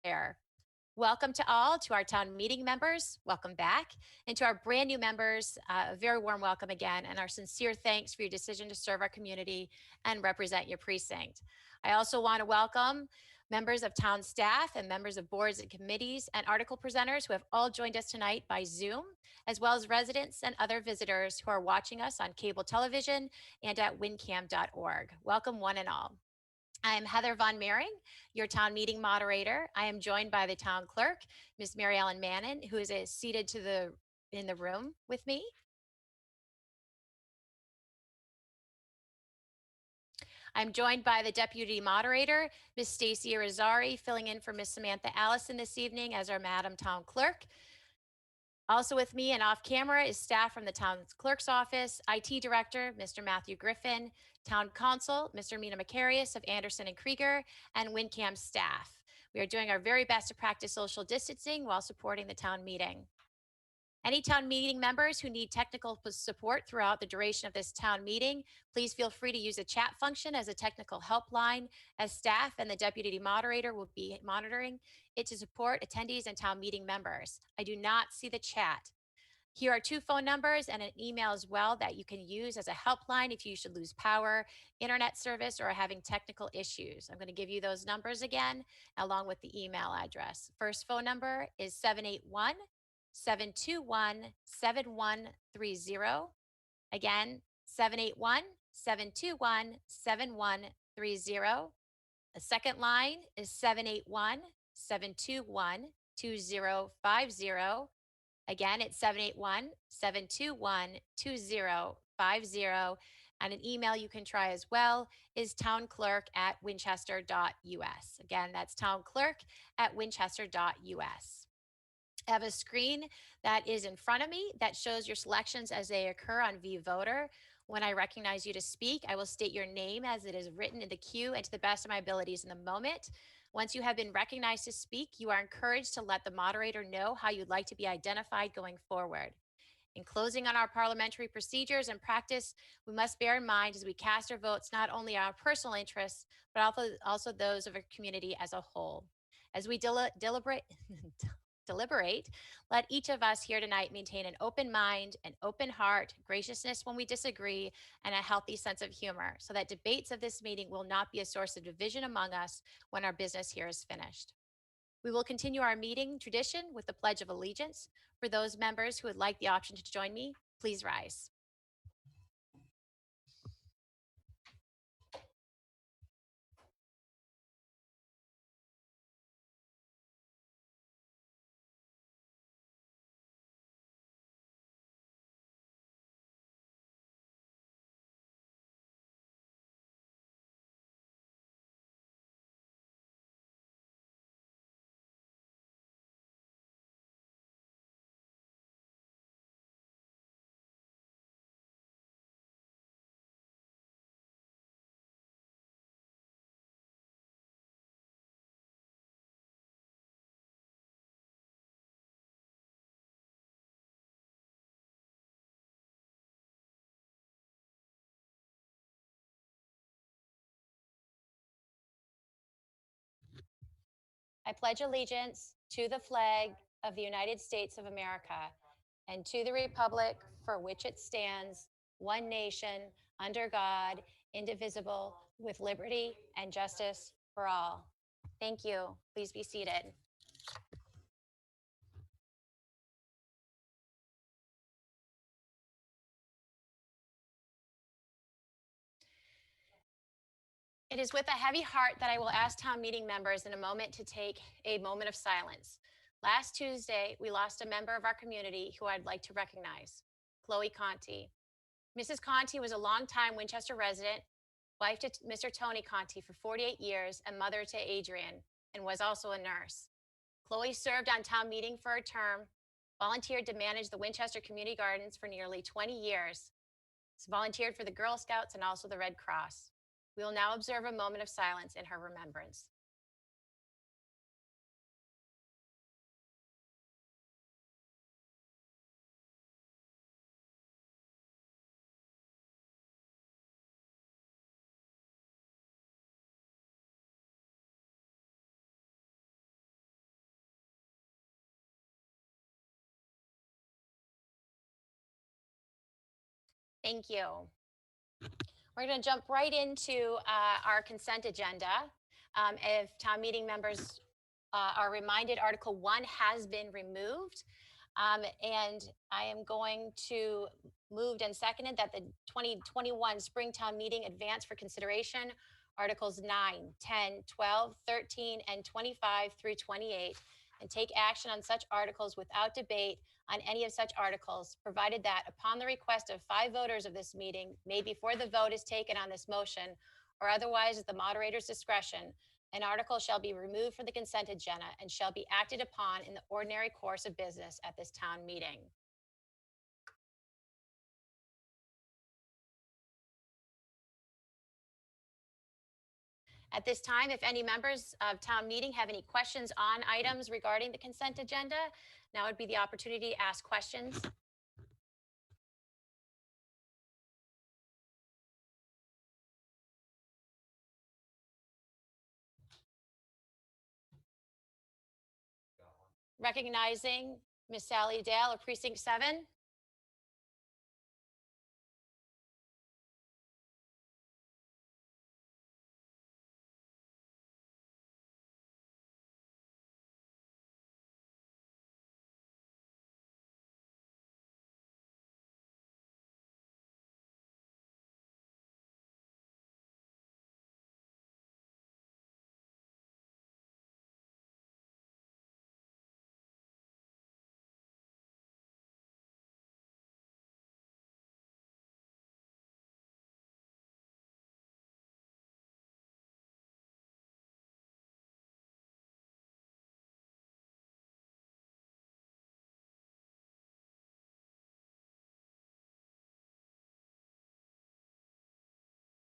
Chair. Welcome to all, to our town meeting members, welcome back, and to our brand new members, a very warm welcome again, and our sincere thanks for your decision to serve our community and represent your precinct. I also want to welcome members of town staff and members of boards and committees and article presenters who have all joined us tonight by Zoom, as well as residents and other visitors who are watching us on cable television and at wincam.org. Welcome one and all. I am Heather Von Mering, your town meeting moderator. I am joined by the town clerk, Ms. Mary Ellen Mannon, who is seated in the room with me. I'm joined by the deputy moderator, Ms. Stacy Irizarry, filling in for Ms. Samantha Allison this evening as our Madam Town Clerk. Also with me and off camera is staff from the town clerk's office, IT director, Mr. Matthew Griffin, town council, Mr. Mina Macarius of Anderson and Krieger, and WinCam staff. We are doing our very best to practice social distancing while supporting the town meeting. Any town meeting members who need technical support throughout the duration of this town meeting, please feel free to use the chat function as a technical helpline, as staff and the deputy moderator will be monitoring it to support attendees and town meeting members. I do not see the chat. Here are two phone numbers and an email as well that you can use as a helpline if you should lose power, internet service, or are having technical issues. I'm going to give you those numbers again, along with the email address. First phone number is 781 721 7130. Again, 781 721 7130. The second line is 781 721 2050. Again, it's 781 721 2050. And an email you can try as well is townclerk@winchester.us. Again, that's townclerk@winchester.us. I have a screen that is in front of me that shows your selections as they occur on vVoter. When I recognize you to speak, I will state your name as it is written in the queue and to the best of my abilities in the moment. Once you have been recognized to speak, you are encouraged to let the moderator know how you'd like to be identified going forward. In closing on our parliamentary procedures and practice, we must bear in mind as we cast our votes not only our personal interests, but also those of our community as a whole. As we deliberate, deliberate, let each of us here tonight maintain an open mind, an open heart, graciousness when we disagree, and a healthy sense of humor, so that debates of this meeting will not be a source of division among us when our business here is finished. We will continue our meeting tradition with the Pledge of Allegiance. For those members who would like the option to join me, please rise. I pledge allegiance to the flag of the United States of America and to the republic for which it stands, one nation, under God, indivisible, with liberty and justice for all. Thank you. Please be seated. It is with a heavy heart that I will ask town meeting members in a moment to take a moment of silence. Last Tuesday, we lost a member of our community who I'd like to recognize, Chloe Conti. Mrs. Conti was a longtime Winchester resident, wife to Mr. Tony Conti for 48 years, and mother to Adrian, and was also a nurse. Chloe served on town meeting for a term, volunteered to manage the Winchester Community Gardens for nearly 20 years, volunteered for the Girl Scouts and also the Red Cross. We will now observe a moment of silence in her remembrance. Thank you. We're going to jump right into our consent agenda. If town meeting members are reminded, Article 1 has been removed. And I am going to moved and seconded that the 2021 Springtown meeting advance for consideration Articles 9, 10, 12, 13, and 25 through 28, and take action on such articles without debate on any of such articles, provided that upon the request of 5 voters of this meeting, made before the vote is taken on this motion, or otherwise at the moderator's discretion, an article shall be removed from the consent agenda and shall be acted upon in the ordinary course of business at this town meeting. At this time, if any members of town meeting have any questions on items regarding the consent agenda, now would be the opportunity to ask questions. Recognizing Ms. Sally Dale of Precinct 7.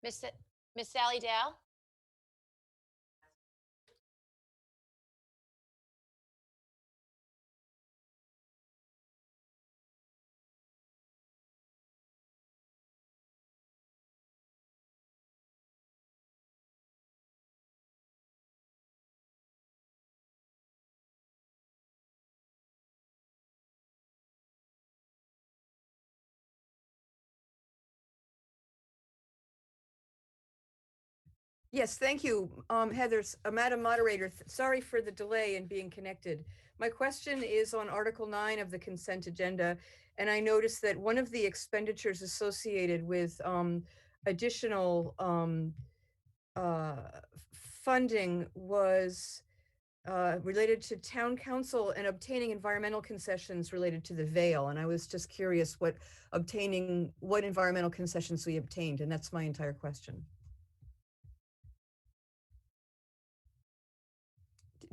Miss Sally Dale. Yes, thank you, Heather. Madam Moderator, sorry for the delay in being connected. My question is on Article 9 of the consent agenda, and I noticed that one of the expenditures associated with additional funding was related to town council and obtaining environmental concessions related to the Vale. And I was just curious what environmental concessions we obtained, and that's my entire question.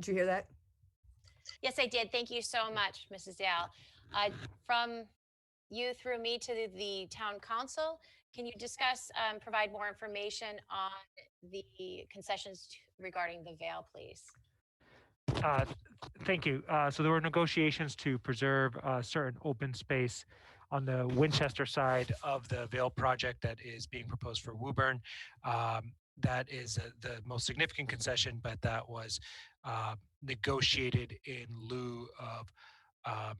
Did you hear that? Yes, I did. Thank you so much, Mrs. Dale. From you through me to the town council, can you discuss, provide more information on the concessions regarding the Vale, please? Thank you. So there were negotiations to preserve certain open space on the Winchester side of the Vale project that is being proposed for Woburn. That is the most significant concession, but that was negotiated in lieu of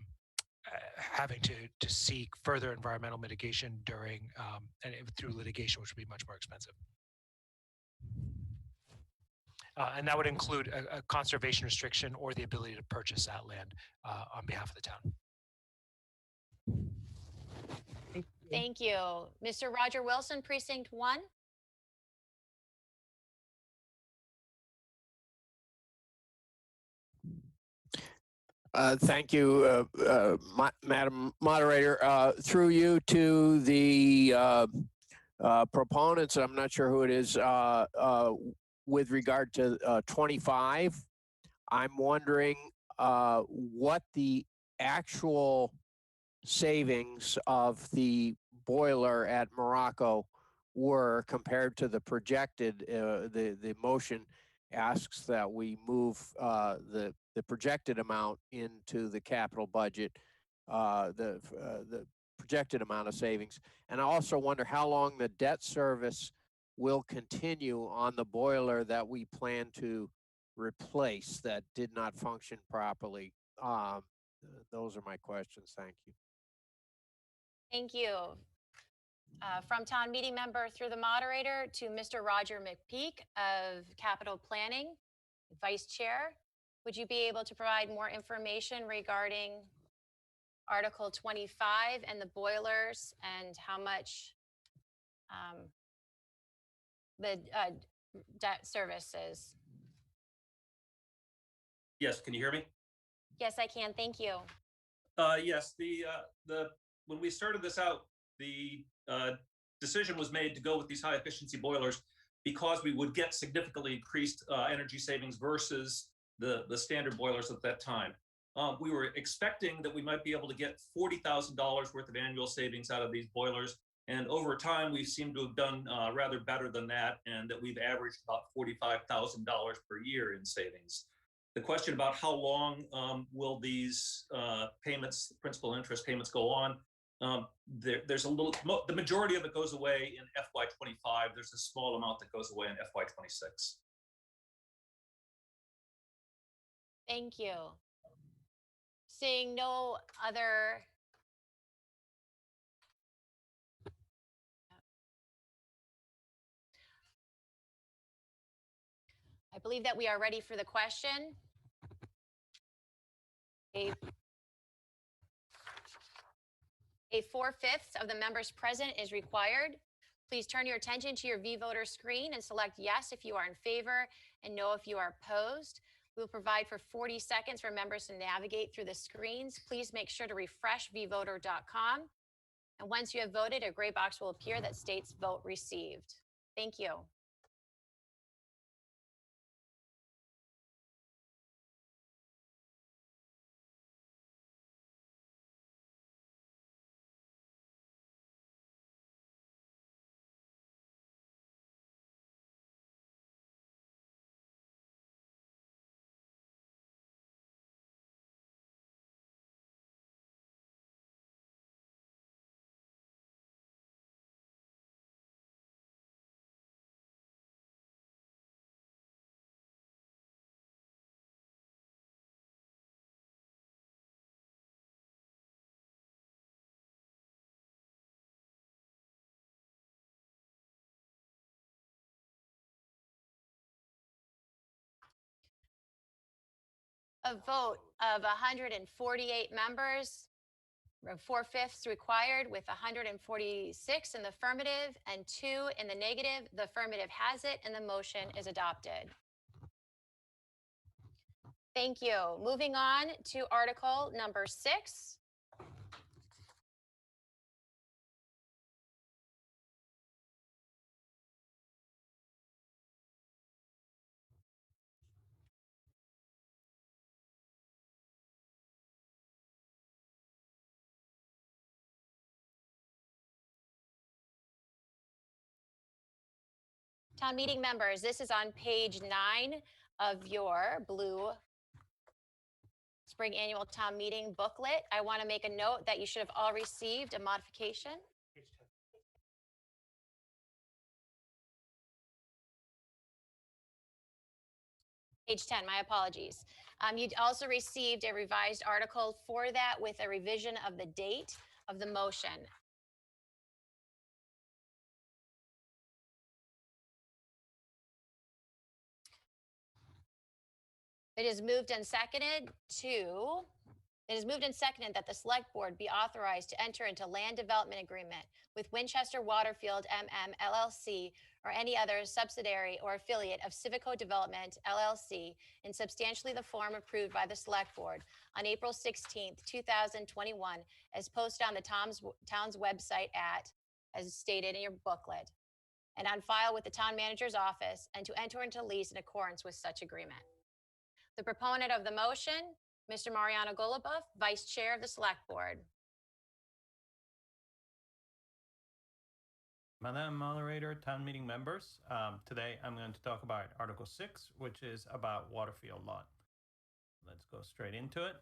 having to seek further environmental mitigation during and through litigation, which would be much more expensive. And that would include a conservation restriction or the ability to purchase that land on behalf of the town. Thank you. Mr. Roger Wilson, Precinct 1. Thank you, Madam Moderator. Through you to the proponents, I'm not sure who it is, with regard to 25, I'm wondering what the actual savings of the boiler at Morocco were compared to the projected. The motion asks that we move the projected amount into the capital budget, the projected amount of savings. And I also wonder how long the debt service will continue on the boiler that we plan to replace that did not function properly. Those are my questions. Thank you. Thank you. From town meeting member through the moderator to Mr. Roger McPeak of Capital Planning, Vice Chair. Would you be able to provide more information regarding Article 25 and the boilers and how much the debt service is? Yes, can you hear me? Yes, I can. Thank you. Yes, when we started this out, the decision was made to go with these high efficiency boilers because we would get significantly increased energy savings versus the standard boilers at that time. We were expecting that we might be able to get $40,000 worth of annual savings out of these boilers. And over time, we seem to have done rather better than that, and that we've averaged about $45,000 per year in savings. The question about how long will these payments, principal and interest payments, go on? There's a little, the majority of it goes away in FY25. There's a small amount that goes away in FY26. Thank you. Seeing no other. I believe that we are ready for the question. A 4/5 of the members present is required. Please turn your attention to your V-Voter screen and select yes if you are in favor and no if you are opposed. We will provide for 40 seconds for members to navigate through the screens. Please make sure to refresh vvoter.com. And once you have voted, a gray box will appear that states vote received. Thank you. A vote of 148 members, 4/5 required, with 146 in the affirmative and 2 in the negative. The affirmative has it and the motion is adopted. Thank you. Moving on to Article number 6. Town meeting members, this is on page 9 of your blue Spring Annual Town Meeting booklet. I want to make a note that you should have all received a modification. Page 10, my apologies. You'd also received a revised article for that with a revision of the date of the motion. It is moved and seconded that the select board be authorized to enter into land development agreement with Winchester Waterfield MM LLC or any other subsidiary or affiliate of Civico Development LLC in substantially the form approved by the select board on April 16th, 2021, as posted on the town's website as stated in your booklet, and on file with the town manager's office, and to enter into lease in accordance with such agreement. The proponent of the motion, Mr. Mariano Goluboff, Vice Chair of the Select Board. Madam Moderator, town meeting members, today I'm going to talk about Article 6, which is about Waterfield Lot. Let's go straight into it.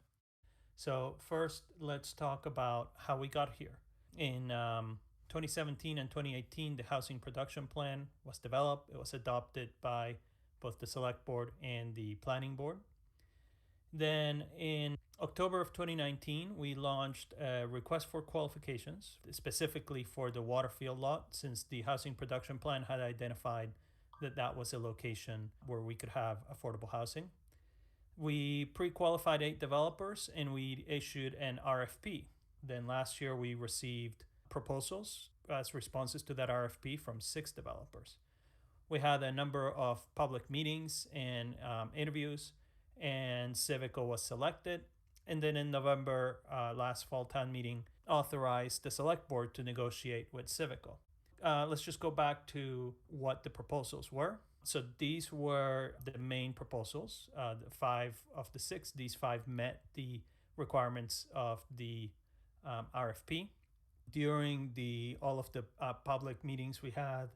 So first, let's talk about how we got here. In 2017 and 2018, the Housing Production Plan was developed. It was adopted by both the Select Board and the Planning Board. Then in October of 2019, we launched a request for qualifications specifically for the Waterfield lot, since the housing production plan had identified that that was a location where we could have affordable housing. We pre-qualified 8 developers and we issued an RFP. Then last year we received proposals as responses to that RFP from 6 developers. We had a number of public meetings and interviews, and Civico was selected. And then in November, last fall town meeting authorized the select board to negotiate with Civico. Let's just go back to what the proposals were. So these were the main proposals. The 5 of the 6, these 5 met the requirements of the RFP. During all of the public meetings we had,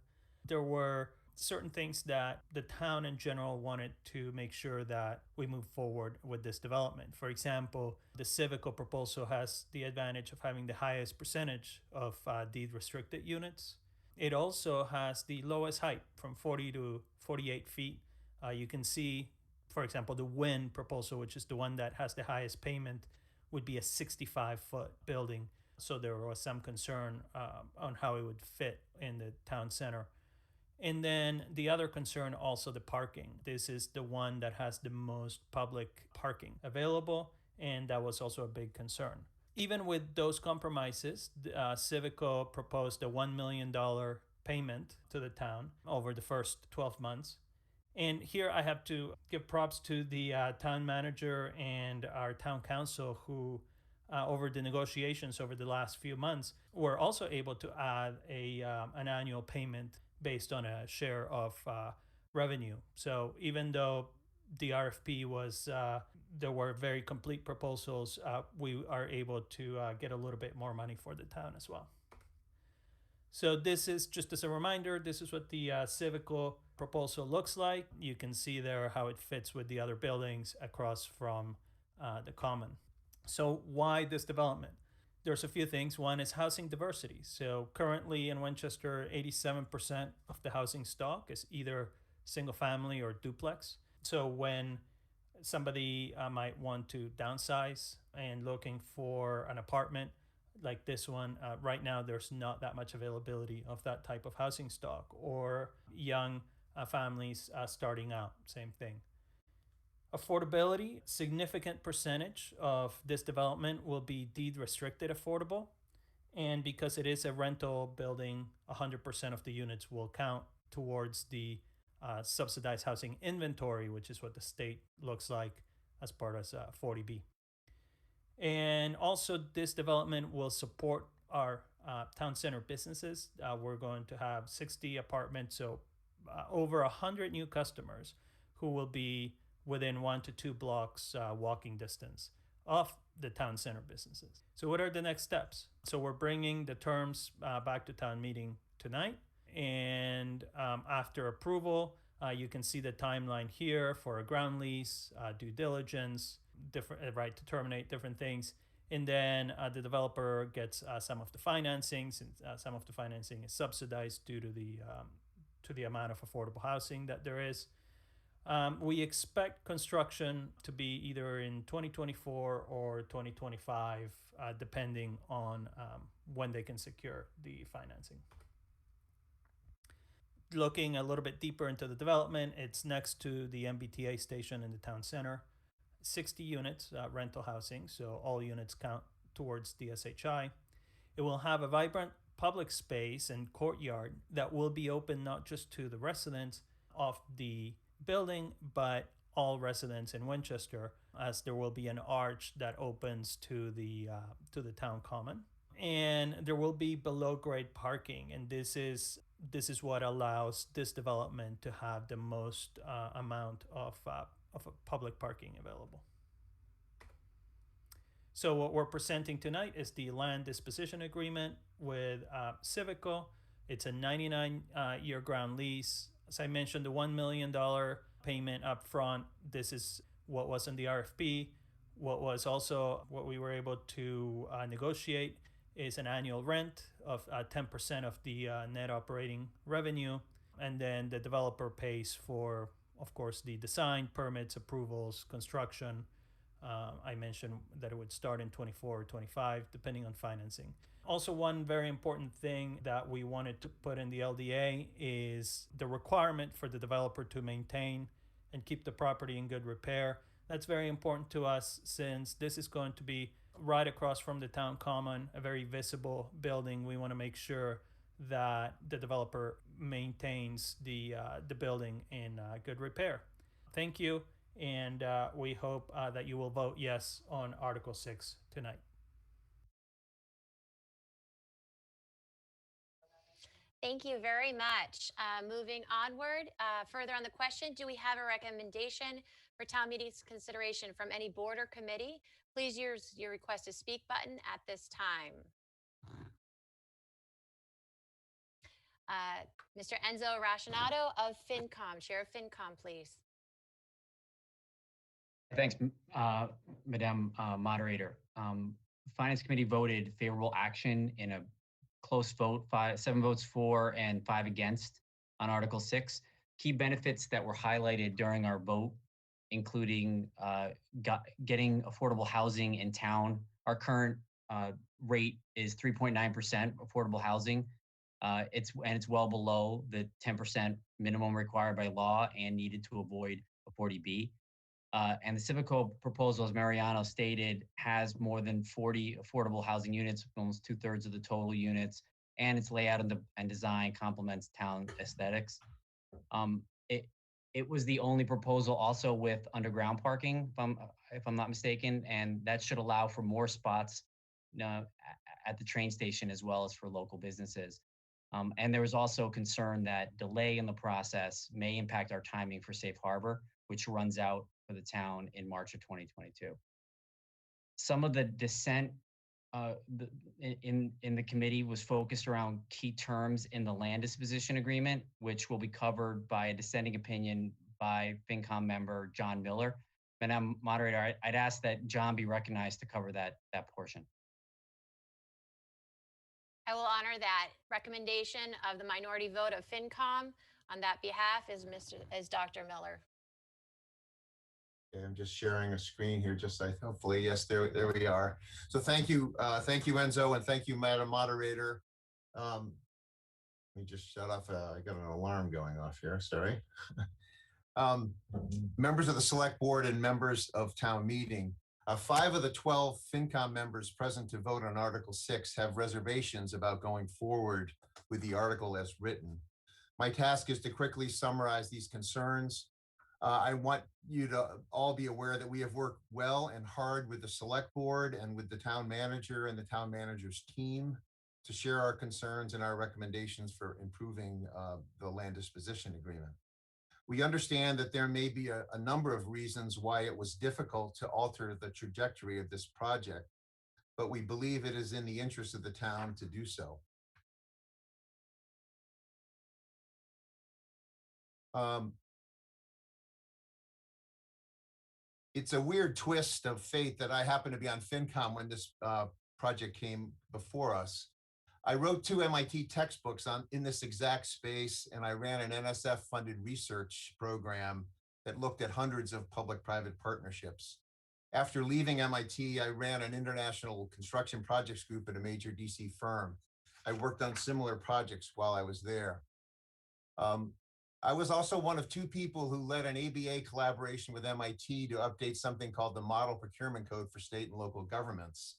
there were certain things that the town in general wanted to make sure that we move forward with this development. For example, the Civico proposal has the advantage of having the highest percentage of deed restricted units. It also has the lowest height, from 40 to 48 feet. You can see, for example, the Wynn proposal, which is the one that has the highest payment, would be a 65-foot building. So there was some concern on how it would fit in the town center. And then the other concern, also the parking. This is the one that has the most public parking available, and that was also a big concern. Even with those compromises, Civico proposed a $1 million payment to the town over the first 12 months. And here I have to give props to the town manager and our town council who, over the negotiations over the last few months, were also able to add an annual payment based on a share of revenue. So even though the RFP was, there were very complete proposals, we are able to get a little bit more money for the town as well. So this is, just as a reminder, this is what the Civico proposal looks like. You can see there how it fits with the other buildings across from the common. So why this development? There's a few things. One is housing diversity. So currently in Winchester, 87% of the housing stock is either single family or duplex. So when somebody might want to downsize and looking for an apartment like this one, right now there's not that much availability of that type of housing stock, or young families starting out, same thing. Affordability, significant percentage of this development will be deed restricted affordable. And because it is a rental building, 100% of the units will count towards the subsidized housing inventory, which is what the state looks like as part of 40B. And also this development will support our town center businesses. We're going to have 60 apartments, so over 100 new customers who will be within 1 to 2 blocks walking distance of the town center businesses. So what are the next steps? So we're bringing the terms back to town meeting tonight. And after approval, you can see the timeline here for a ground lease, due diligence, different right to terminate different things. And then the developer gets some of the financing, since some of the financing is subsidized due to the amount of affordable housing that there is. We expect construction to be either in 2024 or 2025, depending on when they can secure the financing. Looking a little bit deeper into the development, it's next to the MBTA station in the town center. 60 units, rental housing, so all units count towards the SHI. It will have a vibrant public space and courtyard that will be open not just to the residents of the building, but all residents in Winchester, as there will be an arch that opens to the town common. And there will be below grade parking, and this is what allows this development to have the most amount of public parking available. So what we're presenting tonight is the land disposition agreement with Civico. It's a 99-year ground lease. As I mentioned, the $1 million payment up front, this is what was in the RFP. What we were able to negotiate is an annual rent of 10% of the net operating revenue. And then the developer pays for, of course, the design, permits, approvals, construction, I mentioned that it would start in 24 or 25, depending on financing. Also, one very important thing that we wanted to put in the LDA is the requirement for the developer to maintain and keep the property in good repair. That's very important to us since this is going to be right across from the town common, a very visible building. We want to make sure that the developer maintains the building in good repair. Thank you, and we hope that you will vote yes on Article 6 tonight. Thank you very much. Moving onward, further on the question, do we have a recommendation for town meeting's consideration from any board or committee? Please use your request to speak button at this time. Mr. Enzo Racionato of FinCom, Chair of FinCom, please. Thanks, Madam Moderator. Finance Committee voted favorable action in a close vote, 7 votes for and 5 against on Article 6. Key benefits that were highlighted during our vote, including getting affordable housing in town. Our current rate is 3.9% affordable housing. It's well below the 10% minimum required by law and needed to avoid a 40B. And the Civico proposal, as Mariano stated, has more than 40 affordable housing units, almost 2/3 of the total units, and its layout and design complements town aesthetics. It was the only proposal also with underground parking, if I'm not mistaken, and that should allow for more spots at the train station as well as for local businesses. And there was also concern that delay in the process may impact our timing for Safe Harbor, which runs out for the town in March of 2022. Some of the dissent in the committee was focused around key terms in the land disposition agreement, which will be covered by a dissenting opinion by FinCom member John Miller. Madam Moderator, I'd ask that John be recognized to cover that portion. I will honor that recommendation of the minority vote of FinCom. On that behalf is Dr. Miller. Okay, I'm just sharing a screen here, just hopefully, yes, there we are. So thank you, Enzo, and thank you, Madam Moderator. Let me just shut off, I got an alarm going off here, sorry. Members of the Select Board and members of town meeting, 5 of the 12 FinCom members present to vote on Article 6 have reservations about going forward with the article as written. My task is to quickly summarize these concerns. I want you to all be aware that we have worked well and hard with the Select Board and with the town manager and the town manager's team to share our concerns and our recommendations for improving the land disposition agreement. We understand that there may be a number of reasons why it was difficult to alter the trajectory of this project, but we believe it is in the interest of the town to do so. It's a weird twist of fate that I happened to be on FinCom when this project came before us. I wrote 2 MIT textbooks in this exact space, and I ran an NSF-funded research program that looked at hundreds of public-private partnerships. After leaving MIT, I ran an international construction projects group at a major DC firm. I worked on similar projects while I was there. I was also one of 2 people who led an ABA collaboration with MIT to update something called the Model Procurement Code for state and local governments.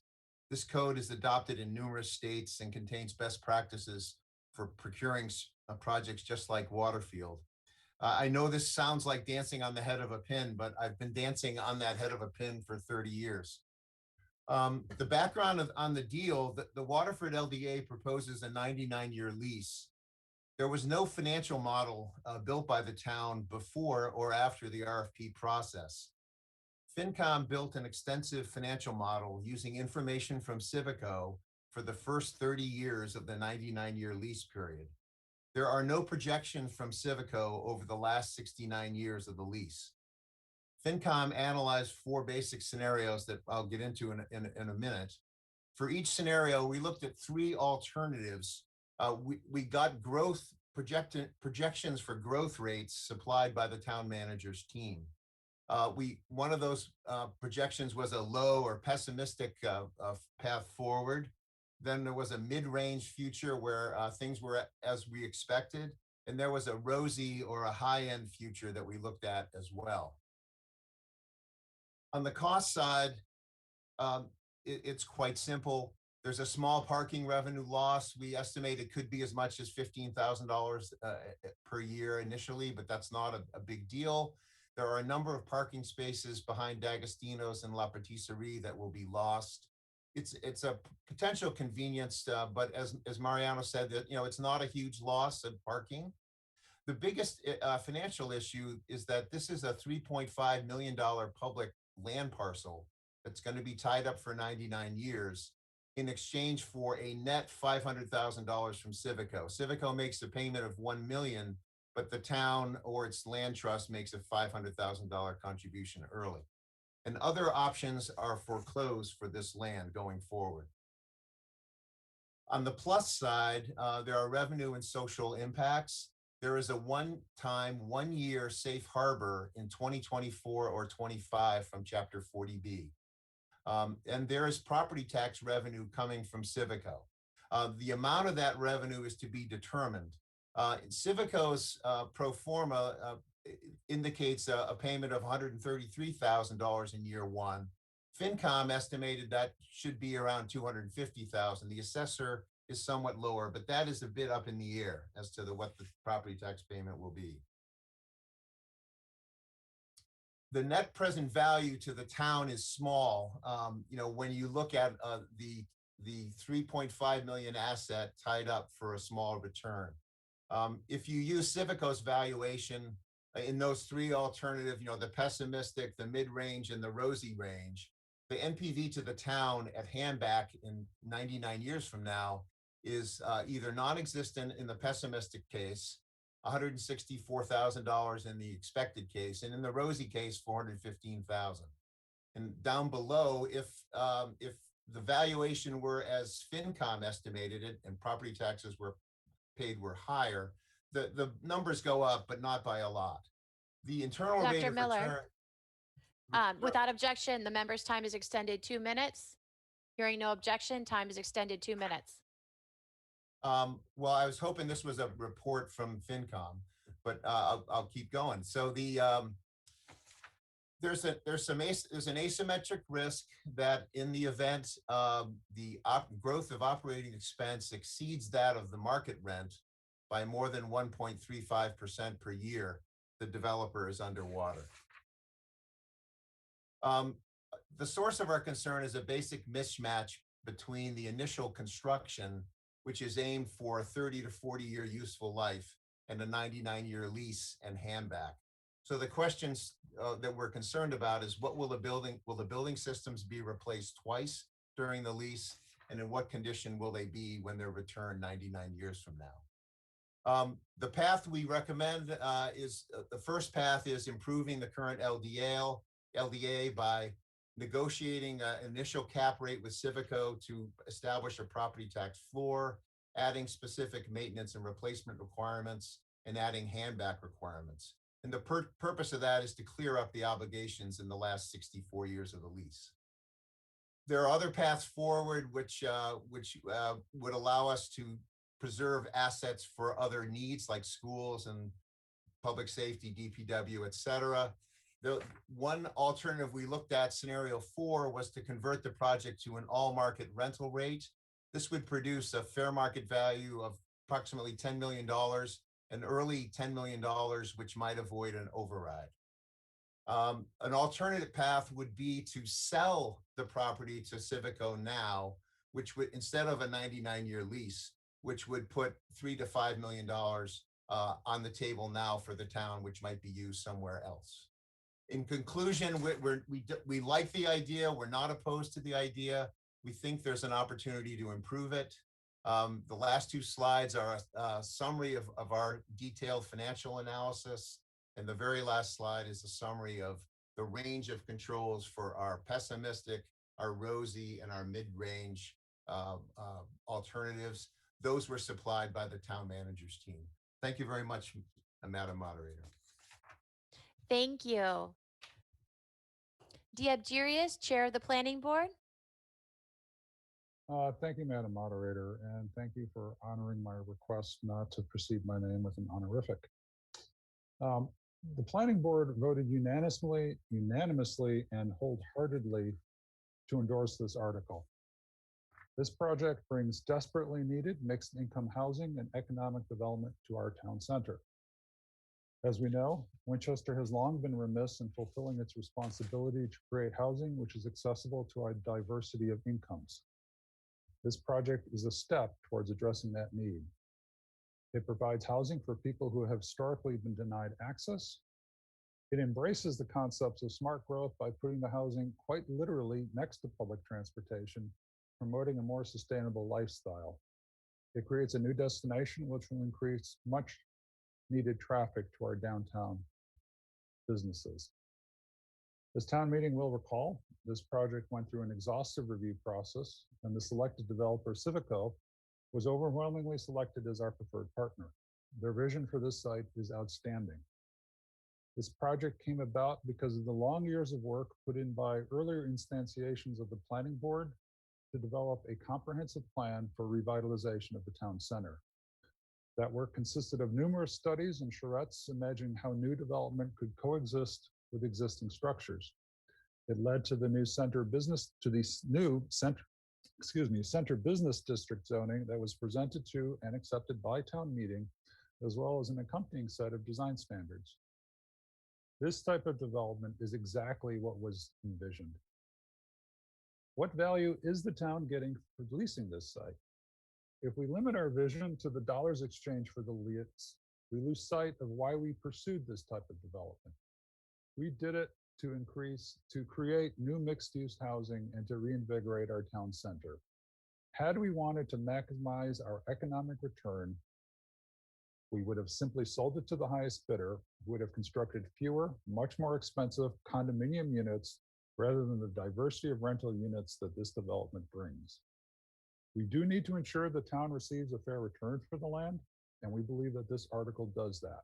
This code is adopted in numerous states and contains best practices for procuring projects just like Waterfield. I know this sounds like dancing on the head of a pin, but I've been dancing on that head of a pin for 30 years. The background on the deal, the Waterford LDA proposes a 99-year lease. There was no financial model built by the town before or after the RFP process. FinCom built an extensive financial model using information from Civico for the first 30 years of the 99-year lease period. There are no projections from Civico over the last 69 years of the lease. FinCom analyzed 4 basic scenarios that I'll get into in a minute. For each scenario, we looked at 3 alternatives. We got projections for growth rates supplied by the town manager's team. One of those projections was a low or pessimistic path forward. Then there was a mid-range future where things were as we expected. And there was a rosy or a high-end future that we looked at as well. On the cost side, it's quite simple. There's a small parking revenue loss. We estimate it could be as much as $15,000 per year initially, but that's not a big deal. There are a number of parking spaces behind D'Agostino's and La Patisserie that will be lost. It's a potential convenience, but as Mariano said, that it's not a huge loss of parking. The biggest financial issue is that this is a $3.5 million public land parcel that's going to be tied up for 99 years in exchange for a net $500,000 from Civico. Civico makes a payment of $1 million, but the town or its land trust makes a $500,000 contribution early. And other options are foreclosed for this land going forward. On the plus side, there are revenue and social impacts. There is a one-time, one-year safe harbor in 2024 or 25 from Chapter 40B. And there is property tax revenue coming from Civico. The amount of that revenue is to be determined. Civico's pro forma indicates a payment of $133,000 in year one. FinCom estimated that should be around $250,000. The assessor is somewhat lower, but that is a bit up in the air as to what the property tax payment will be. The net present value to the town is small. When you look at the 3.5 million asset tied up for a small return. If you use Civico's valuation in those three alternative, the pessimistic, the mid-range, and the rosy range, the NPV to the town at handback in 99 years from now is either non-existent in the pessimistic case, $164,000 in the expected case, and in the rosy case, $415,000. And down below, if the valuation were as FinCom estimated it and property taxes were paid were higher, the numbers go up, but not by a lot. The internal rate Dr. of Miller, return. without objection, the member's time is extended 2 minutes. Hearing no objection, time is extended 2 minutes. Well, I was hoping this was a report from FinCom, but I'll keep going. So there's an asymmetric risk that in the event the growth of operating expense exceeds that of the market rent by more than 1.35% per year, the developer is underwater. The source of our concern is a basic mismatch between the initial construction, which is aimed for a 30 to 40 year useful life, and a 99-year lease and handback. So the questions that we're concerned about is will the building systems be replaced twice during the lease, and in what condition will they be when they're returned 99 years from now? The path we recommend is the first path is improving the current LDA by negotiating an initial cap rate with Civico to establish a property tax floor, adding specific maintenance and replacement requirements, and adding handback requirements. And the purpose of that is to clear up the obligations in the last 64 years of the lease. There are other paths forward which would allow us to preserve assets for other needs like schools and public safety, DPW, et cetera. The one alternative we looked at, scenario 4, was to convert the project to an all-market rental rate. This would produce a fair market value of approximately $10 million, an early $10 million, which might avoid an override. An alternative path would be to sell the property to Civico now, which would, instead of a 99-year lease, which would put $3 to $5 million on the table now for the town, which might be used somewhere else. In conclusion, we like the idea. We're not opposed to the idea. We think there's an opportunity to improve it. The last two slides are a summary of our detailed financial analysis. And the very last slide is a summary of the range of controls for our pessimistic, our rosy, and our mid-range alternatives. Those were supplied by the town manager's team. Thank you very much, Madam Moderator. Thank you. Diabgirius, Chair of the Planning Board. Thank you, Madam Moderator, and thank you for honoring my request not to precede my name with an honorific. The Planning Board voted unanimously and wholeheartedly to endorse this article. This project brings desperately needed mixed income housing and economic development to our town center. As we know, Winchester has long been remiss in fulfilling its responsibility to create housing which is accessible to a diversity of incomes. This project is a step towards addressing that need. It provides housing for people who have historically been denied access. It embraces the concepts of smart growth by putting the housing quite literally next to public transportation, promoting a more sustainable lifestyle. It creates a new destination which will increase much needed traffic to our downtown businesses. As town meeting will recall, this project went through an exhaustive review process, and the selected developer, Civico, was overwhelmingly selected as our preferred partner. Their vision for this site is outstanding. This project came about because of the long years of work put in by earlier instantiations of the planning board to develop a comprehensive plan for revitalization of the town center. That work consisted of numerous studies and charrettes imagining how new development could coexist with existing structures. It led to the new center business district zoning that was presented to and accepted by town meeting, as well as an accompanying set of design standards. This type of development is exactly what was envisioned. What value is the town getting for leasing this site? If we limit our vision to the dollars exchanged for the lease, we lose sight of why we pursued this type of development. We did it to create new mixed-use housing and to reinvigorate our town center. Had we wanted to maximize our economic return, we would have simply sold it to the highest bidder, would have constructed fewer, much more expensive condominium units rather than the diversity of rental units that this development brings. We do need to ensure the town receives a fair return for the land, and we believe that this article does that.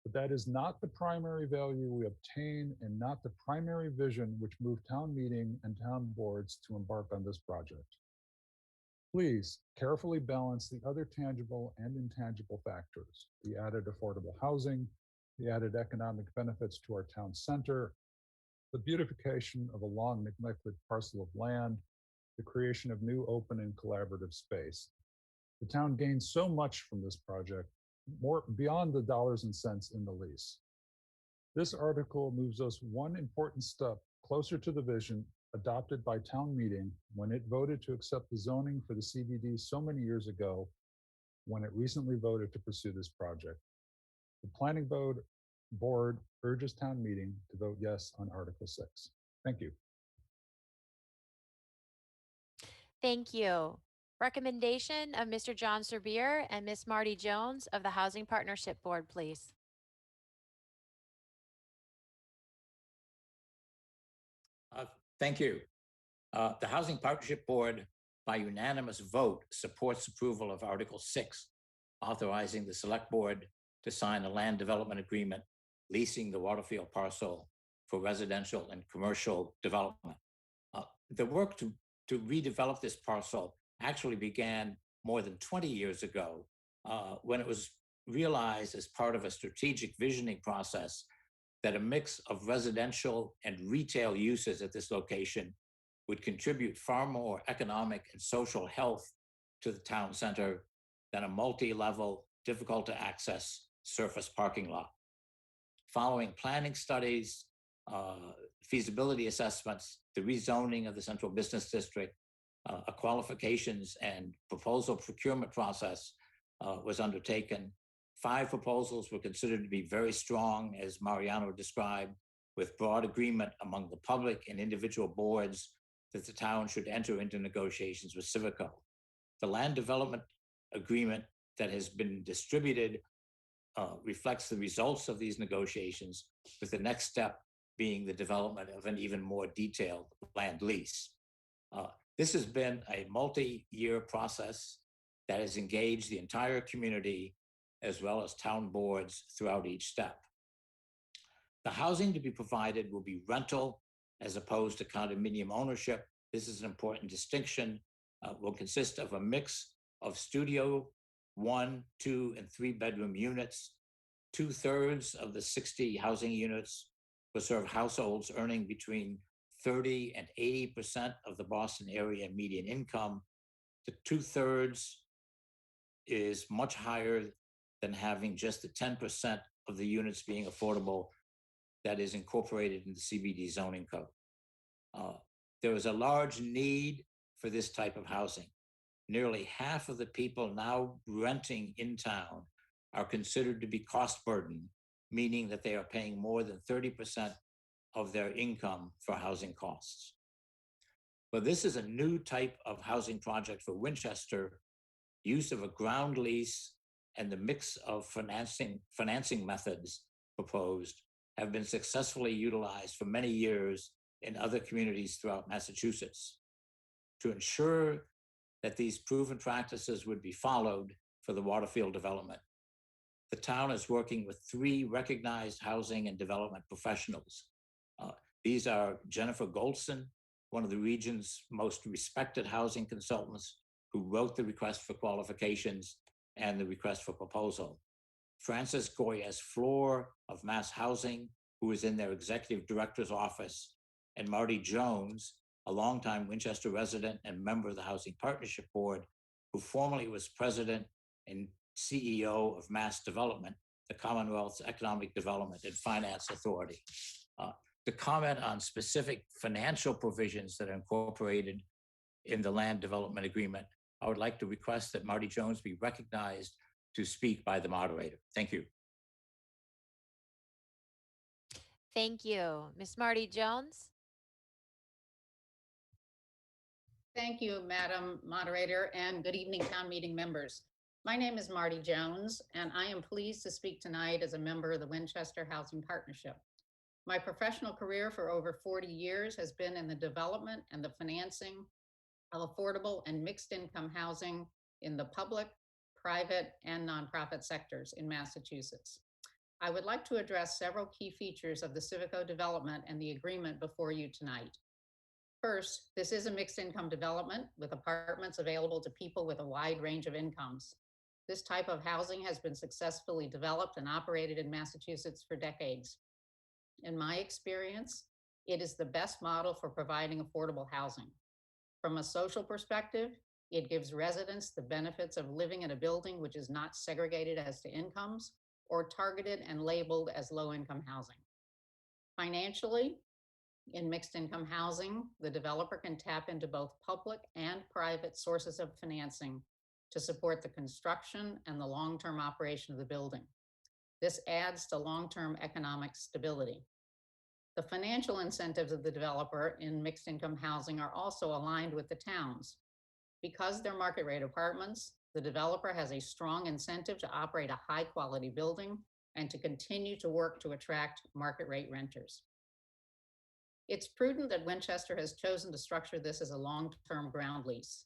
But that is not the primary value we obtain and not the primary vision which moved town meeting and town boards to embark on this project. Please carefully balance the other tangible and intangible factors, the added affordable housing, the added economic benefits to our town center, the beautification of a long neglected parcel of land, the creation of new open and collaborative space. The town gains so much from this project, more beyond the dollars and cents in the lease. This article moves us one important step closer to the vision adopted by town meeting when it voted to accept the zoning for the CBD so many years ago, when it recently voted to pursue this project. The planning board urges town meeting to vote yes on Article 6. Thank you. Thank you. Recommendation of Mr. John Serbier and Miss Marty Jones of the Housing Partnership Board, please. Thank you. The Housing Partnership Board, by unanimous vote, supports approval of Article 6, authorizing the Select Board to sign a land development agreement leasing the Waterfield parcel for residential and commercial development. The work to redevelop this parcel actually began more than 20 years ago when it was realized as part of a strategic visioning process that a mix of residential and retail uses at this location would contribute far more economic and social health to the town center than a multi-level, difficult to access surface parking lot. Following planning studies, feasibility assessments, the rezoning of the central business district, a qualifications and proposal procurement process was undertaken. 5 proposals were considered to be very strong, as Mariano described, with broad agreement among the public and individual boards that the town should enter into negotiations with Civico. The land development agreement that has been distributed reflects the results of these negotiations, with the next step being the development of an even more detailed land lease. This has been a multi-year process that has engaged the entire community as well as town boards throughout each step. The housing to be provided will be rental as opposed to condominium ownership. This is an important distinction. Will consist of a mix of studio, 1, 2, and 3 bedroom units. 2/3 of the 60 housing units will serve households earning between 30 and 80% of the Boston area median income. The 2/3 is much higher than having just the 10% of the units being affordable that is incorporated in the CBD zoning code. There is a large need for this type of housing. Nearly half of the people now renting in town are considered to be cost burden, meaning that they are paying more than 30% of their income for housing costs. But this is a new type of housing project for Winchester. Use of a ground lease and the mix of financing methods proposed have been successfully utilized for many years in other communities throughout Massachusetts. To ensure that these proven practices would be followed for the Waterfield development, the town is working with 3 recognized housing and development professionals. These are Jennifer Goldson, one of the region's most respected housing consultants, who wrote the request for qualifications and the request for proposal. Francis Goyes Floor of Mass Housing, who is in their executive director's office, and Marty Jones, a longtime Winchester resident and member of the Housing Partnership Board, who formerly was president and CEO of Mass Development, the Commonwealth's Economic Development and Finance Authority. To comment on specific financial provisions that are incorporated in the land development agreement, I would like to request that Marty Jones be recognized to speak by the moderator. Thank you. Thank you. Ms. Marty Jones? Thank you, Madam Moderator, and good evening, town meeting members. My name is Marty Jones, and I am pleased to speak tonight as a member of the Winchester Housing Partnership. My professional career for over 40 years has been in the development and the financing of affordable and mixed income housing in the public, private, and nonprofit sectors in Massachusetts. I would like to address several key features of the Civico development and the agreement before you tonight. First, this is a mixed income development with apartments available to people with a wide range of incomes. This type of housing has been successfully developed and operated in Massachusetts for decades. In my experience, it is the best model for providing affordable housing. From a social perspective, it gives residents the benefits of living in a building which is not segregated as to incomes or targeted and labeled as low-income housing. Financially, in mixed income housing, the developer can tap into both public and private sources of financing to support the construction and the long-term operation of the building. This adds to long-term economic stability. The financial incentives of the developer in mixed income housing are also aligned with the towns. Because they're market rate apartments, the developer has a strong incentive to operate a high quality building and to continue to work to attract market rate renters. It's prudent that Winchester has chosen to structure this as a long-term ground lease.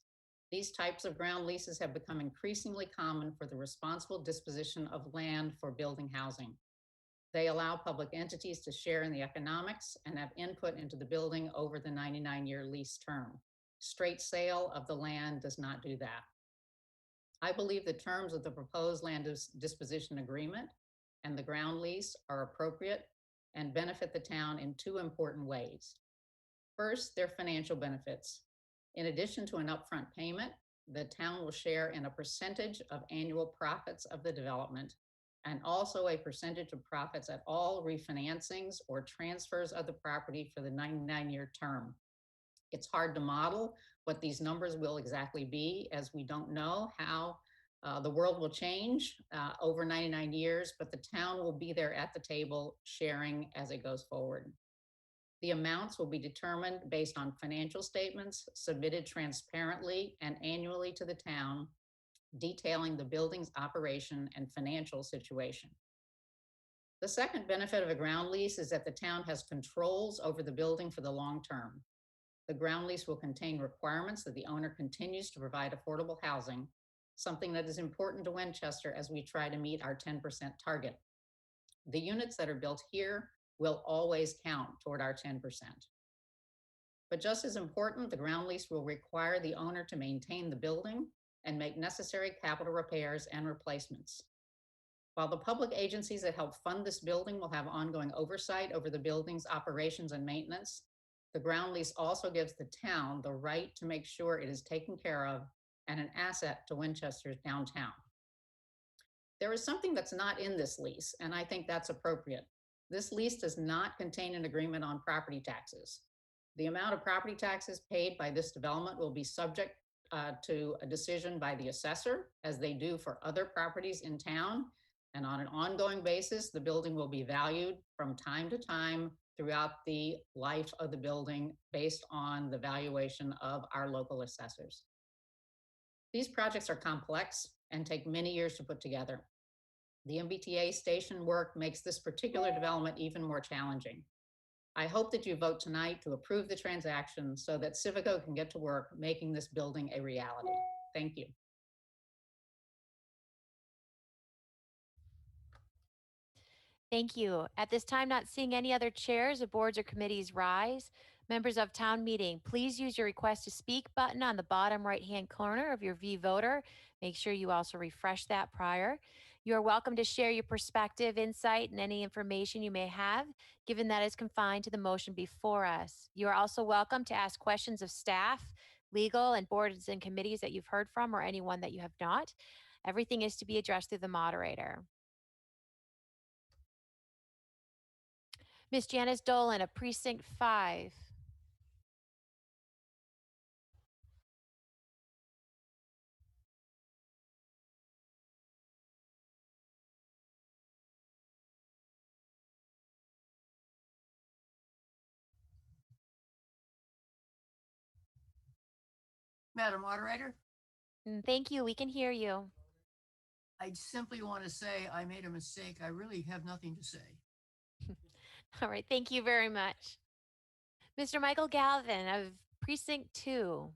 These types of ground leases have become increasingly common for the responsible disposition of land for building housing. They allow public entities to share in the economics and have input into the building over the 99-year lease term. Straight sale of the land does not do that. I believe the terms of the proposed land disposition agreement and the ground lease are appropriate and benefit the town in 2 important ways. First, their financial benefits. In addition to an upfront payment, the town will share in a percentage of annual profits of the development and also a percentage of profits at all refinancings or transfers of the property for the 99-year term. It's hard to model what these numbers will exactly be, as we don't know how the world will change over 99 years, but the town will be there at the table sharing as it goes forward. The amounts will be determined based on financial statements submitted transparently and annually to the town, detailing the building's operation and financial situation. The second benefit of a ground lease is that the town has controls over the building for the long term. The ground lease will contain requirements that the owner continues to provide affordable housing, something that is important to Winchester as we try to meet our 10% target. The units that are built here will always count toward our 10%. But just as important, the ground lease will require the owner to maintain the building and make necessary capital repairs and replacements. While the public agencies that help fund this building will have ongoing oversight over the building's operations and maintenance, the ground lease also gives the town the right to make sure it is taken care of and an asset to Winchester's downtown. There is something that's not in this lease, and I think that's appropriate. This lease does not contain an agreement on property taxes. The amount of property taxes paid by this development will be subject to a decision by the assessor, as they do for other properties in town. And on an ongoing basis, the building will be valued from time to time throughout the life of the building based on the valuation of our local assessors. These projects are complex and take many years to put together. The MBTA station work makes this particular development even more challenging. I hope that you vote tonight to approve the transaction so that Civico can get to work making this building a reality. Thank you. Thank you. At this time, not seeing any other chairs of boards or committees rise. Members of town meeting, please use your request to speak button on the bottom right-hand corner of your vVoter. Make sure you also refresh that prior. You are welcome to share your perspective, insight, and any information you may have, given that is confined to the motion before us. You are also welcome to ask questions of staff, legal, and boards and committees that you've heard from, or anyone that you have not. Everything is to be addressed through the moderator. Ms. Janice Dolan of Precinct 5. Madam Moderator, Thank you. We can hear you. I simply want to say I made a mistake. I really have nothing to say. All right. Thank you very much. Mr. Michael Galvin of Precinct 2.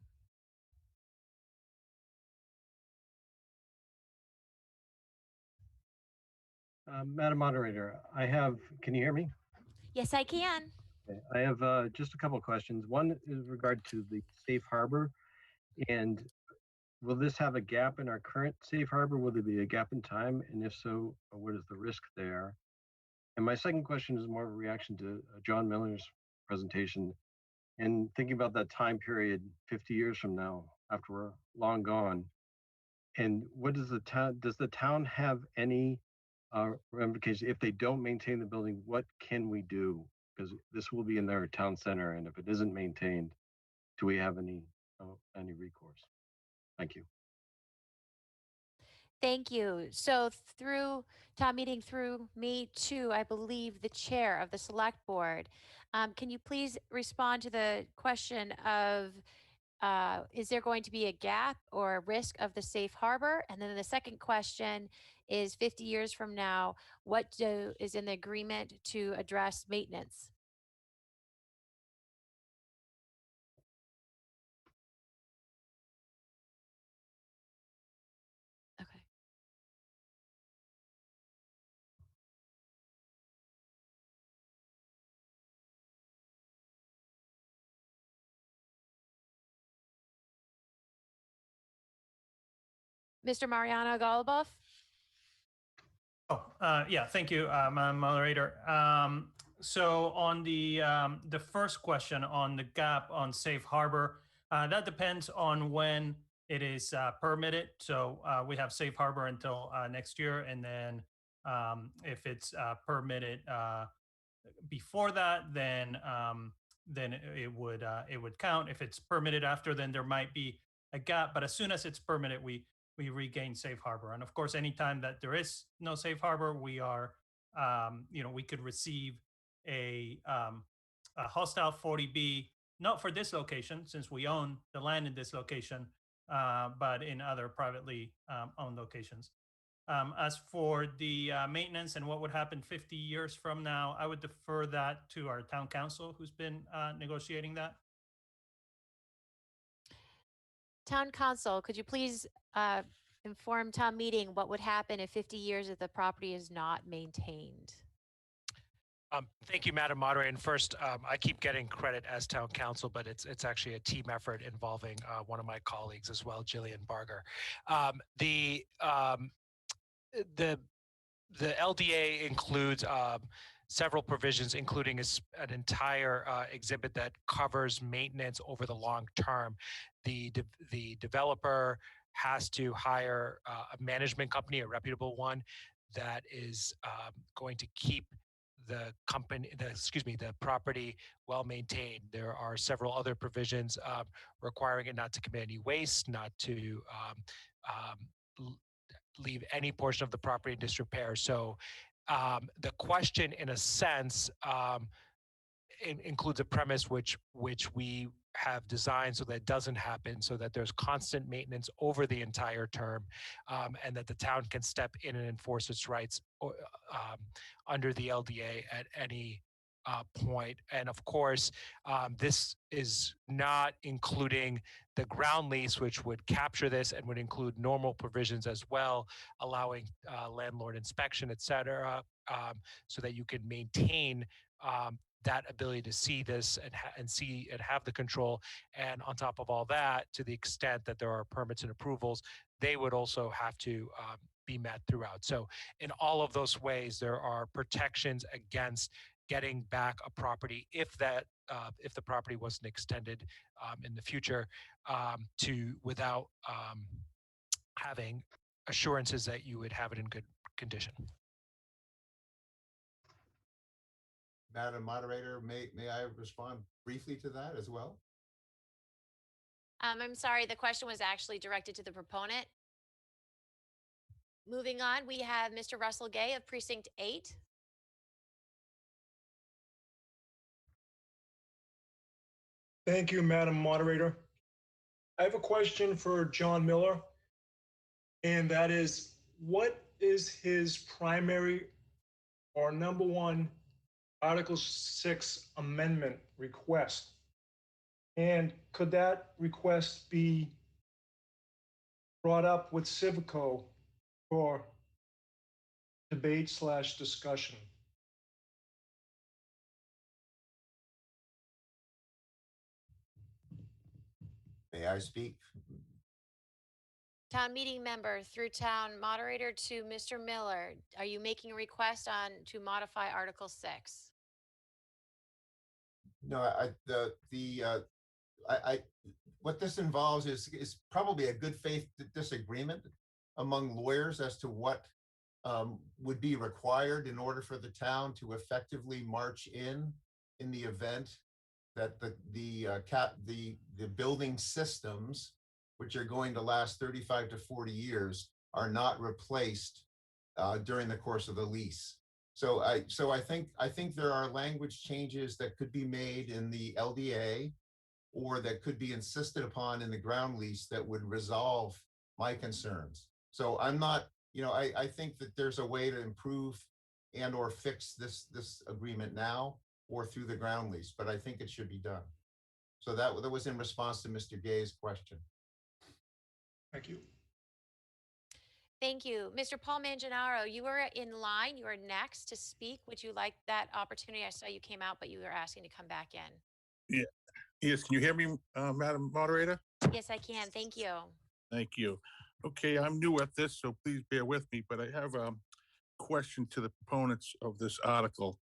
Madam Moderator, can you hear me? Yes, I can. Okay, I have just a couple of questions. One is regard to the safe harbor. And will this have a gap in our current safe harbor? Will there be a gap in time? And if so, what is the risk there? And my second question is more of a reaction to John Miller's presentation. And thinking about that time period 50 years from now, after we're long gone, and what does the town have any ramifications? If they don't maintain the building, what can we do? Because this will be in their town center, and if it isn't maintained, do we have any recourse? Thank you. Thank you. So through town meeting, through me to, I believe, the chair of the select board, can you please respond to the question of, is there going to be a gap or a risk of the safe harbor? And then the second question is 50 years from now, what is in the agreement to address maintenance? Okay. Mr. Mariano Goluboff? Yeah, thank you, Madam Moderator. So on the first question on the gap on safe harbor, that depends on when it is permitted. So we have safe harbor until next year, and then if it's permitted before that, then it would count. If it's permitted after, then there might be a gap. But as soon as it's permitted, we regain safe harbor. And of course, anytime that there is no safe harbor, we are, we could receive a hostile 40B, not for this location, since we own the land in this location, but in other privately owned locations. As for the maintenance and what would happen 50 years from now, I would defer that to our town council, who's been negotiating that. Town council, could you please inform town meeting what would happen if 50 years if the property is not maintained? Thank you, Madam Moderator. And first, I keep getting credit as town council, but it's actually a team effort involving one of my colleagues as well, Jillian Barger. The LDA includes several provisions, including an entire exhibit that covers maintenance over the long term. The developer has to hire a management company, a reputable one, that is going to keep the property well maintained. There are several other provisions requiring it not to commit any waste, not to leave any portion of the property in disrepair. So the question, in a sense, includes a premise which we have designed so that doesn't happen, so that there's constant maintenance over the entire term, and that the town can step in and enforce its rights under the LDA at any point. And of course, this is not including the ground lease, which would capture this and would include normal provisions as well, allowing landlord inspection, et cetera, so that you can maintain that ability to see this and have the control. And on top of all that, to the extent that there are permits and approvals, they would also have to be met throughout. So in all of those ways, there are protections against getting back a property if the property wasn't extended in the future without having assurances that you would have it in good condition. Madam Moderator, may I respond briefly to that as well? I'm sorry, the question was actually directed to the proponent. Moving on, we have Mr. Russell Gay of Precinct 8. Thank you, Madam Moderator. I have a question for John Miller, and that is, what is his primary or number one Article 6 amendment request? And could that request be brought up with Civico for debate/discussion? May I speak? Town meeting member through town moderator to Mr. Miller. Are you making a request to modify Article 6? No, what this involves is probably a good faith disagreement among lawyers as to what would be required in order for the town to effectively march in the event that the building systems, which are going to last 35 to 40 years, are not replaced during the course of the lease. So I think there are language changes that could be made in the LDA or that could be insisted upon in the ground lease that would resolve my concerns. So I'm not, I think that there's a way to improve and or fix this agreement now or through the ground lease, but I think it should be done. So that was in response to Mr. Gay's question. Thank you. Thank you. Mr. Paul Manganaro, you were in line. You are next to speak. Would you like that opportunity? I saw you came out, but you were asking to come back in. Yeah. Yes. Can you hear me, Madam Moderator? Yes, I can. Thank you. Thank you. Okay, I'm new at this, so please bear with me, but I have a question to the proponents of this article.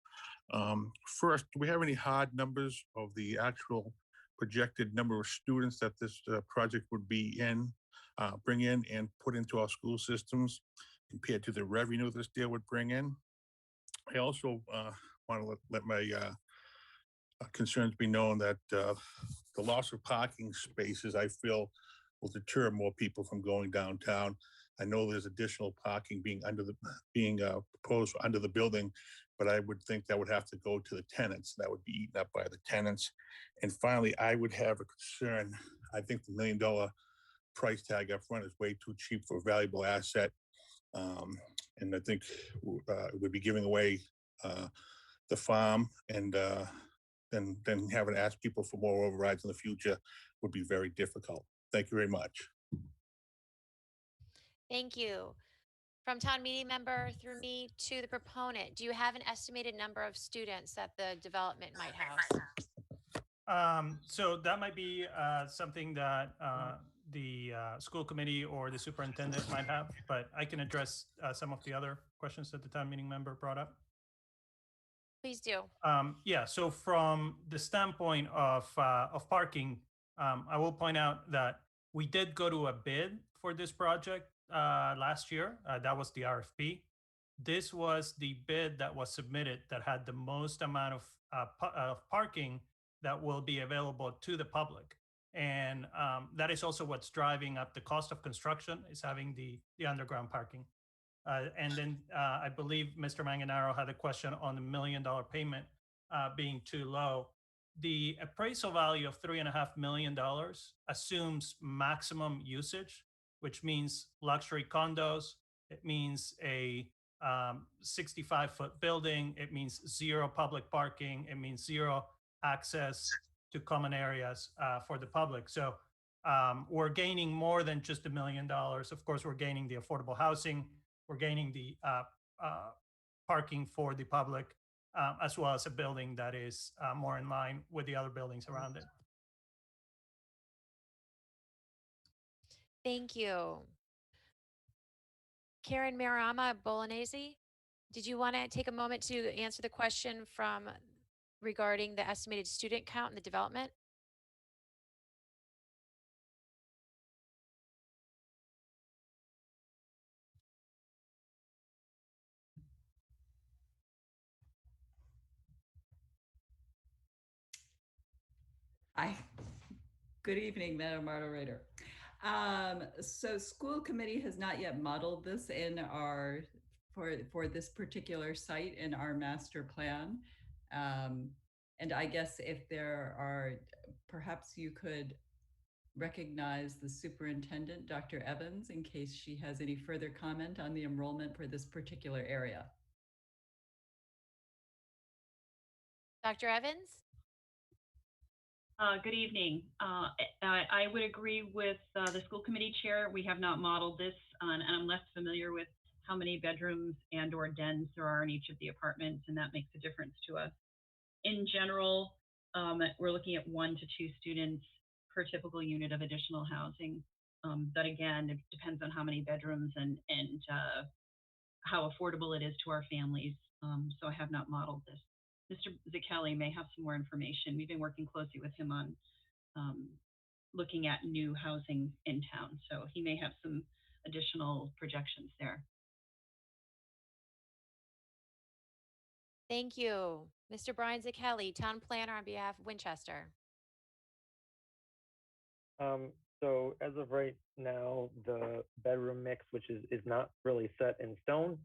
First, do we have any hard numbers of the actual projected number of students that this project would bring in and put into our school systems compared to the revenue this deal would bring in? I also want to let my concerns be known that the loss of parking spaces, I feel, will deter more people from going downtown. I know there's additional parking being proposed under the building, but I would think that would have to go to the tenants. That would be eaten up by the tenants. And finally, I would have a concern. I think the $1 million price tag up front is way too cheap for a valuable asset. And I think it would be giving away the farm, and then having to ask people for more overrides in the future would be very difficult. Thank you very much. Thank you. From town meeting member through me to the proponent, do you have an estimated number of students that the development might house? So that might be something that the school committee or the superintendent might have, but I can address some of the other questions that the town meeting member brought up. Please do. Yeah, so from the standpoint of parking, I will point out that we did go to a bid for this project last year. That was the RFP. This was the bid that was submitted that had the most amount of parking that will be available to the public. And that is also what's driving up the cost of construction, is having the underground parking. And then I believe Mr. Manganaro had a question on the $1 million payment being too low. The appraisal value of $3.5 million assumes maximum usage, which means luxury condos. It means a 65-foot building. It means zero public parking. It means zero access to common areas for the public. So we're gaining more than just $1 million. Of course, we're gaining the affordable housing. We're gaining the parking for the public, as well as a building that is more in line with the other buildings around it. Thank you. Karen Marama Bolognese, did you want to take a moment to answer the question from regarding the estimated student count in the development? Hi. Good evening, Madam Moderator. So school committee has not yet modeled this in our, for this particular site in our master plan. And I guess if there are, perhaps you could recognize the superintendent, Dr. Evans, in case she has any further comment on the enrollment for this particular area. Dr. Evans? Good evening. I would agree with the school committee chair. We have not modeled this, and I'm less familiar with how many bedrooms and or dens there are in each of the apartments, and that makes a difference to us. In general, we're looking at 1 to 2 students per typical unit of additional housing. But again, it depends on how many bedrooms and how affordable it is to our families. So I have not modeled this. Mr. Zacchelli may have some more information. We've been working closely with him on looking at new housing in town. So he may have some additional projections there. Thank you. Mr. Brian Zacchelli, town planner on behalf of Winchester. So as of right now, the bedroom mix, which is not really set in stone,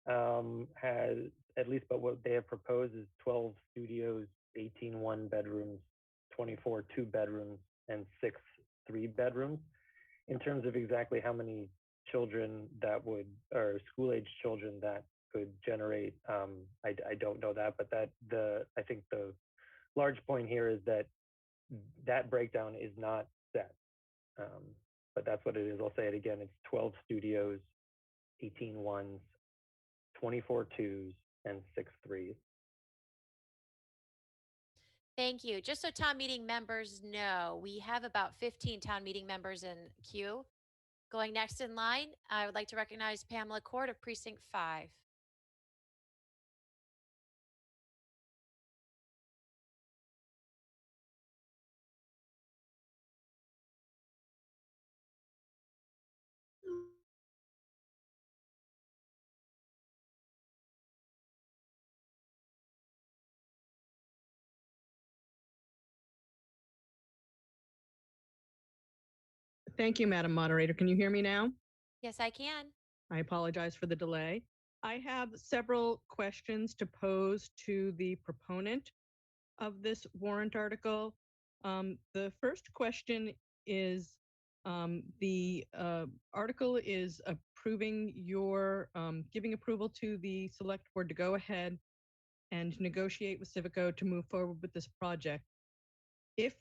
has, at least but what they have proposed, is 12 studios, 18 one-bedrooms, 24 two-bedrooms, and 6 three-bedrooms. In terms of exactly how many children that would, or school-age children that could generate, I don't know that, but I think the large point here is that breakdown is not set. But that's what it is. I'll say it again. It's 12 studios, 18 ones, 24 twos, and 6 threes. Thank you. Just so town meeting members know, we have about 15 town meeting members in queue. Going next in line, I would like to recognize Pamela Court of Precinct 5. Thank you, Madam Moderator. Can you hear me now? Yes, I can. I apologize for the delay. I have several questions to pose to the proponent of this warrant article. The first question is, the article is approving your, giving approval to the select board to go ahead and negotiate with Civico to move forward with this project. If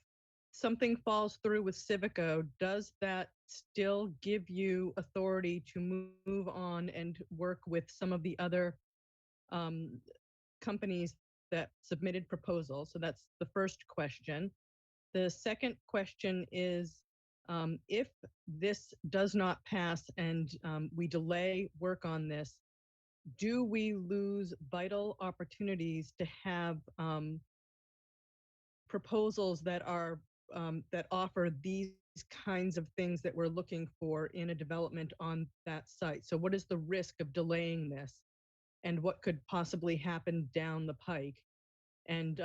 something falls through with Civico, does that still give you authority to move on and work with some of the other companies that submitted proposals? So that's the first question. The second question is, if this does not pass and we delay work on this, do we lose vital opportunities to have proposals that are that offer these kinds of things that we're looking for in a development on that site? So what is the risk of delaying this, and what could possibly happen down the pike? And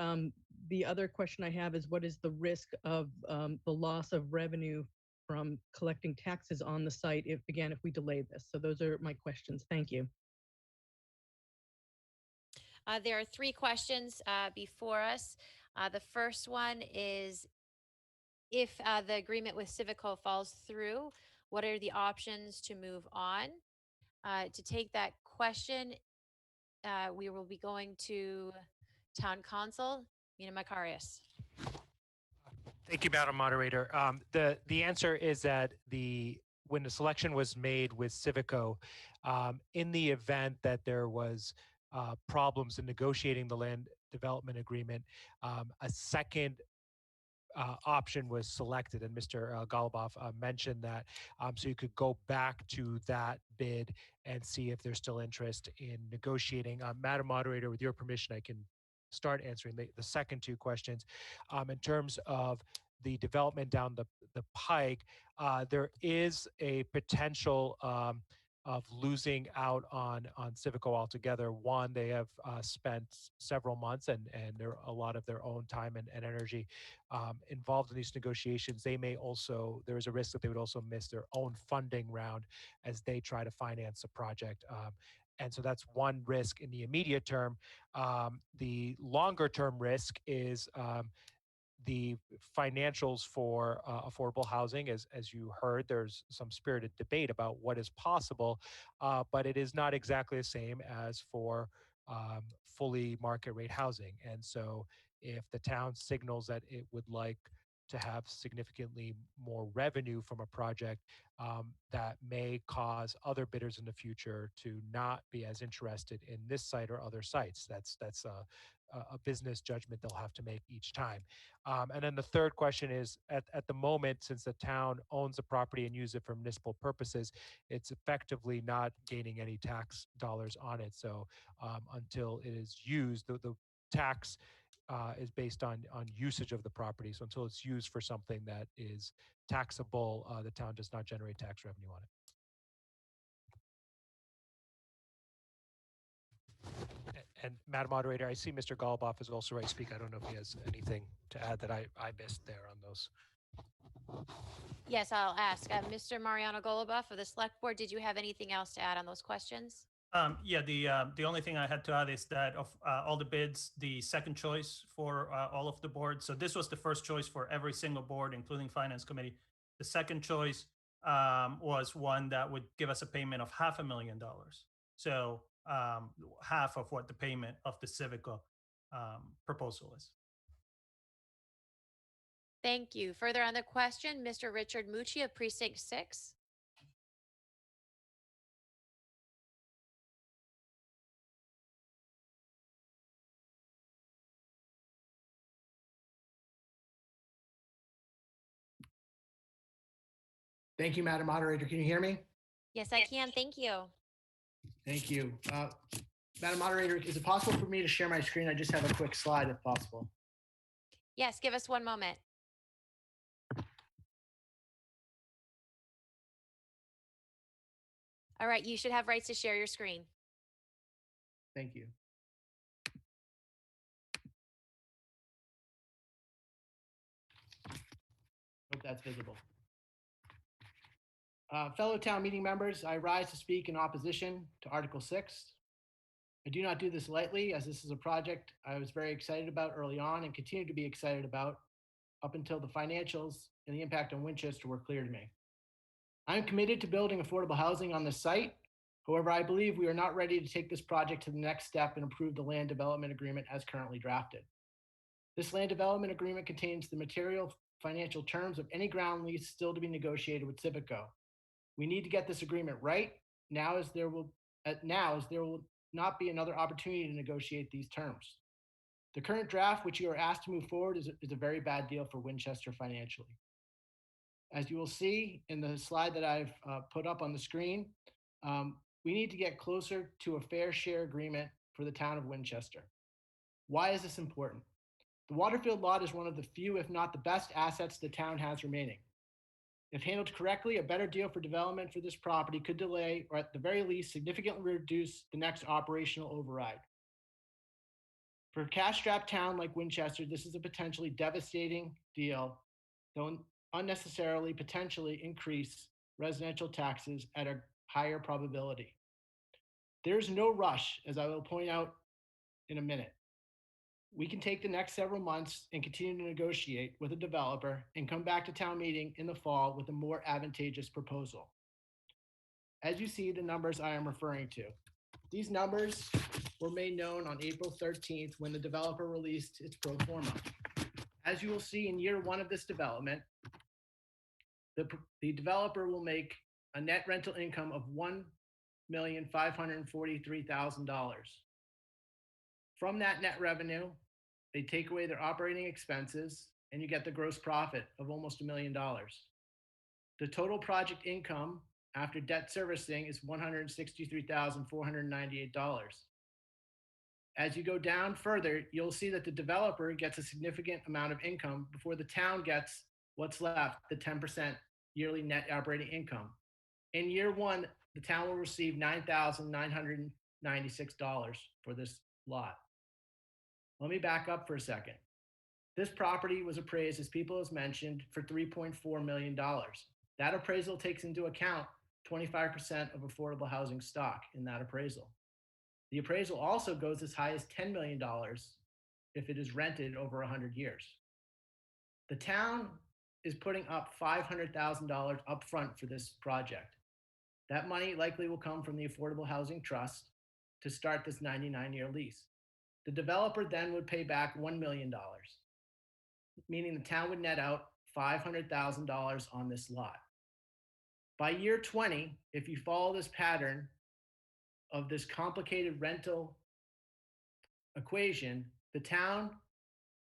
the other question I have is, what is the risk of the loss of revenue from collecting taxes on the site if we delay this? So those are my questions. Thank you. There are three questions before us. The first one is, if the agreement with Civico falls through, what are the options to move on? To take that question, we will be going to Town Council, Mina Makarios. Thank you, Madam Moderator. The answer is that when the selection was made with Civico, in the event that there was problems in negotiating the land development agreement, a second option was selected, and Mr. Golubov mentioned that. So you could go back to that bid and see if there's still interest in negotiating. Madam Moderator, with your permission, I can start answering the second two questions. In terms of the development down the pike, there is a potential of losing out on Civico altogether. One, they have spent several months and a lot of their own time and energy involved in these negotiations. They may also, there is a risk that they would also miss their own funding round as they try to finance the project. And so that's one risk in the immediate term. The longer term risk is the financials for affordable housing. As you heard, there's some spirited debate about what is possible, but it is not exactly the same as for fully market rate housing. And so if the town signals that it would like to have significantly more revenue from a project, that may cause other bidders in the future to not be as interested in this site or other sites. That's a business judgment they'll have to make each time. And then the third question is, at the moment, since the town owns the property and uses it for municipal purposes, it's effectively not gaining any tax dollars on it. So until it is used, the tax is based on usage of the property. So until it's used for something that is taxable, the town does not generate tax revenue on it. And Madam Moderator, I see Mr. Golubov is also ready to speak. I don't know if he has anything to add that I missed there on those. Yes, I'll ask. Mr. Mariano Golubov of the Select Board, did you have anything else to add on those questions? Yeah, the only thing I had to add is that of all the bids, the second choice for all of the boards. So this was the first choice for every single board, including Finance Committee. The second choice was one that would give us a payment of $500,000. So half of what the payment of the Civico proposal is. Thank you. Further on the question, Mr. Richard Mucci of Precinct 6. Thank you, Madam Moderator. Can you hear me? Yes, I can. Thank you. Thank you. Madam Moderator, is it possible for me to share my screen? I just have a quick slide if possible. Yes, give us one moment. All right, you should have rights to share your screen. Thank you. Hope that's visible. Fellow town meeting members, I rise to speak in opposition to Article 6. I do not do this lightly, as this is a project I was very excited about early on and continue to be excited about up until the financials and the impact on Winchester were clear to me. I am committed to building affordable housing on this site. However, I believe we are not ready to take this project to the next step and approve the land development agreement as currently drafted. This land development agreement contains the material financial terms of any ground lease still to be negotiated with Civico. We need to get this agreement right now, as there will not be another opportunity to negotiate these terms. The current draft, which you are asked to move forward, is a very bad deal for Winchester financially. As you will see in the slide that I've put up on the screen, we need to get closer to a fair share agreement for the town of Winchester. Why is this important? The Waterfield lot is one of the few, if not the best, assets the town has remaining. If handled correctly, a better deal for development for this property could delay, or at the very least, significantly reduce the next operational override. For a cash-strapped town like Winchester, this is a potentially devastating deal that will unnecessarily potentially increase residential taxes at a higher probability. There's no rush, as I will point out in a minute. We can take the next several months and continue to negotiate with a developer and come back to town meeting in the fall with a more advantageous proposal. As you see, the numbers I am referring to. These numbers were made known on April 13th when the developer released its pro forma. As you will see in year one of this development, the developer will make a net rental income of $1,543,000. From that net revenue, they take away their operating expenses and you get the gross profit of almost $1 million. The total project income after debt servicing is $163,498. As you go down further, you'll see that the developer gets a significant amount of income before the town gets what's left, the 10% yearly net operating income. In year one, the town will receive $9,996 for this lot. Let me back up for a second. This property was appraised, as people has mentioned, for $3.4 million. That appraisal takes into account 25% of affordable housing stock in that appraisal. The appraisal also goes as high as $10 million if it is rented over 100 years. The town is putting up $500,000 upfront for this project. That money likely will come from the Affordable Housing Trust to start this 99-year lease. The developer then would pay back $1 million, meaning the town would net out $500,000 on this lot. By year 20, if you follow this pattern of this complicated rental equation, the town,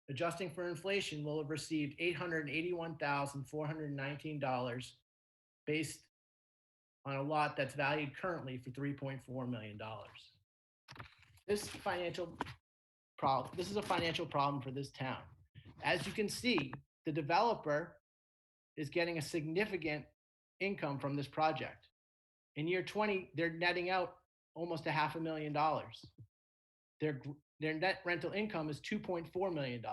adjusting for inflation, will have received $881,419 based on a lot that's valued currently for $3.4 million. This is a financial problem for this town. As you can see, the developer is getting a significant income from this project. In year 20, they're netting out almost $500,000. Their net rental income is $2.4 million.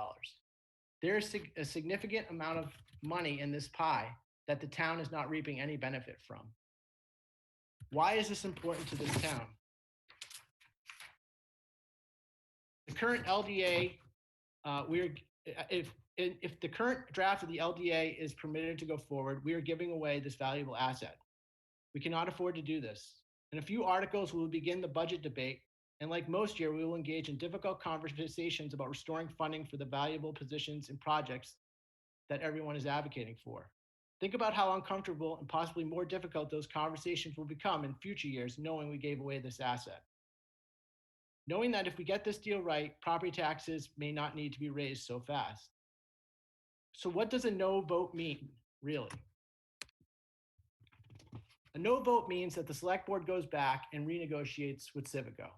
There's a significant amount of money in this pie that the town is not reaping any benefit from. Why is this important to this town? The current LDA, if the current draft of the LDA is permitted to go forward, we are giving away this valuable asset. We cannot afford to do this. In a few articles, we will begin the budget debate, and like most year, we will engage in difficult conversations about restoring funding for the valuable positions and projects that everyone is advocating for. Think about how uncomfortable and possibly more difficult those conversations will become in future years, knowing we gave away this asset. Knowing that if we get this deal right, property taxes may not need to be raised so fast. So what does a no vote mean, really? A no vote means that the select board goes back and renegotiates with Civico.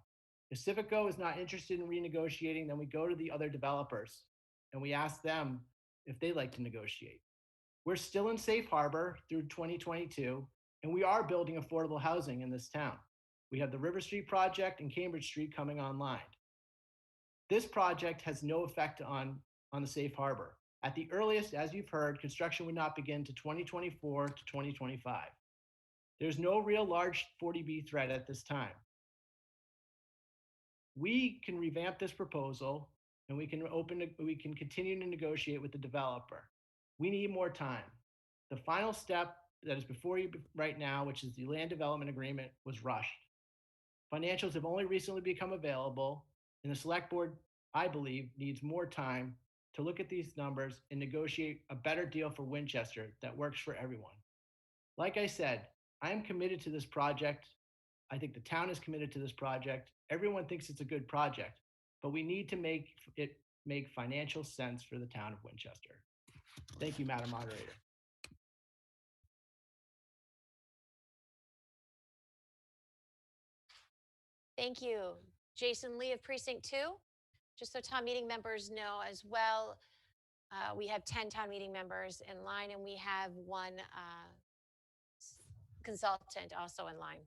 If Civico is not interested in renegotiating, then we go to the other developers and we ask them if they'd like to negotiate. We're still in safe harbor through 2022, and we are building affordable housing in this town. We have the River Street project and Cambridge Street coming online. This project has no effect on the safe harbor. At the earliest, as you've heard, construction would not begin to 2024 to 2025. There's no real large 40B threat at this time. We can revamp this proposal and we can continue to negotiate with the developer. We need more time. The final step that is before you right now, which is the land development agreement, was rushed. Financials have only recently become available, and the select board, I believe, needs more time to look at these numbers and negotiate a better deal for Winchester that works for everyone. Like I said, I am committed to this project. I think the town is committed to this project. Everyone thinks it's a good project, but we need to make it make financial sense for the town of Winchester. Thank you, Madam Moderator. Thank you. Jason Lee of Precinct 2. Just so town meeting members know as well, we have 10 town meeting members in line, and we have one consultant also in line.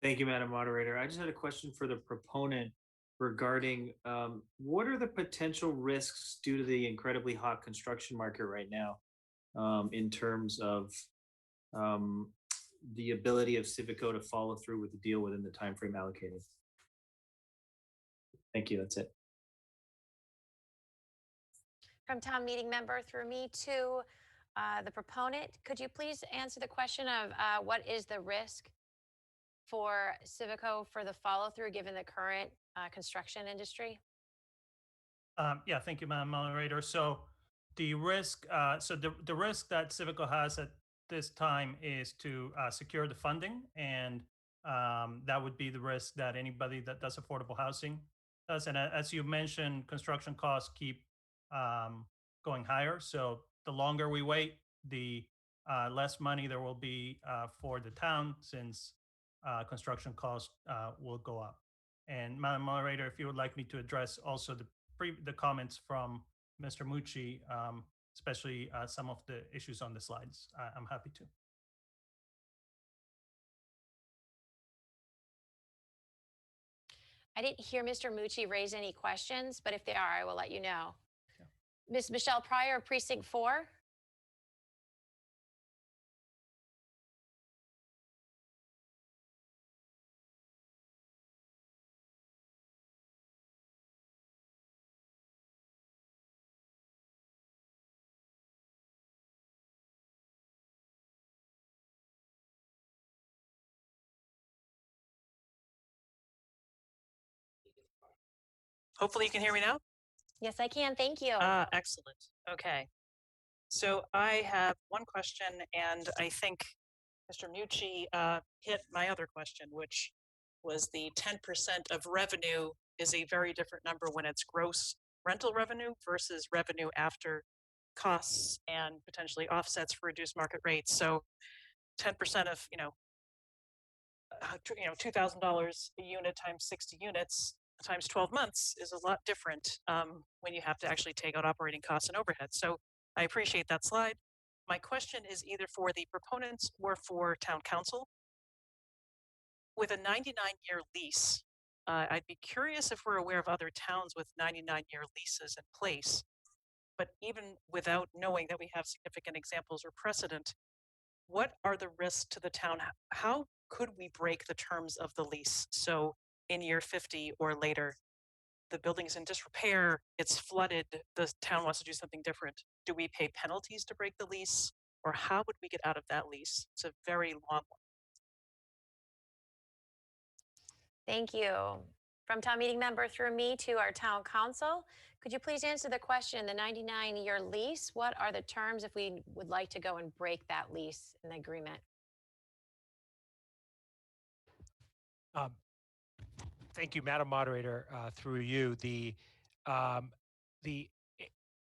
Thank you, Madam Moderator. I just had a question for the proponent regarding what are the potential risks due to the incredibly hot construction market right now in terms of the ability of Civico to follow through with the deal within the timeframe allocated? Thank you. That's it. From town meeting member through me to the proponent, could you please answer the question of what is the risk for Civico for the follow through given the current construction industry? Yeah, thank you, Madam Moderator. So the risk, the risk that Civico has at this time is to secure the funding, and that would be the risk that anybody that does affordable housing does. And as you mentioned, construction costs keep going higher. So the longer we wait, the less money there will be for the town, since construction costs will go up. And Madam Moderator, if you would like me to address also the comments from Mr. Mucci, especially some of the issues on the slides, I'm happy to. I didn't hear Mr. Mucci raise any questions, but if they are, I will let you know. Ms. Michelle Pryor, Precinct 4. Hopefully you can hear me now. Yes, I can. Thank you. Excellent. Okay. So I have one question, and I think Mr. Mucci hit my other question, which was the 10% of revenue is a very different number when it's gross rental revenue versus revenue after costs and potentially offsets for reduced market rates. So 10% of, $2,000 a unit times 60 units times 12 months is a lot different when you have to actually take out operating costs and overhead. So I appreciate that slide. My question is either for the proponents or for town council. With a 99-year lease, I'd be curious if we're aware of other towns with 99-year leases in place. But even without knowing that we have significant examples or precedent, what are the risks to the town? How could we break the terms of the lease? So in year 50 or later, the building's in disrepair, it's flooded, the town wants to do something different. Do we pay penalties to break the lease? Or how would we get out of that lease? It's a very long one. Thank you. From town meeting member through me to our town council, could you please answer the question, the 99-year lease, what are the terms if we would like to go and break that lease in the agreement? Thank you, Madam Moderator, through you. The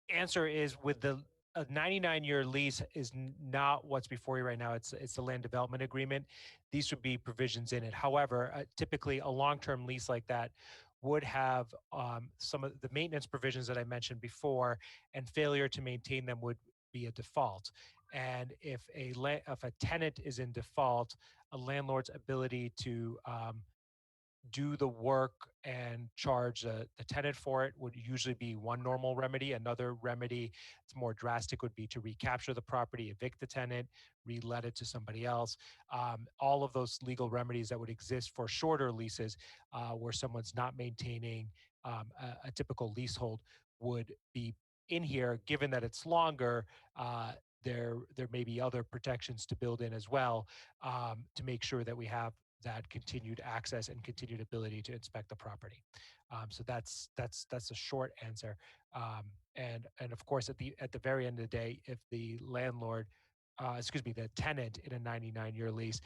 answer is with the 99-year lease is not what's before you right now. It's the land development agreement. These would be provisions in it. However, typically a long-term lease like that would have some of the maintenance provisions that I mentioned before, and failure to maintain them would be a default. And if a tenant is in default, a landlord's ability to do the work and charge the tenant for it would usually be one normal remedy. Another remedy, it's more drastic, would be to recapture the property, evict the tenant, re-let it to somebody else. All of those legal remedies that would exist for shorter leases where someone's not maintaining a typical leasehold would be in here. Given that it's longer, there may be other protections to build in as well to make sure that we have that continued access and continued ability to inspect the property. So that's a short answer. And of course, at the very end of the day, if the landlord, the tenant in a 99-year lease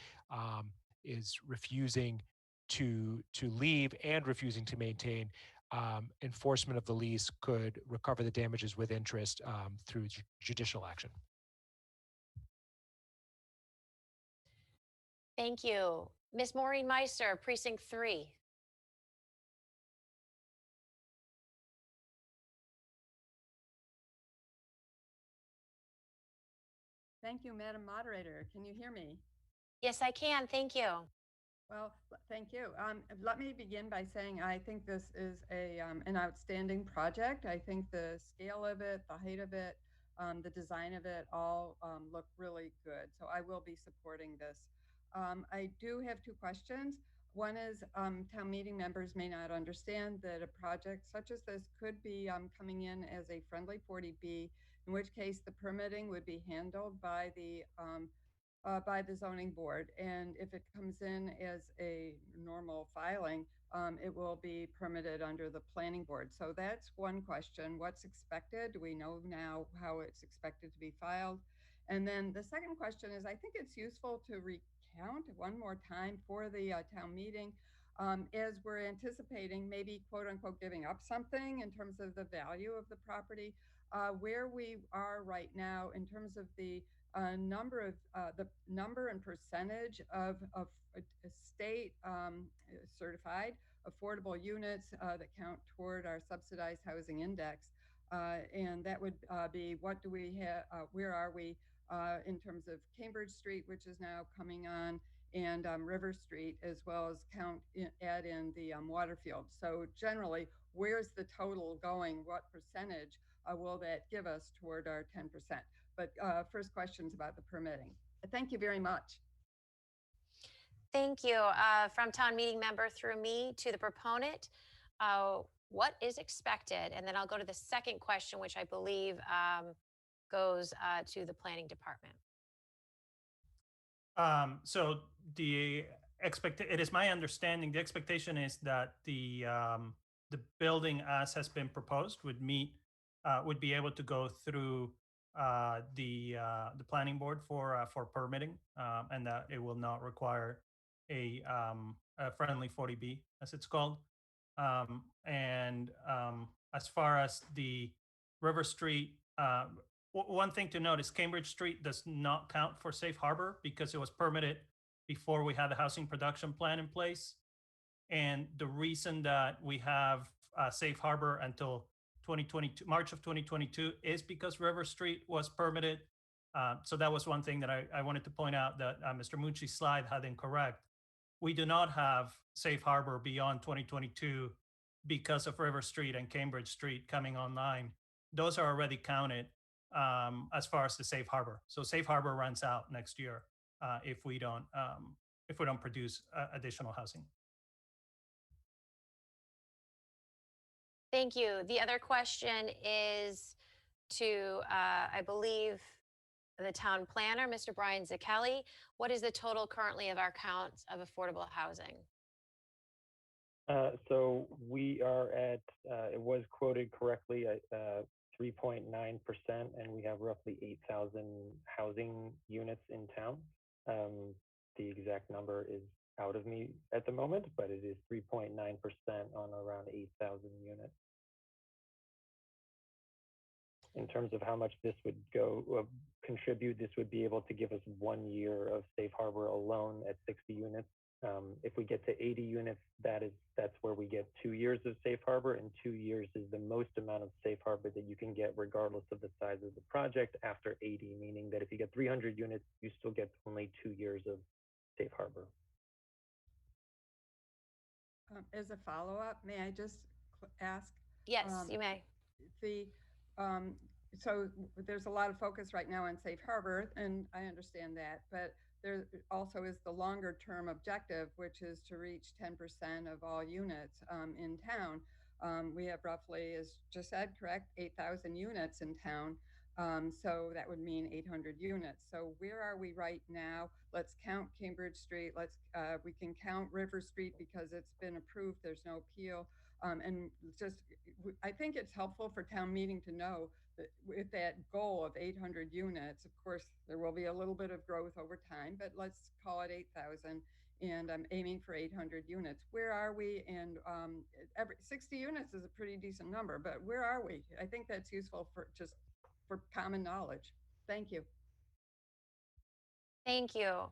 is refusing to leave and refusing to maintain, enforcement of the lease could recover the damages with interest through judicial action. Thank you. Ms. Maureen Meister, Precinct 3. Thank you, Madam Moderator. Can you hear me? Yes, I can. Thank you. Well, thank you. Let me begin by saying I think this is an outstanding project. I think the scale of it, the height of it, the design of it all look really good. So I will be supporting this. I do have two questions. One is town meeting members may not understand that a project such as this could be coming in as a friendly 40B, in which case the permitting would be handled by the zoning board. And if it comes in as a normal filing, it will be permitted under the planning board. So that's one question. What's expected? Do we know now how it's expected to be filed? And then the second question is, I think it's useful to recount one more time for the town meeting as we're anticipating maybe quote unquote giving up something in terms of the value of the property, where we are right now in terms of the number and percentage of state certified affordable units that count toward our subsidized housing index. And that would be, what do we have, where are we in terms of Cambridge Street, which is now coming on, and River Street, as well as add in the Waterfield. So generally, where's the total going? What percentage will that give us toward our 10%? But first question's about the permitting. Thank you very much. Thank you. From town meeting member through me to the proponent, what is expected? And then I'll go to the second question, which I believe goes to the planning department. So it is my understanding, the expectation is that the building as has been proposed would be able to go through the planning board for permitting, and that it will not require a friendly 40B, as it's called. And as far as the River Street, one thing to note is Cambridge Street does not count for safe harbor because it was permitted before we had the housing production plan in place. And the reason that we have safe harbor until 2022, March of 2022, is because River Street was permitted. So that was one thing that I wanted to point out, that Mr. Mucci's slide had incorrect. We do not have safe harbor beyond 2022 because of River Street and Cambridge Street coming online. Those are already counted as far as the safe harbor. So safe harbor runs out next year if we don't produce additional housing. Thank you. The other question is to, I believe, the town planner, Mr. Brian Zacchelli. What is the total currently of our counts of affordable housing? So we are at, it was quoted correctly at 3.9%, and we have roughly 8,000 housing units in town. The exact number is out of me at the moment, but it is 3.9% on around 8,000 units. In terms of how much this would contribute, this would be able to give us 1 year of safe harbor alone at 60 units. If we get to 80 units, that's where we get 2 years of safe harbor, and 2 years is the most amount of safe harbor that you can get regardless of the size of the project after 80, meaning that if you get 300 units, you still get only 2 years of safe harbor. As a follow-up, may I just ask? Yes, you may. So there's a lot of focus right now on safe harbor, and I understand that, but there also is the longer term objective, which is to reach 10% of all units in town. We have roughly, as just said, correct, 8,000 units in town. So that would mean 800 units. So where are we right now? Let's count Cambridge Street. We can count River Street because it's been approved. There's no appeal. And just, I think it's helpful for town meeting to know that with that goal of 800 units, of course, there will be a little bit of growth over time, but let's call it 8,000. And I'm aiming for 800 units. Where are we? And every 60 units is a pretty decent number, but where are we? I think that's useful for common knowledge. Thank you. Thank you.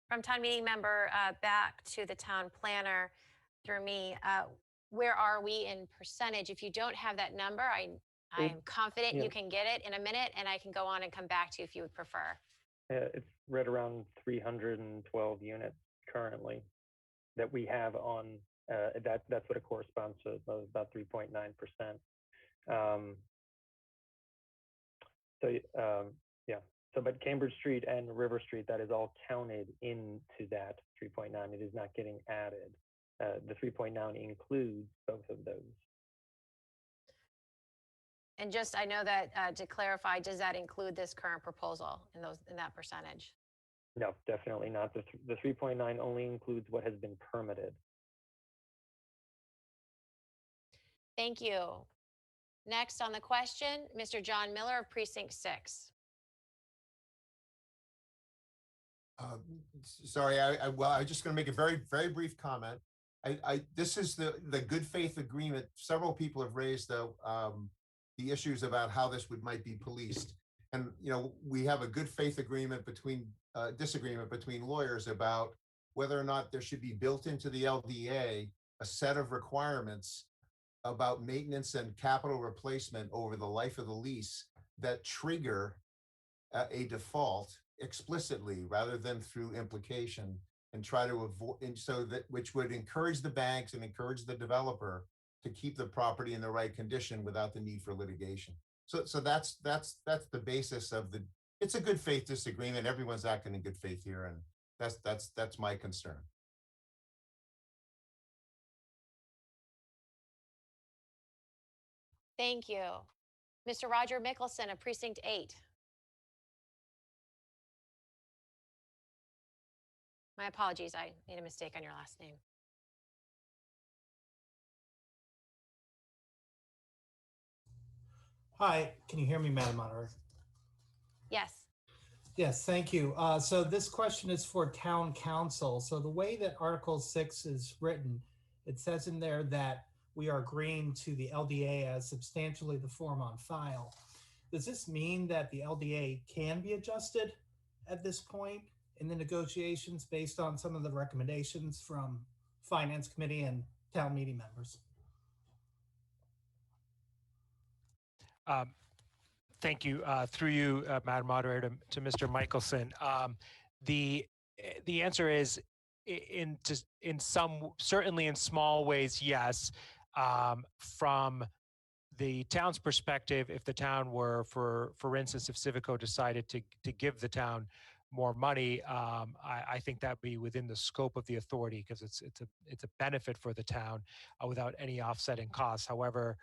From town meeting member back to the town planner through me, where are we in percentage? If you don't have that number, I am confident yeah. you can get it in a minute, and I can go on and come back to you if you would prefer. It's right around 312 units currently that we have on, that's what it corresponds to, about 3.9%. Yeah, so but Cambridge Street and River Street, that is all counted into that 3.9. It is not getting added. The 3.9 includes both of those. And just, I know that to clarify, does that include this current proposal in that percentage? No, definitely not. The 3.9 only includes what has been permitted. Thank you. Next on the question, Mr. John Miller of Precinct 6. Sorry, well, I'm just going to make a very, very brief comment. This is the good faith agreement. Several people have raised the issues about how this might be policed. And, you know, we have a good faith agreement disagreement between lawyers about whether or not there should be built into the LDA a set of requirements about maintenance and capital replacement over the life of the lease that trigger a default explicitly rather than through implication, and try to avoid, and so that, which would encourage the banks and encourage the developer to keep the property in the right condition without the need for litigation. So that's the basis of it's a good faith disagreement. Everyone's acting in good faith here, and that's my concern. Thank you. Mr. Roger Mickelson of Precinct 8. My apologies, I made a mistake on your last name. Hi, can you hear me, Madam Moderator? Yes. Yes, thank you. So this question is for Town Council. So the way that Article 6 is written, it says in there that we are agreeing to the LDA as substantially the form on file. Does this mean that the LDA can be adjusted at this point in the negotiations based on some of the recommendations from Finance Committee and town meeting members? Thank you. Through you, Madam Moderator, to Mr. Michelson. The answer is certainly in small ways, yes. From the town's perspective, if the town were, for instance, if Civico decided to give the town more money, I think that'd be within the scope of the authority, because it's a benefit for the town without any offsetting costs. However,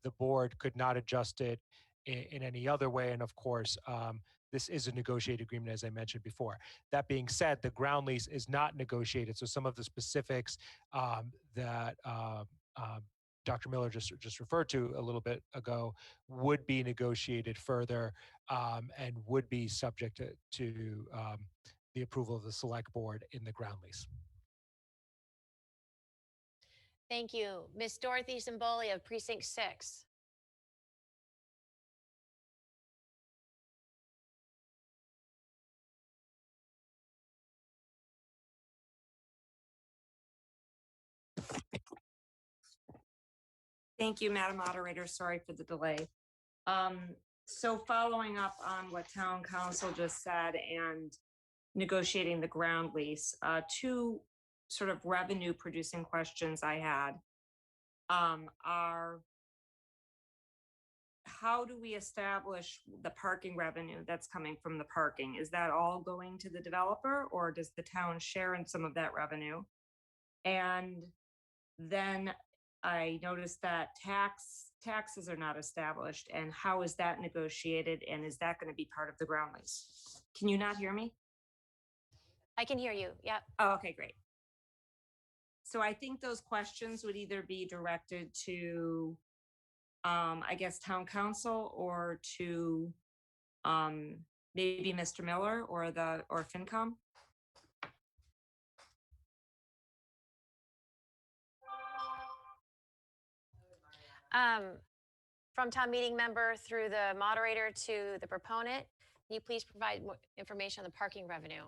the board could not adjust it in any other way, and of course, this is a negotiated agreement, as I mentioned before. That being said, the ground lease is not negotiated, so some of the specifics that Dr. Miller just referred to a little bit ago would be negotiated further and would be subject to the approval of the select board in the ground lease. Thank you. Ms. Dorothy Simboli of Precinct 6. Thank you, Madam Moderator. Sorry for the delay. So following up on what Town Council just said and negotiating the ground lease, two sort of revenue producing questions I had are, how do we establish the parking revenue that's coming from the parking? Is that all going to the developer, or does the town share in some of that revenue? And then I noticed that taxes are not established, and how is that negotiated, and is that going to be part of the ground lease? Can you not hear me? I can hear you. Yep. Oh, okay, great. So I think those questions would either be directed to, I guess, town council or to maybe Mr. Miller or FinCom. From town meeting member through the moderator to the proponent, can you please provide more information on the parking revenue?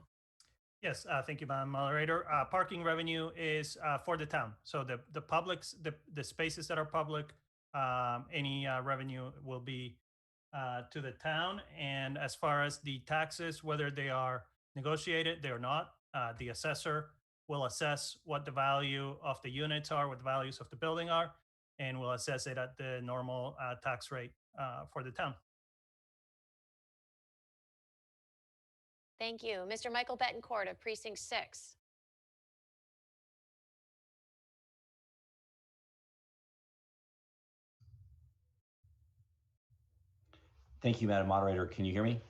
Yes, thank you, Madam Moderator. Parking revenue is for the town. So the public's, the spaces that are public, any revenue will be to the town. And as far as the taxes, whether they are negotiated, they are not, the assessor will assess what the value of the units are, what the values of the building are, and will assess it at the normal tax rate for the town. Thank you. Mr. Michael Betancourt of Precinct 6. Thank you, Madam Moderator. Can you hear me?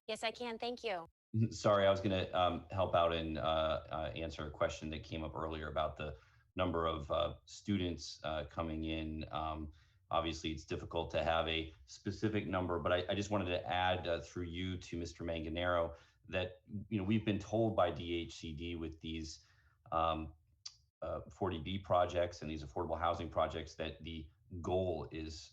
Yes, I can. Thank you. Sorry, I was going to help out and answer a question that came up earlier about the number of students coming in. Obviously, it's difficult to have a specific number, but I just wanted to add through you to Mr. Manganaro that we've been told by DHCD with these 40B projects and these affordable housing projects that the goal is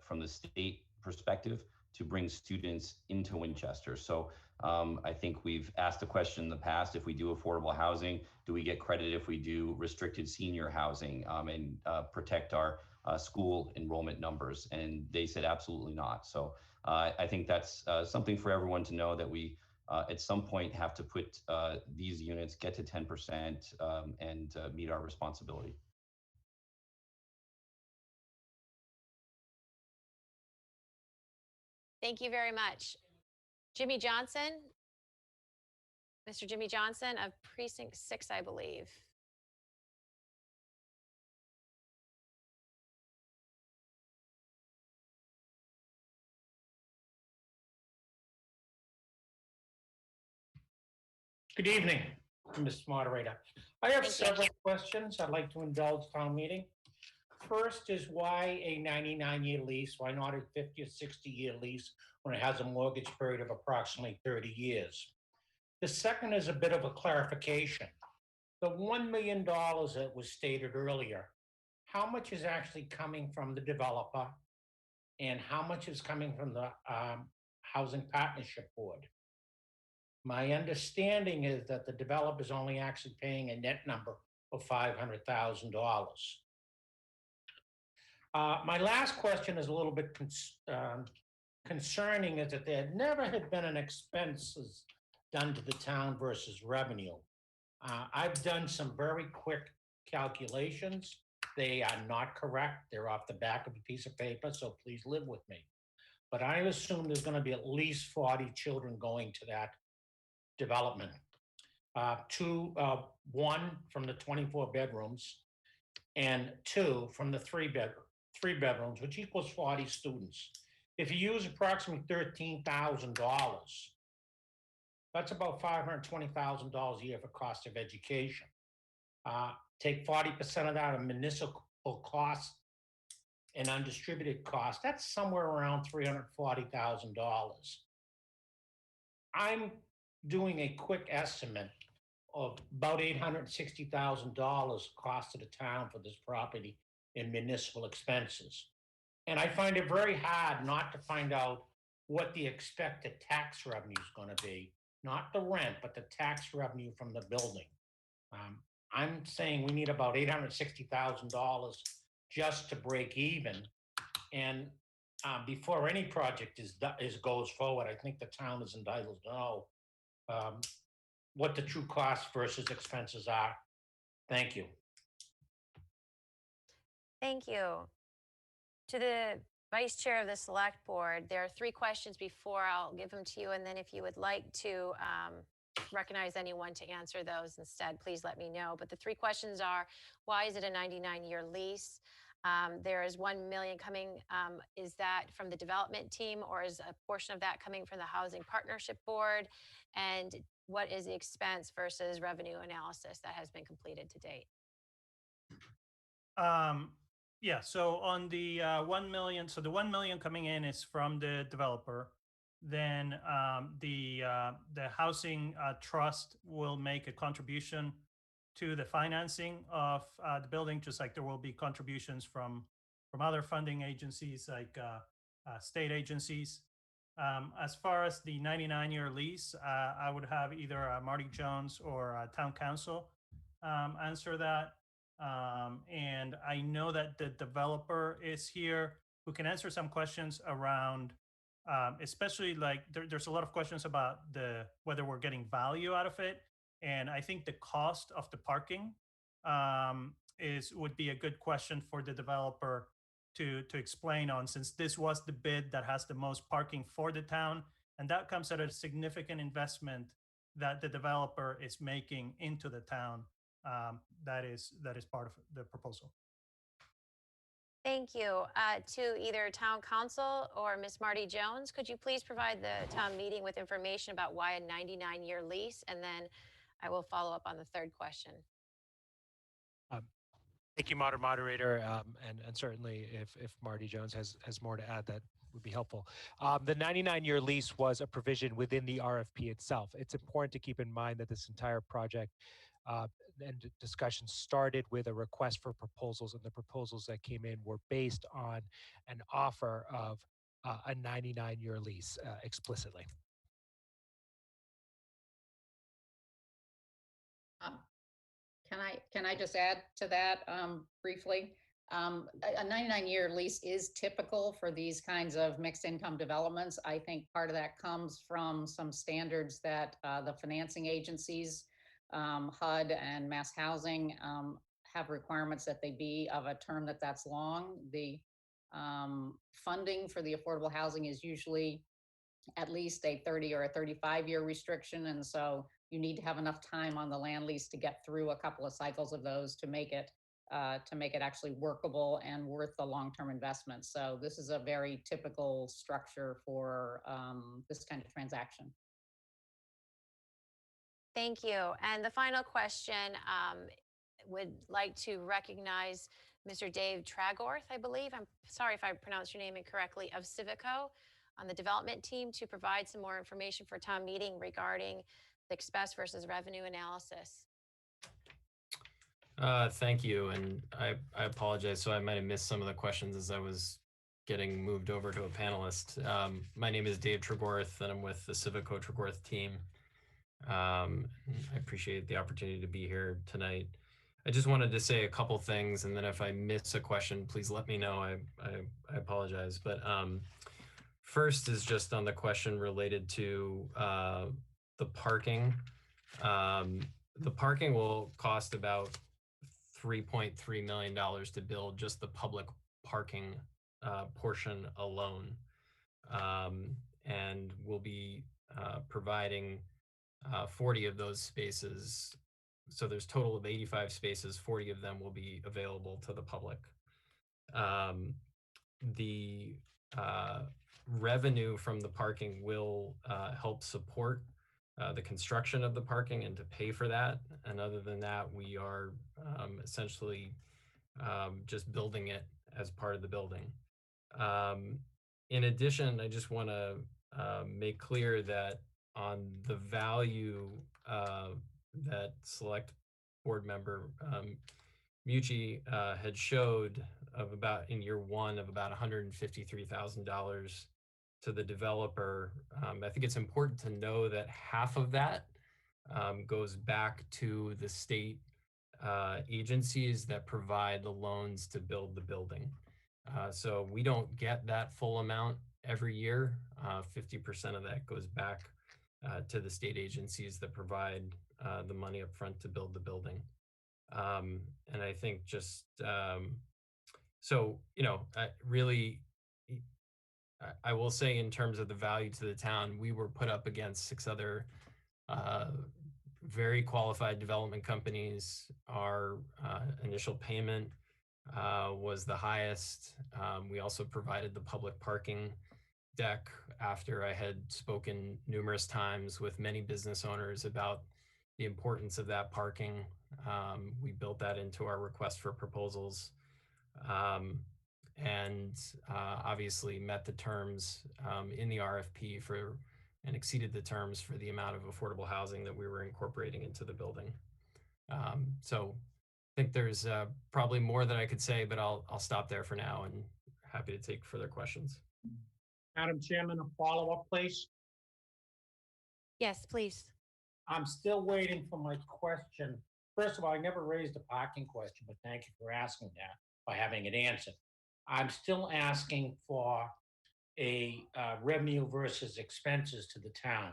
from the state perspective to bring students into Winchester. So I think we've asked the question in the past, if we do affordable housing, do we get credit if we do restricted senior housing and protect our school enrollment numbers? And they said absolutely not. So I think that's something for everyone to know, that we at some point have to put these units, get to 10% and meet our responsibility. Thank you very much. Jimmy Johnson, Mr. Jimmy Johnson of Precinct 6, I believe. Good evening, Mr. Moderator. I have several questions I'd like to indulge town meeting. First is, why a 99-year lease? Why not a 50 or 60-year lease when it has a mortgage period of approximately 30 years? The second is a bit of a clarification. The $1 million that was stated earlier, how much is actually coming from the developer and how much is coming from the Housing Partnership Board? My understanding is that the developer is only actually paying a net number of $500,000. My last question is a little bit concerning, is that there never had been an expenses done to the town versus revenue. I've done some very quick calculations. They are not correct. They're off the back of a piece of paper, so please live with me. But I assume there's going to be at least 40 children going to that development. One from the 24 bedrooms and 2 from the 3 bedrooms, which equals 40 students. If you use approximately $13,000, that's about $520,000 a year for cost of education. Take 40% of that of municipal costs and undistributed costs, that's somewhere around $340,000. I'm doing a quick estimate of about $860,000 cost to the town for this property in municipal expenses. And I find it very hard not to find out what the expected tax revenue is going to be, not the rent, but the tax revenue from the building. I'm saying we need about $860,000 just to break even. And before any project goes forward, I think the town is entitled to know what the true costs versus expenses are. Thank you. Thank you. To the Vice Chair of the Select Board, there are 3 questions before I'll give them to you. And then if you would like to recognize anyone to answer those instead, please let me know. But the three questions are, why is it a 99-year lease? There is 1 million coming. Is that from the development team, or is a portion of that coming from the Housing Partnership Board? And what is the expense versus revenue analysis that has been completed to date? Yeah, so on the 1 million, so the 1 million coming in is from the developer. Then the housing trust will make a contribution to the financing of the building, just like there will be contributions from other funding agencies like state agencies. As far as the 99-year lease, I would have either Marty Jones or Town Council answer that. And I know that the developer is here who can answer some questions around, especially like there's a lot of questions about whether we're getting value out of it. And I think the cost of the parking would be a good question for the developer to explain on, since this was the bid that has the most parking for the town. And that comes at a significant investment that the developer is making into the town. That is part of the proposal. Thank you. To either Town Council or Ms. Marty Jones, could you please provide the town meeting with information about why a 99-year lease? And then I will follow up on the third question. Thank you, moderator, and certainly if Marty Jones has more to add, that would be helpful. The 99-year lease was a provision within the RFP itself. It's important to keep in mind that this entire project and discussion started with a request for proposals, and the proposals that came in were based on an offer of a 99-year lease explicitly. Can I just add to that briefly? A 99-year lease is typical for these kinds of mixed income developments. I think part of that comes from some standards that the financing agencies, HUD and Mass Housing, have requirements that they be of a term that's long. The funding for the affordable housing is usually at least a 30 or a 35-year restriction. And so you need to have enough time on the land lease to get through a couple of cycles of those to make it actually workable and worth the long-term investment. So this is a very typical structure for this kind of transaction. Thank you. And the final question, would like to recognize Mr. Dave Tragorth, I believe. I'm sorry if I pronounced your name incorrectly, of Civico on the development team, to provide some more information for town meeting regarding the expense versus revenue analysis. Thank you, and I apologize. So I might have missed some of the questions as I was getting moved over to a panelist. My name is Dave Tragorth, and I'm with the Civico Tragorth team. I appreciate the opportunity to be here tonight. I just wanted to say a couple things, and then if I miss a question, please let me know. I apologize. But first is just on the question related to the parking. The parking will cost about $3.3 million to build, just the public parking portion alone. And we'll be providing 40 of those spaces. So there's a total of 85 spaces, 40 of them will be available to the public. The revenue from the parking will help support the construction of the parking and to pay for that. And other than that, we are essentially just building it as part of the building. In addition, I just want to make clear that on the value that select board member Mucci had showed of about in year one of about $153,000 to the developer. I think it's important to know that half of that goes back to the state agencies that provide the loans to build the building. So we don't get that full amount every year. 50% of that goes back to the state agencies that provide the money up front to build the building. And I think just, so, you know, I will say in terms of the value to the town, we were put up against 6 other very qualified development companies. Our initial payment was the highest. We also provided the public parking deck after I had spoken numerous times with many business owners about the importance of that parking. We built that into our request for proposals, and obviously met the terms in the RFP for and exceeded the terms for the amount of affordable housing that we were incorporating into the building. So I think there's probably more that I could say, but I'll stop there for now and happy to take further questions. Madam Chairman, a follow-up, please. Yes, please. I'm still waiting for my question. First of all, I never raised a parking question, but thank you for asking that, by having it answered. I'm still asking for a revenue versus expenses to the town,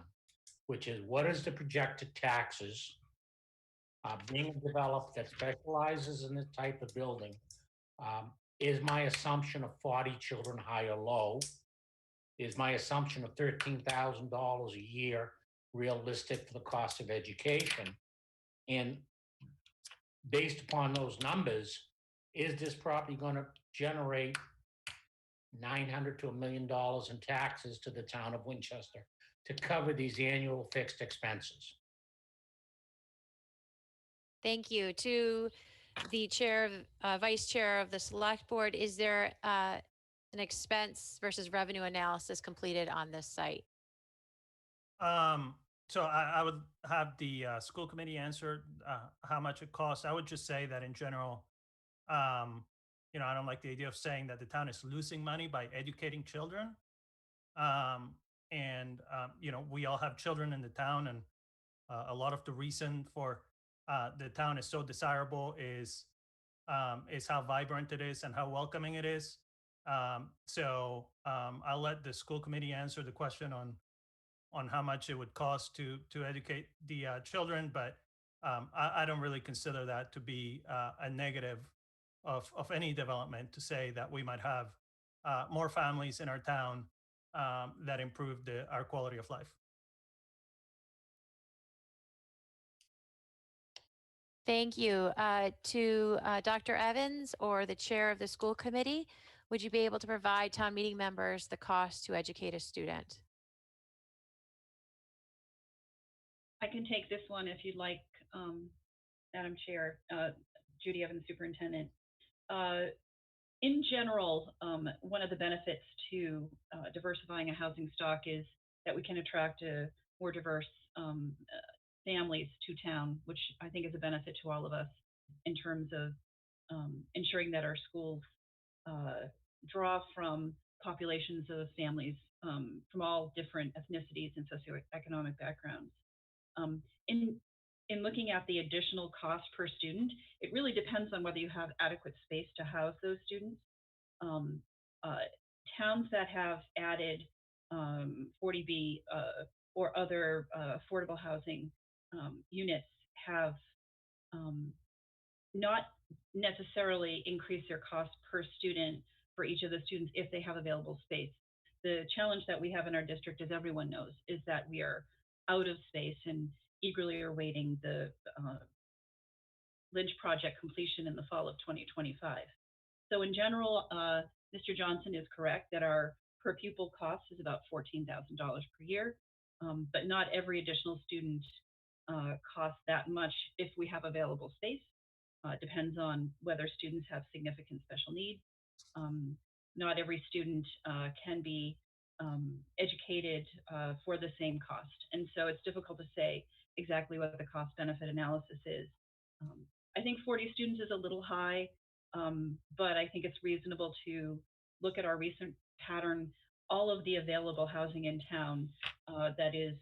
which is what is the projected taxes being developed that specializes in this type of building? Is my assumption of 40 children high or low? Is my assumption of $13,000 a year realistic for the cost of education? And based upon those numbers, is this property going to generate $900 to $1 million in taxes to the town of Winchester to cover these annual fixed expenses? Thank you. To the chair of, vice chair of the select board, is there an expense versus revenue analysis completed on this site? So I would have the school committee answer how much it costs. I would just say that in general, you know, I don't like the idea of saying that the town is losing money by educating children. You know, we all have children in the town, and a lot of the reason for the town is so desirable is how vibrant it is and how welcoming it is. I'll let the school committee answer the question on how much it would cost to educate the children, but I don't really consider that to be a negative of any development, to say that we might have more families in our town that improve our quality of life. Thank you. To Dr. Evans or the chair of the school committee, would you be able to provide town meeting members the cost to educate a student? I can take this one if you'd like, Madam Chair, Judy Evans, Superintendent. In general, one of the benefits to diversifying a housing stock is that we can attract a more diverse families to town, which I think is a benefit to all of us in terms of ensuring that our schools draw from populations of families from all different ethnicities and socioeconomic backgrounds. In looking at the additional cost per student, it really depends on whether you have adequate space to house those students. Towns that have added 40B or other affordable housing units have not necessarily increased their cost per student for each of the students if they have available space. The challenge that we have in our district, as everyone knows, is that we are out of space and eagerly awaiting the Lynch project completion in the fall of 2025. So in general, Mr. Johnson is correct that our per pupil cost is about $14,000 per year, but not every additional student costs that much if we have available space. Depends on whether students have significant special needs. Not every student can be educated for the same cost. And so it's difficult to say exactly what the cost benefit analysis is. I think 40 students is a little high, but I think it's reasonable to look at our recent pattern. All of the available housing in town that is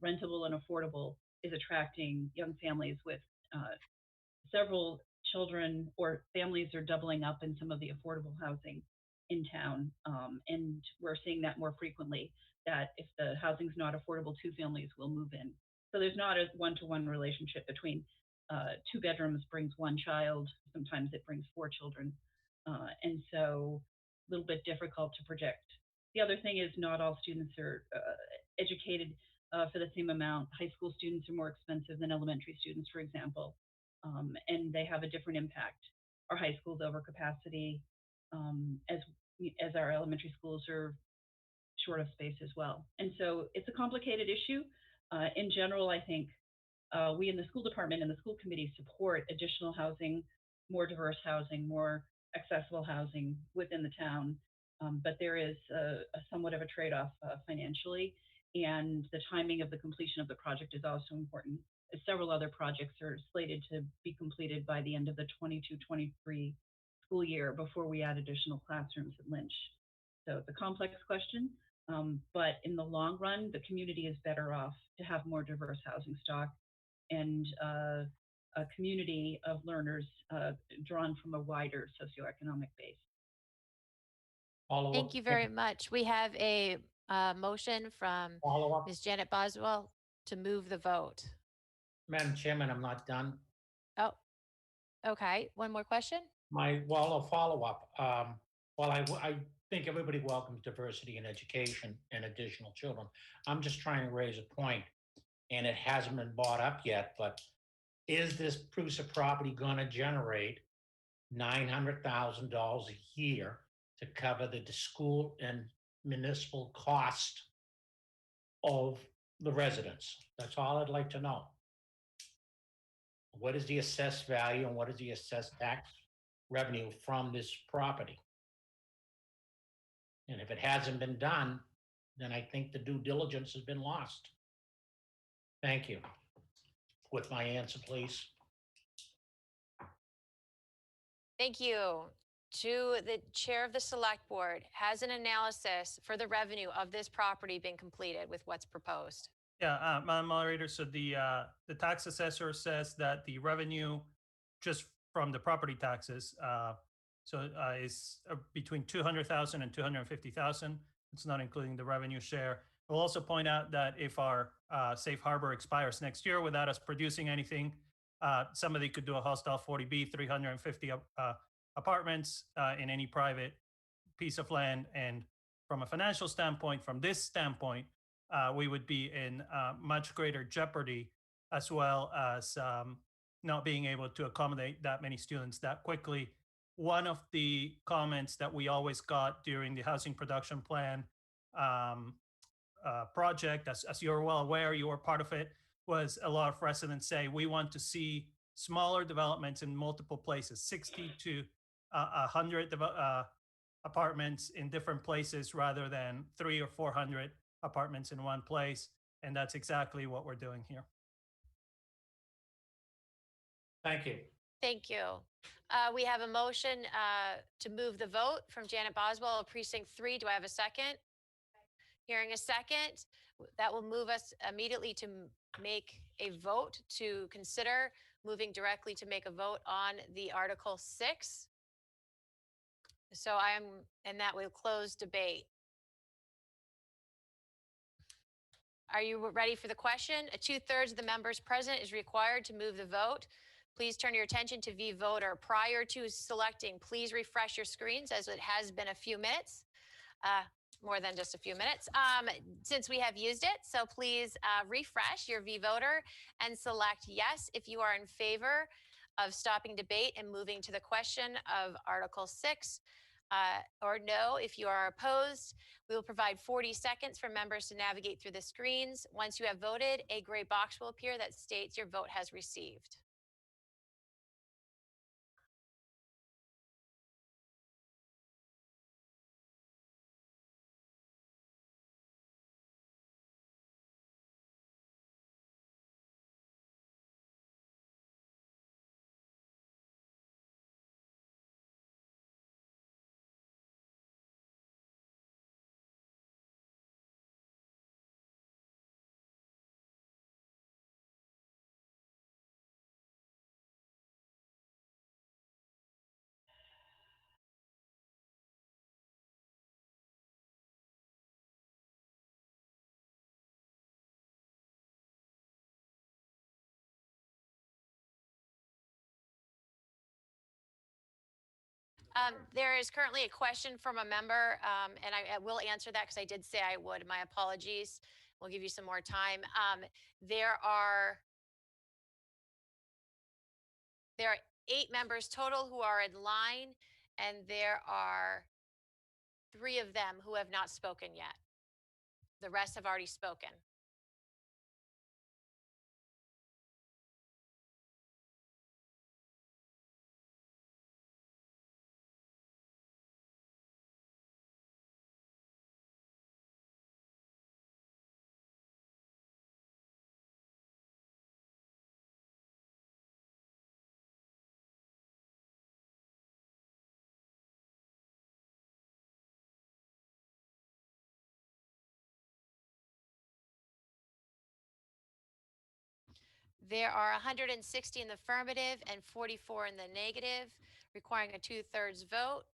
rentable and affordable is attracting young families with several children, or families are doubling up in some of the affordable housing in town. And we're seeing that more frequently, that if the housing's not affordable, two families will move in. So there's not a one-to-one relationship between 2 bedrooms brings 1 child. Sometimes it brings 4 children. And so a little bit difficult to project. The other thing is not all students are educated for the same amount. High school students are more expensive than elementary students, for example, and they have a different impact. Our high schools over capacity, as our elementary schools are short of space as well. And so it's a complicated issue. In general, I think we in the school department and the school committee support additional housing, more diverse housing, more accessible housing within the town. But there is a somewhat of a trade-off financially, and the timing of the completion of the project is also important. Several other projects are slated to be completed by the end of the 22-23 school year before we add additional classrooms at Lynch. So it's a complex question, but in the long run, the community is better off to have more diverse housing stock and a community of learners drawn from a wider socioeconomic base. Thank you very much. We have a motion from Follow-up. Ms. Janet Boswell to move the vote. Madam Chairman, I'm not done. Oh, okay. One more question? A follow-up. I think everybody welcomes diversity in education and additional children. I'm just trying to raise a point, and it hasn't been brought up yet, but is this piece of property going to generate $900,000 a year to cover the school and municipal cost of the residents? That's all I'd like to know. What is the assessed value and what is the assessed tax revenue from this property? And if it hasn't been done, then I think the due diligence has been lost. Thank you. With my answer, please. Thank you. To the chair of the select board, has an analysis for the revenue of this property been completed with what's proposed? Yeah, Madam Moderator, so the tax assessor says that the revenue just from the property taxes is between 200,000 and 250,000. It's not including the revenue share. We'll also point out that if our safe harbor expires next year without us producing anything, somebody could do a hostile 40B, 350 apartments in any private piece of land. And from a financial standpoint, from this standpoint, we would be in much greater jeopardy, as well as not being able to accommodate that many students that quickly. One of the comments that we always got during the housing production plan project, as you're well aware, you were part of it, was a lot of residents say, we want to see smaller developments in multiple places, 60 to 100 apartments in different places rather than 300 or 400 apartments in one place. And that's exactly what we're doing here. Thank you. Thank you. We have a motion to move the vote from Janet Boswell of Precinct 3. Do I have a second? Hearing a second, that will move us immediately to make a vote to consider moving directly to make a vote on the Article 6. So and that will close debate. Are you ready for the question? 2/3 of the members present is required to move the vote. Please turn your attention to vVoter. Prior to selecting, please refresh your screens, as it has been a few minutes, more than just a few minutes, since we have used it. So please refresh your vVoter and select yes if you are in favor of stopping debate and moving to the question of Article 6, or no if you are opposed. We will provide 40 seconds for members to navigate through the screens. Once you have voted, a gray box will appear that states your vote has received. There is currently a question from a member, and I will answer that because I did say I would. My apologies. We'll give you some more time. There are 8 members total who are in line, and there are 3 of them who have not spoken yet. The rest have already spoken. There are 160 in the affirmative and 44 in the negative, requiring a 2/3 vote.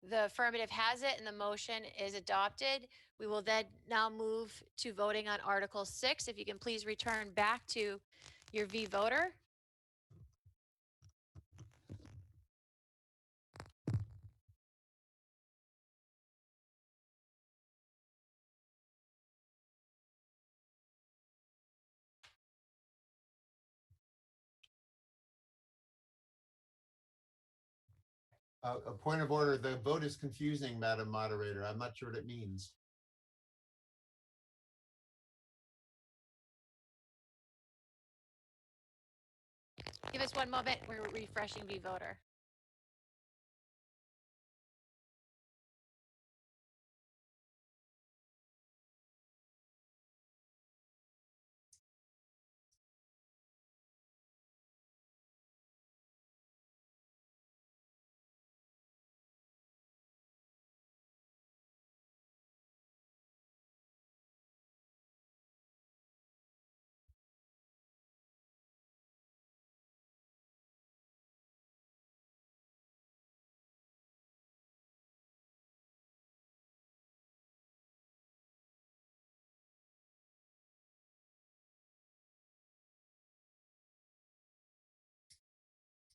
The affirmative has it and the motion is adopted. We will then now move to voting on Article 6. If you can please return back to your V voter. A point of order, the vote is confusing, Madam Moderator. I'm not sure what it means. Give us one moment. We're refreshing V voter.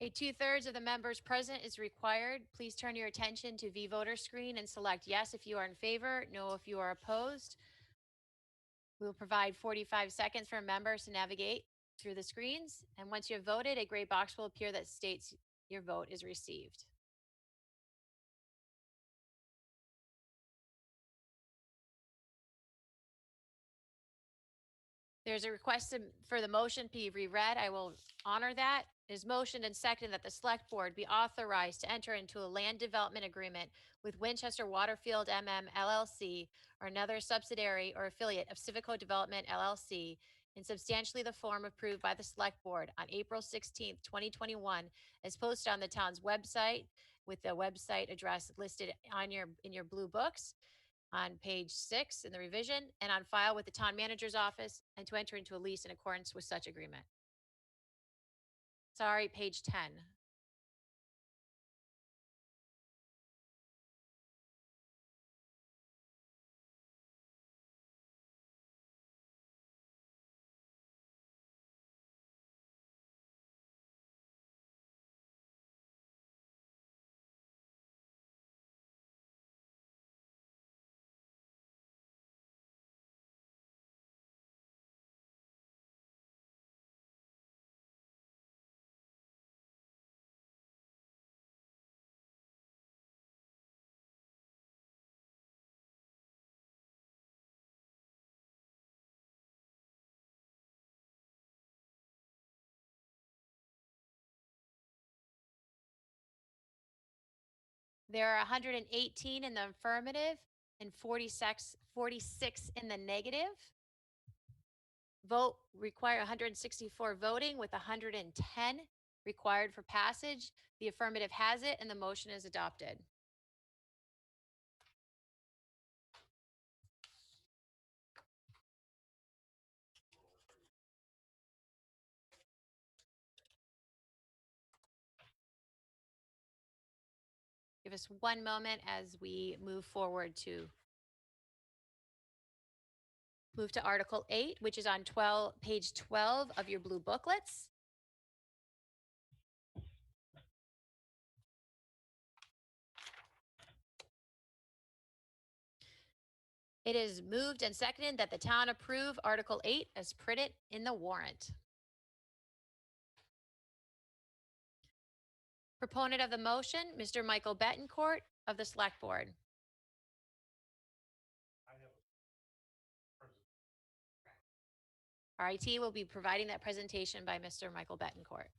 A 2/3 of the members present is required. Please turn your attention to V voter screen and select yes if you are in favor, no if you are opposed. We will provide 45 seconds for members to navigate through the screens. And once you have voted, a gray box will appear that states your vote is received. There's a request for the motion be reread. I will honor that. It is motioned and seconded that the select board be authorized to enter into a land development agreement with Winchester Waterfield MM LLC or another subsidiary or affiliate of Civico Development LLC in substantially the form approved by the select board on April 16th, 2021, as posted on the town's website with the website address listed on in your blue books on page 6 in the revision and on file with the town manager's office, and to enter into a lease in accordance with such agreement. Sorry, page 10. There are 118 in the affirmative and 46 in the negative. Vote require 164 voting with 110 required for passage. The affirmative has it and the motion is adopted. Give us one moment as we move forward to move to Article 8, which is on page 12 of your blue booklets. It is moved and seconded that the town approve Article 8 as printed in the warrant. Proponent of the motion, Mr. Michael Betancourt of the Select Board. RIT will be providing that presentation by Mr. Michael Betancourt.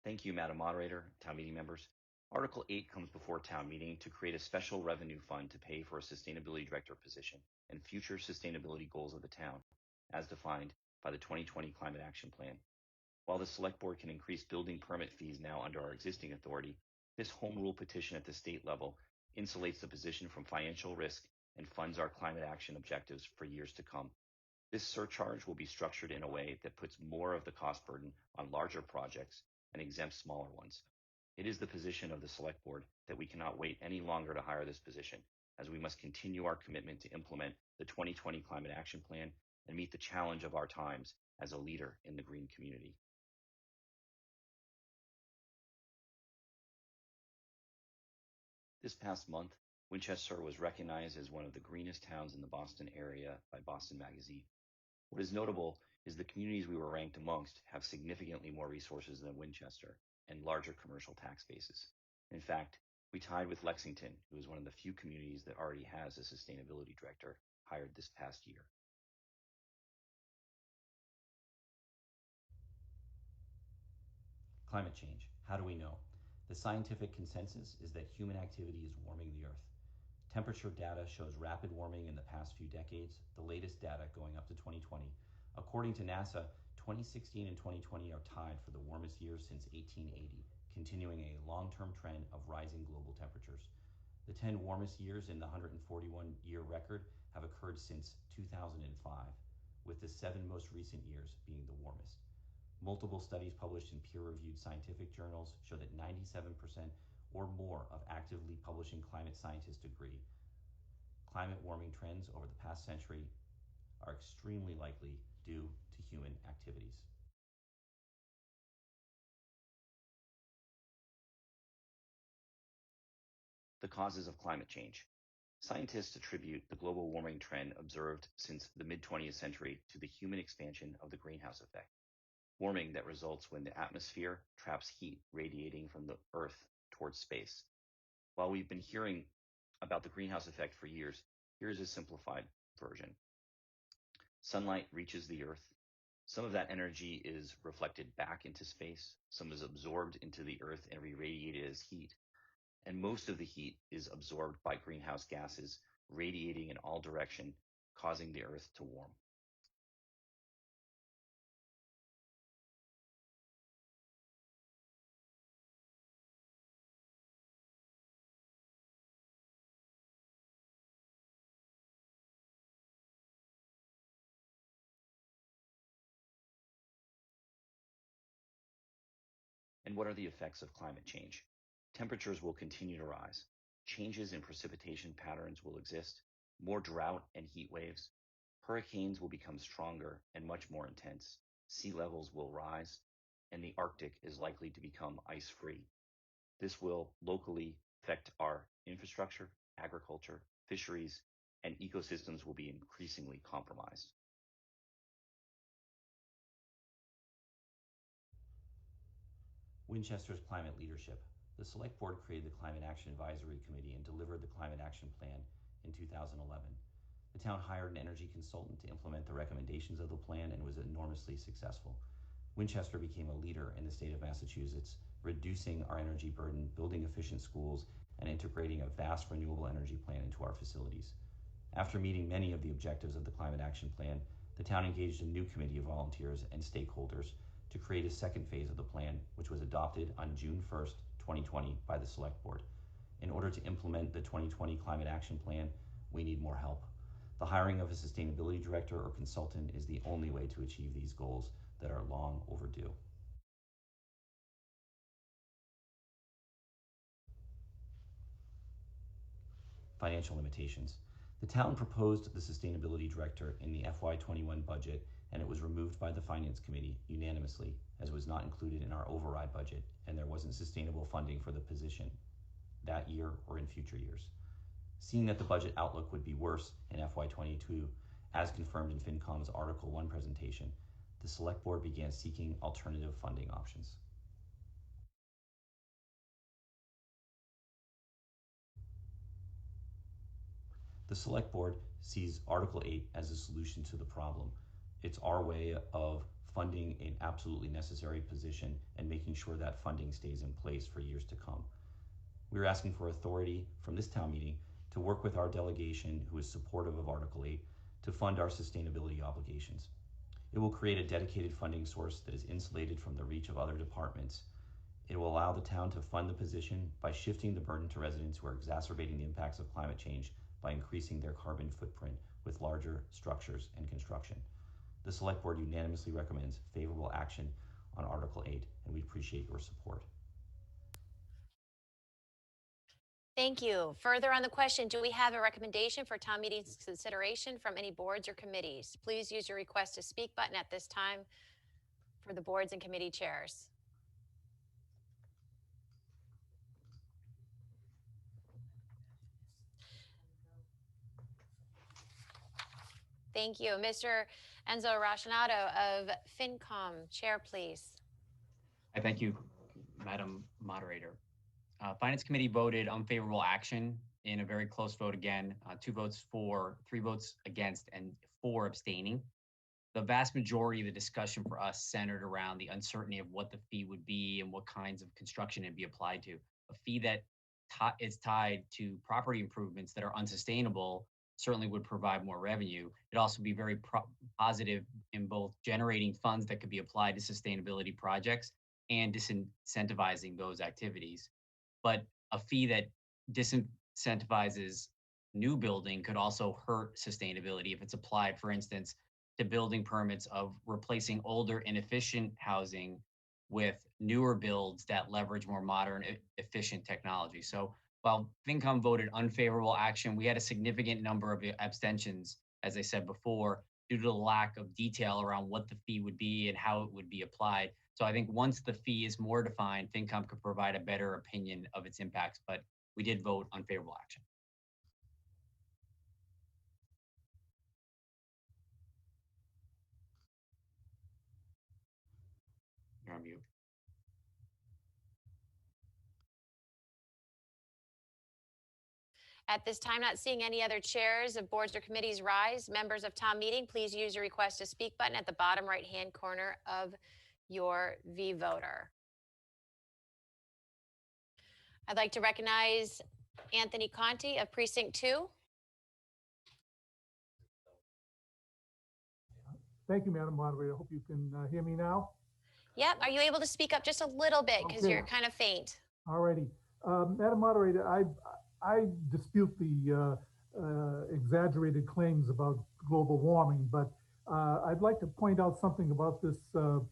Thank you, Madam Moderator, town meeting members. Article 8 comes before town meeting to create a special revenue fund to pay for a sustainability director position and future sustainability goals of the town, as defined by the 2020 Climate Action Plan. While the Select Board can increase building permit fees now under our existing authority, this home rule petition at the state level insulates the position from financial risk and funds our climate action objectives for years to come. This surcharge will be structured in a way that puts more of the cost burden on larger projects and exempts smaller ones. It is the position of the Select Board that we cannot wait any longer to hire this position, as we must continue our commitment to implement the 2020 Climate Action Plan and meet the challenge of our times as a leader in the green community. This past month, Winchester was recognized as one of the greenest towns in the Boston area by Boston Magazine. What is notable is the communities we were ranked amongst have significantly more resources than Winchester and larger commercial tax bases. In fact, we tied with Lexington, who is one of the few communities that already has a sustainability director hired this past year. Climate change. How do we know? The scientific consensus is that human activity is warming the Earth. Temperature data shows rapid warming in the past few decades, the latest data going up to 2020. According to NASA, 2016 and 2020 are tied for the warmest years since 1880, continuing a long-term trend of rising global temperatures. The 10 warmest years in the 141-year record have occurred since 2005, with the 7 most recent years being the warmest. Multiple studies published in peer-reviewed scientific journals show that 97% or more of actively publishing climate scientists agree climate warming trends over the past century are extremely likely due to human activities. The causes of climate change. Scientists attribute the global warming trend observed since the mid-20th century to the human expansion of the greenhouse effect. Warming that results when the atmosphere traps heat radiating from the Earth towards space. While we've been hearing about the greenhouse effect for years, here's a simplified version. Sunlight reaches the Earth. Some of that energy is reflected back into space. Some is absorbed into the Earth and re-radiated as heat. And most of the heat is absorbed by greenhouse gases, radiating in all directions, causing the Earth to warm. And what are the effects of climate change? Temperatures will continue to rise. Changes in precipitation patterns will exist. More drought and heat waves. Hurricanes will become stronger and much more intense. Sea levels will rise, and the Arctic is likely to become ice-free. This will locally affect our infrastructure, agriculture, fisheries, and ecosystems will be increasingly compromised. Winchester's climate leadership. The Select Board created the Climate Action Advisory Committee and delivered the Climate Action Plan in 2011. The town hired an energy consultant to implement the recommendations of the plan and was enormously successful. Winchester became a leader in the state of Massachusetts, reducing our energy burden, building efficient schools, and integrating a vast renewable energy plan into our facilities. After meeting many of the objectives of the Climate Action Plan, the town engaged a new committee of volunteers and stakeholders to create a second phase of the plan, which was adopted on June 1st, 2020 by the Select Board. In order to implement the 2020 Climate Action Plan, we need more help. The hiring of a sustainability director or consultant is the only way to achieve these goals that are long overdue. Financial limitations. The town proposed the sustainability director in the FY21 budget and it was removed by the Finance Committee unanimously, as it was not included in our override budget, and there wasn't sustainable funding for the position that year or in future years. Seeing that the budget outlook would be worse in FY22, as confirmed in FinCom's Article 1 presentation, the Select Board began seeking alternative funding options. The Select Board sees Article 8 as a solution to the problem. It's our way of funding an absolutely necessary position and making sure that funding stays in place for years to come. We're asking for authority from this town meeting to work with our delegation, who is supportive of Article 8, to fund our sustainability obligations. It will create a dedicated funding source that is insulated from the reach of other departments. It will allow the town to fund the position by shifting the burden to residents who are exacerbating the impacts of climate change by increasing their carbon footprint with larger structures and construction. The Select Board unanimously recommends favorable action on Article 8, and we appreciate your support. Thank you. Further on the question, do we have a recommendation for town meeting's consideration from any boards or committees? Please use your request to speak button at this time for the boards and committee chairs. Thank you. Mr. Enzo Rosinato of FinCom, chair, please. I thank you, Madam Moderator. Finance Committee voted unfavorable action in a very close vote again, 2 votes for, 3 votes against, and 4 abstaining. The vast majority of the discussion for us centered around the uncertainty of what the fee would be and what kinds of construction it'd be applied to. A fee that is tied to property improvements that are unsustainable certainly would provide more revenue. It'd also be very positive in both generating funds that could be applied to sustainability projects and disincentivizing those activities. But a fee that disincentivizes new building could also hurt sustainability if it's applied, for instance, to building permits of replacing older inefficient housing with newer builds that leverage more modern, efficient technology. So while FinCom voted unfavorable action, we had a significant number of abstentions, as I said before, due to the lack of detail around what the fee would be and how it would be applied. So I think once the fee is more defined, FinCom could provide a better opinion of its impacts, but we did vote unfavorable action. You're on mute. At this time, not seeing any other chairs of boards or committees rise. Members of town meeting, please use your request to speak button at the bottom right-hand corner of your V-Voter. I'd like to recognize Anthony Conti of Precinct 2. Thank you, Madam Moderator. I hope you can hear me now. Yep. Are you able to speak up just a little bit because Okay. you're kind of faint? Alrighty. Madam Moderator, I dispute the exaggerated claims about global warming, but I'd like to point out something about this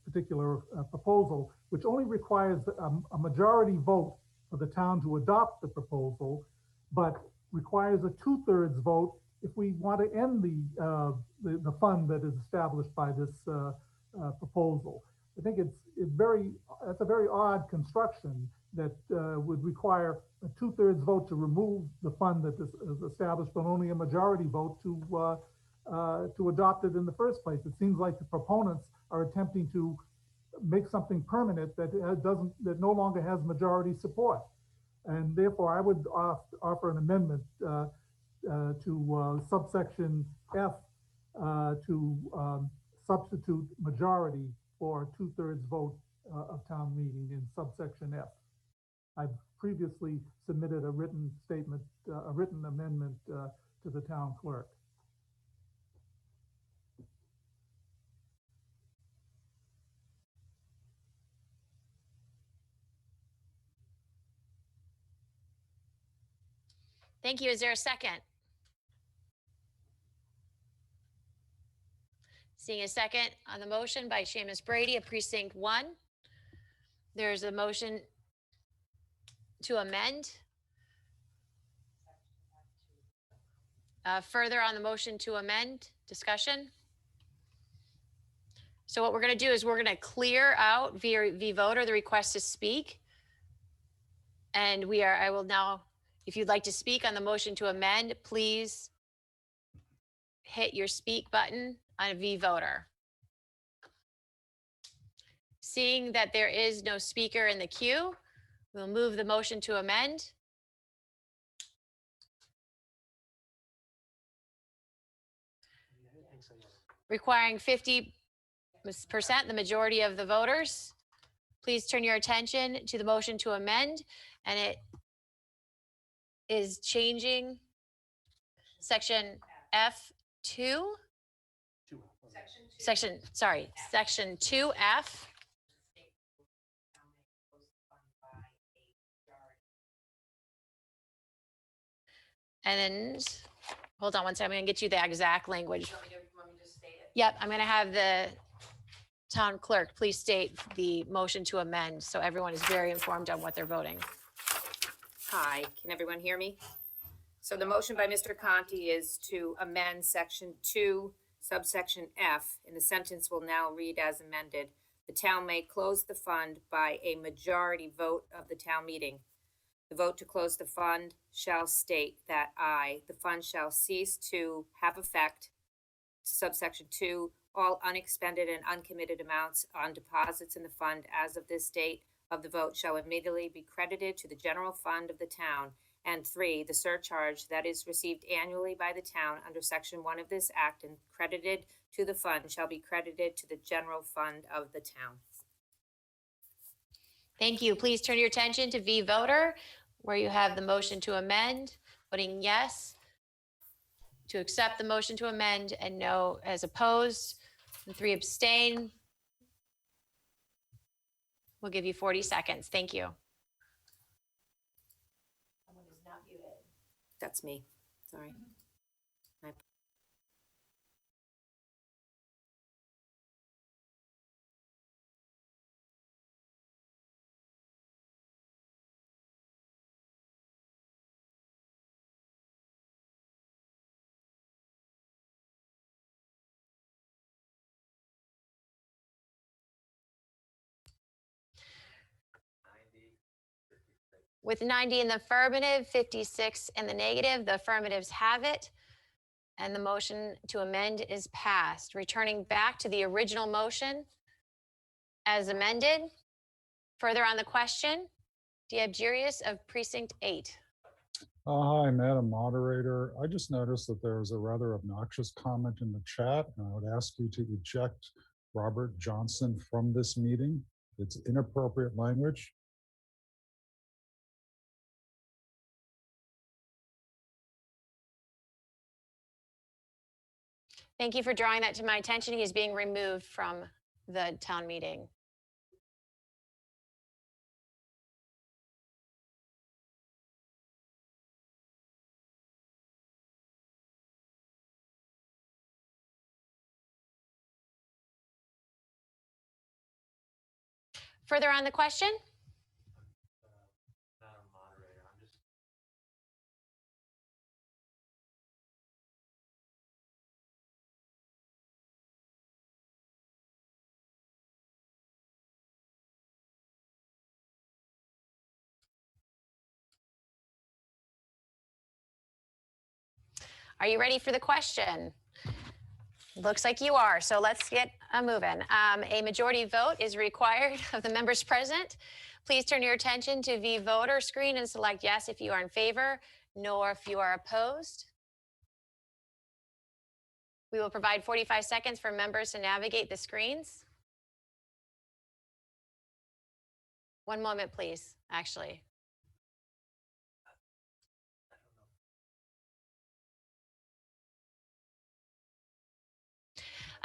particular proposal, which only requires a majority vote for the town to adopt the proposal, but requires a 2/3 vote if we want to end the fund that is established by this proposal. I think that's a very odd construction that would require a 2/3 vote to remove the fund that is established, but only a majority vote to adopt it in the first place. It seems like the proponents are attempting to make something permanent that no longer has majority support. And therefore, I would offer an amendment to subsection F to substitute majority for 2/3 vote of town meeting in subsection F. I've previously submitted a written statement, a written amendment to the town clerk. Thank you. Is there a second? Seeing a second on the motion by Seamus Brady of Precinct 1. There's a motion to amend. Further on the motion to amend, discussion? So what we're going to do is we're going to clear out via voter the request to speak. And I will now, if you'd like to speak on the motion to amend, please hit your speak button on voter. Seeing that there is no speaker in the queue, we'll move the motion to amend. Requiring 50%, the majority of the voters. Please turn your attention to the motion to amend, and it is changing section F2. Section 2F. And then, hold on one second, I'm gonna get you the exact language. Yep, I'm gonna have the town clerk please state the motion to amend so everyone is very informed on what they're voting. Hi, can everyone hear me? So the motion by Mr. Conti is to amend section 2, subsection F, and the sentence will now read as amended. The town may close the fund by a majority vote of the town meeting. The vote to close the fund shall state that the fund shall cease to have effect, subsection 2, all unexpended and uncommitted amounts on deposits in the fund as of this date of the vote shall immediately be credited to the general fund of the town. And 3, the surcharge that is received annually by the town under section 1 of this act and credited to the fund shall be credited to the general fund of the town. Thank you. Please turn your attention to voter, where you have the motion to amend, voting yes to accept the motion to amend and no as opposed, and 3 abstain. We'll give you 40 seconds. Thank you. Someone is not muted. That's me, sorry. With 90 in the affirmative, 56 in the negative, the affirmatives have it, and the motion to amend is passed. Returning back to the original motion as amended. Further on the question, Diabjurius of Precinct 8. Hi, Madam Moderator. I just noticed that there was a rather obnoxious comment in the chat, and I would ask you to eject Robert Johnson from this meeting. It's inappropriate language. Thank you for drawing that to my attention. He is being removed from the town meeting. Further on the question? Are you ready for the question? Looks like you are, so let's get moving. A majority vote is required of the members present. Please turn your attention to the voter screen and select yes if you are in favor, no if you are opposed. We will provide 45 seconds for members to navigate the screens. One moment, please, actually.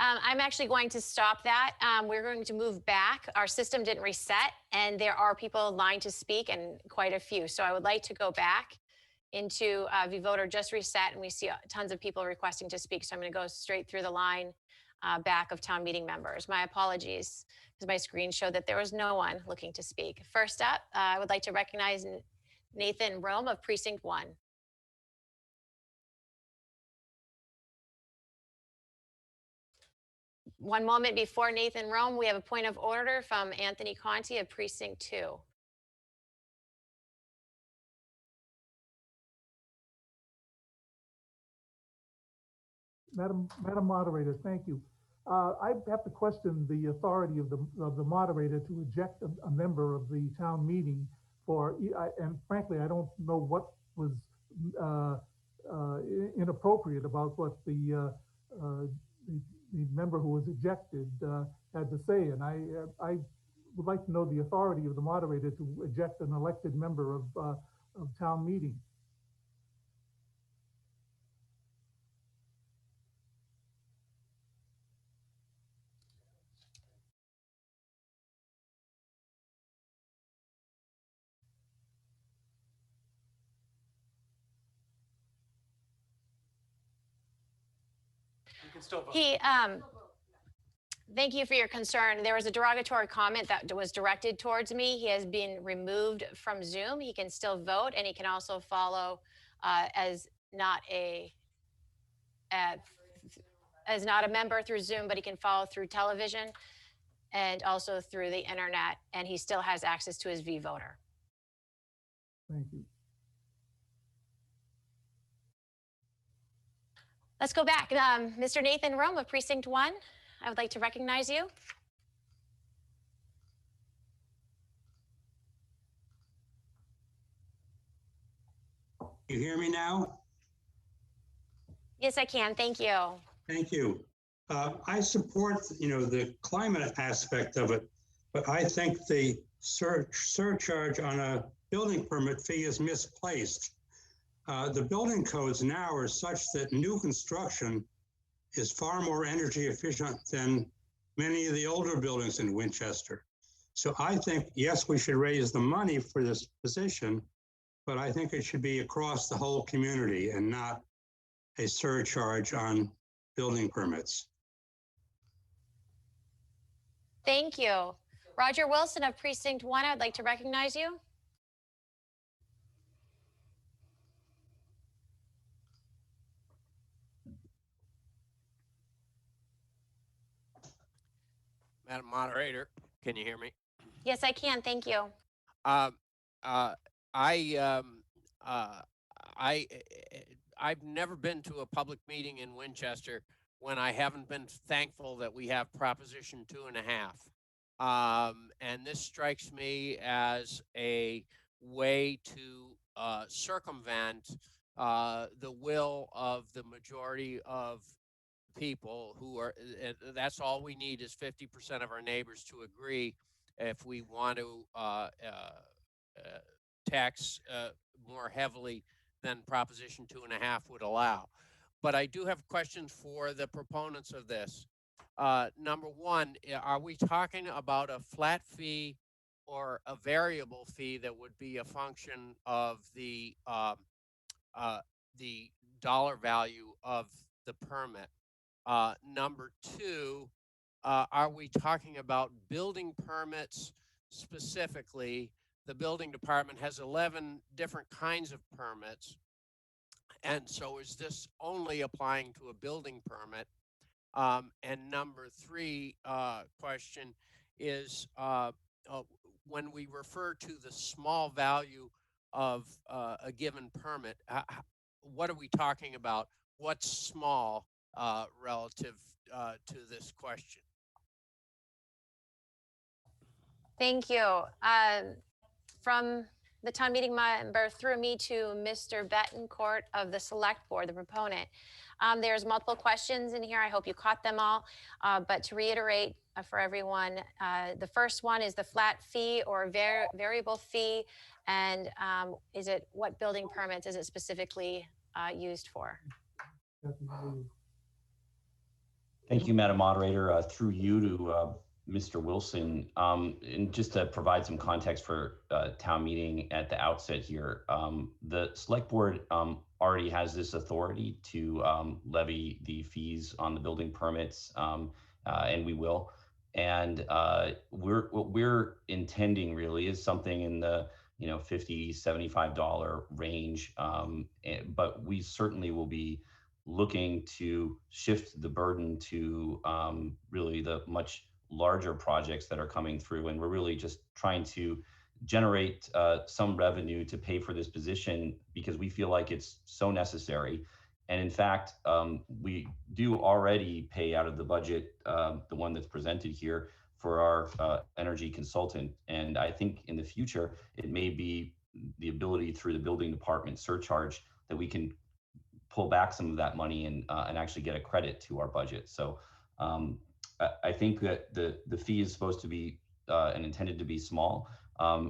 I'm actually going to stop that. We're going to move back. Our system didn't reset, and there are people in line to speak, and quite a few. So I would like to go back into voter just reset, and we see tons of people requesting to speak. So I'm going to go straight through the line back of town meeting members. My apologies, because my screen showed that there was no one looking to speak. First up, I would like to recognize Nathan Rome of Precinct 1. One moment before Nathan Rome, we have a point of order from Anthony Conti of Precinct 2. Madam Moderator, thank you. I have to question the authority of the moderator to eject a member of the town meeting and frankly, I don't know what was inappropriate about what the member who was ejected had to say, and I would like to know the authority of the moderator to eject an elected member of town meeting. You can still vote. Thank you for your concern. There was a derogatory comment that was directed towards me. He has been removed from Zoom. He can still vote, and he can also follow as not a member through Zoom, but he can follow through television and also through the internet, and he still has access to his vVoter. Thank you. Let's go back. Mr. Nathan Rome of Precinct 1, I would like to recognize you. You hear me now? Yes, I can. Thank you. Thank you. I support, the climate aspect of it, but I think the surcharge on a building permit fee is misplaced. The building codes now are such that new construction is far more energy efficient than many of the older buildings in Winchester. So I think, yes, we should raise the money for this position, but I think it should be across the whole community and not a surcharge on building permits. Thank you. Roger Wilson of Precinct 1, I'd like to recognize you. Madam Moderator, can you hear me? Yes, I can. Thank you. I've never been to a public meeting in Winchester when I haven't been thankful that we have Proposition 2.5. And this strikes me as a way to circumvent the will of the majority of people who are, that's all we need is 50% of our neighbors to agree if we want to tax more heavily than Proposition 2.5 would allow. But I do have questions for the proponents of this. Number one, are we talking about a flat fee or a variable fee that would be a function of the dollar value of the permit? Number two, are we talking about building permits specifically? The building department has 11 different kinds of permits. And so is this only applying to a building permit? And number three question is, when we refer to the small value of a given permit, what are we talking about? What's small relative to this question? Thank you. From the town meeting member through me to Mr. Betancourt of the Select Board, the proponent. There's multiple questions in here. I hope you caught them all. But to reiterate for everyone, the first one is the flat fee or variable fee. And is it, what building permits is it specifically used for? Thank you, Madam Moderator. Through you to Mr. Wilson, and just to provide some context for town meeting at the outset here, the Select Board already has this authority to levy the fees on the building permits, and we will. And what we're intending really is something in the $50, $75 range, but we certainly will be looking to shift the burden to really the much larger projects that are coming through. And we're really just trying to generate some revenue to pay for this position because we feel like it's so necessary. And in fact, we do already pay out of the budget, the one that's presented here, for our energy consultant. And I think in the future, it may be the ability through the building department surcharge that we can pull back some of that money and actually get a credit to our budget. So I think that the fee is supposed to be and intended to be small.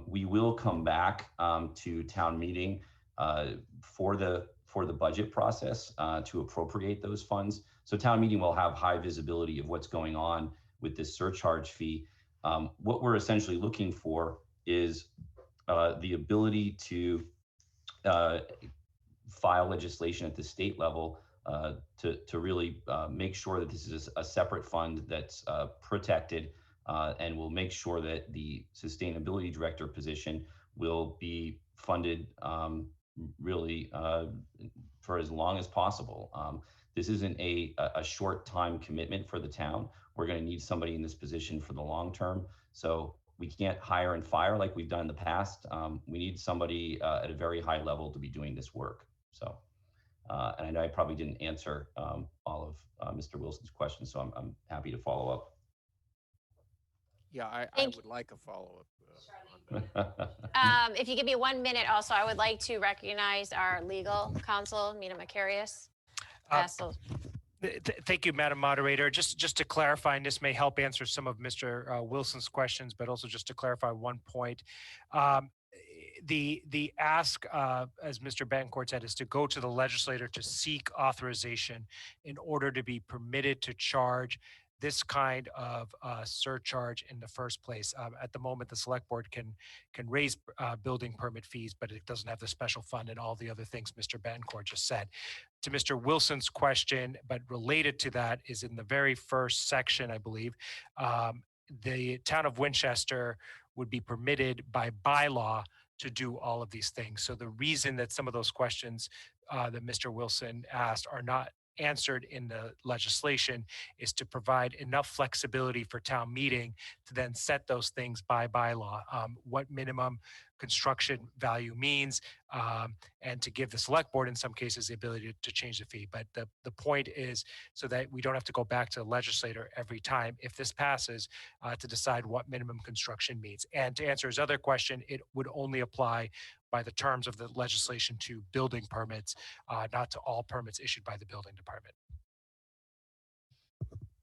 We will come back to town meeting for the budget process to appropriate those funds. So town meeting will have high visibility of what's going on with this surcharge fee. What we're essentially looking for is the ability to file legislation at the state level to really make sure that this is a separate fund that's protected and will make sure that the sustainability director position will be funded really for as long as possible. This isn't a short time commitment for the town. We're going to need somebody in this position for the long term. So we can't hire and fire like we've done in the past. We need somebody at a very high level to be doing this work. So, and I know I probably didn't answer all of Mr. Wilson's questions, so I'm happy to follow up. Yeah, I would like a follow-up. If you give me 1 minute also, I would like to recognize our legal counsel, Mina Macarius. Thank you, Madam Moderator. Just to clarify, and this may help answer some of Mr. Wilson's questions, but also just to clarify one point. The ask, as Mr. Betancourt said, is to go to the legislator to seek authorization in order to be permitted to charge this kind of surcharge in the first place. At the moment, the select board can raise building permit fees, but it doesn't have the special fund and all the other things Mr. Betancourt just said. To Mr. Wilson's question, but related to that, is in the very first section, I believe, the town of Winchester would be permitted by bylaw to do all of these things. So the reason that some of those questions that Mr. Wilson asked are not answered in the legislation is to provide enough flexibility for town meeting to then set those things by bylaw, what minimum construction value means, and to give the select board in some cases the ability to change the fee. But the point is so that we don't have to go back to the legislator every time if this passes to decide what minimum construction means. And to answer his other question, it would only apply by the terms of the legislation to building permits, not to all permits issued by the building department.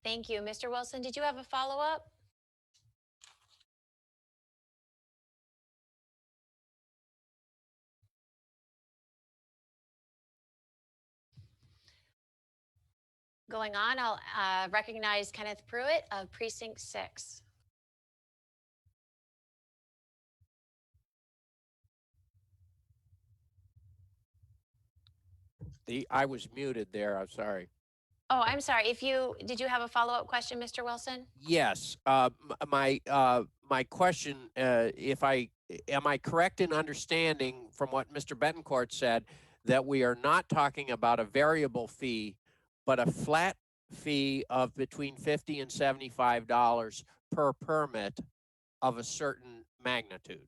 Thank you. Mr. Wilson, did you have a follow-up? Going on, I'll recognize Kenneth Pruitt of Precinct 6. I was muted there. I'm sorry. Oh, I'm sorry. Did you have a follow-up question, Mr. Wilson? Yes. My question, am I correct in understanding from what Mr. Betancourt said that we are not talking about a variable fee, but a flat fee of between $50 and $75 per permit of a certain magnitude?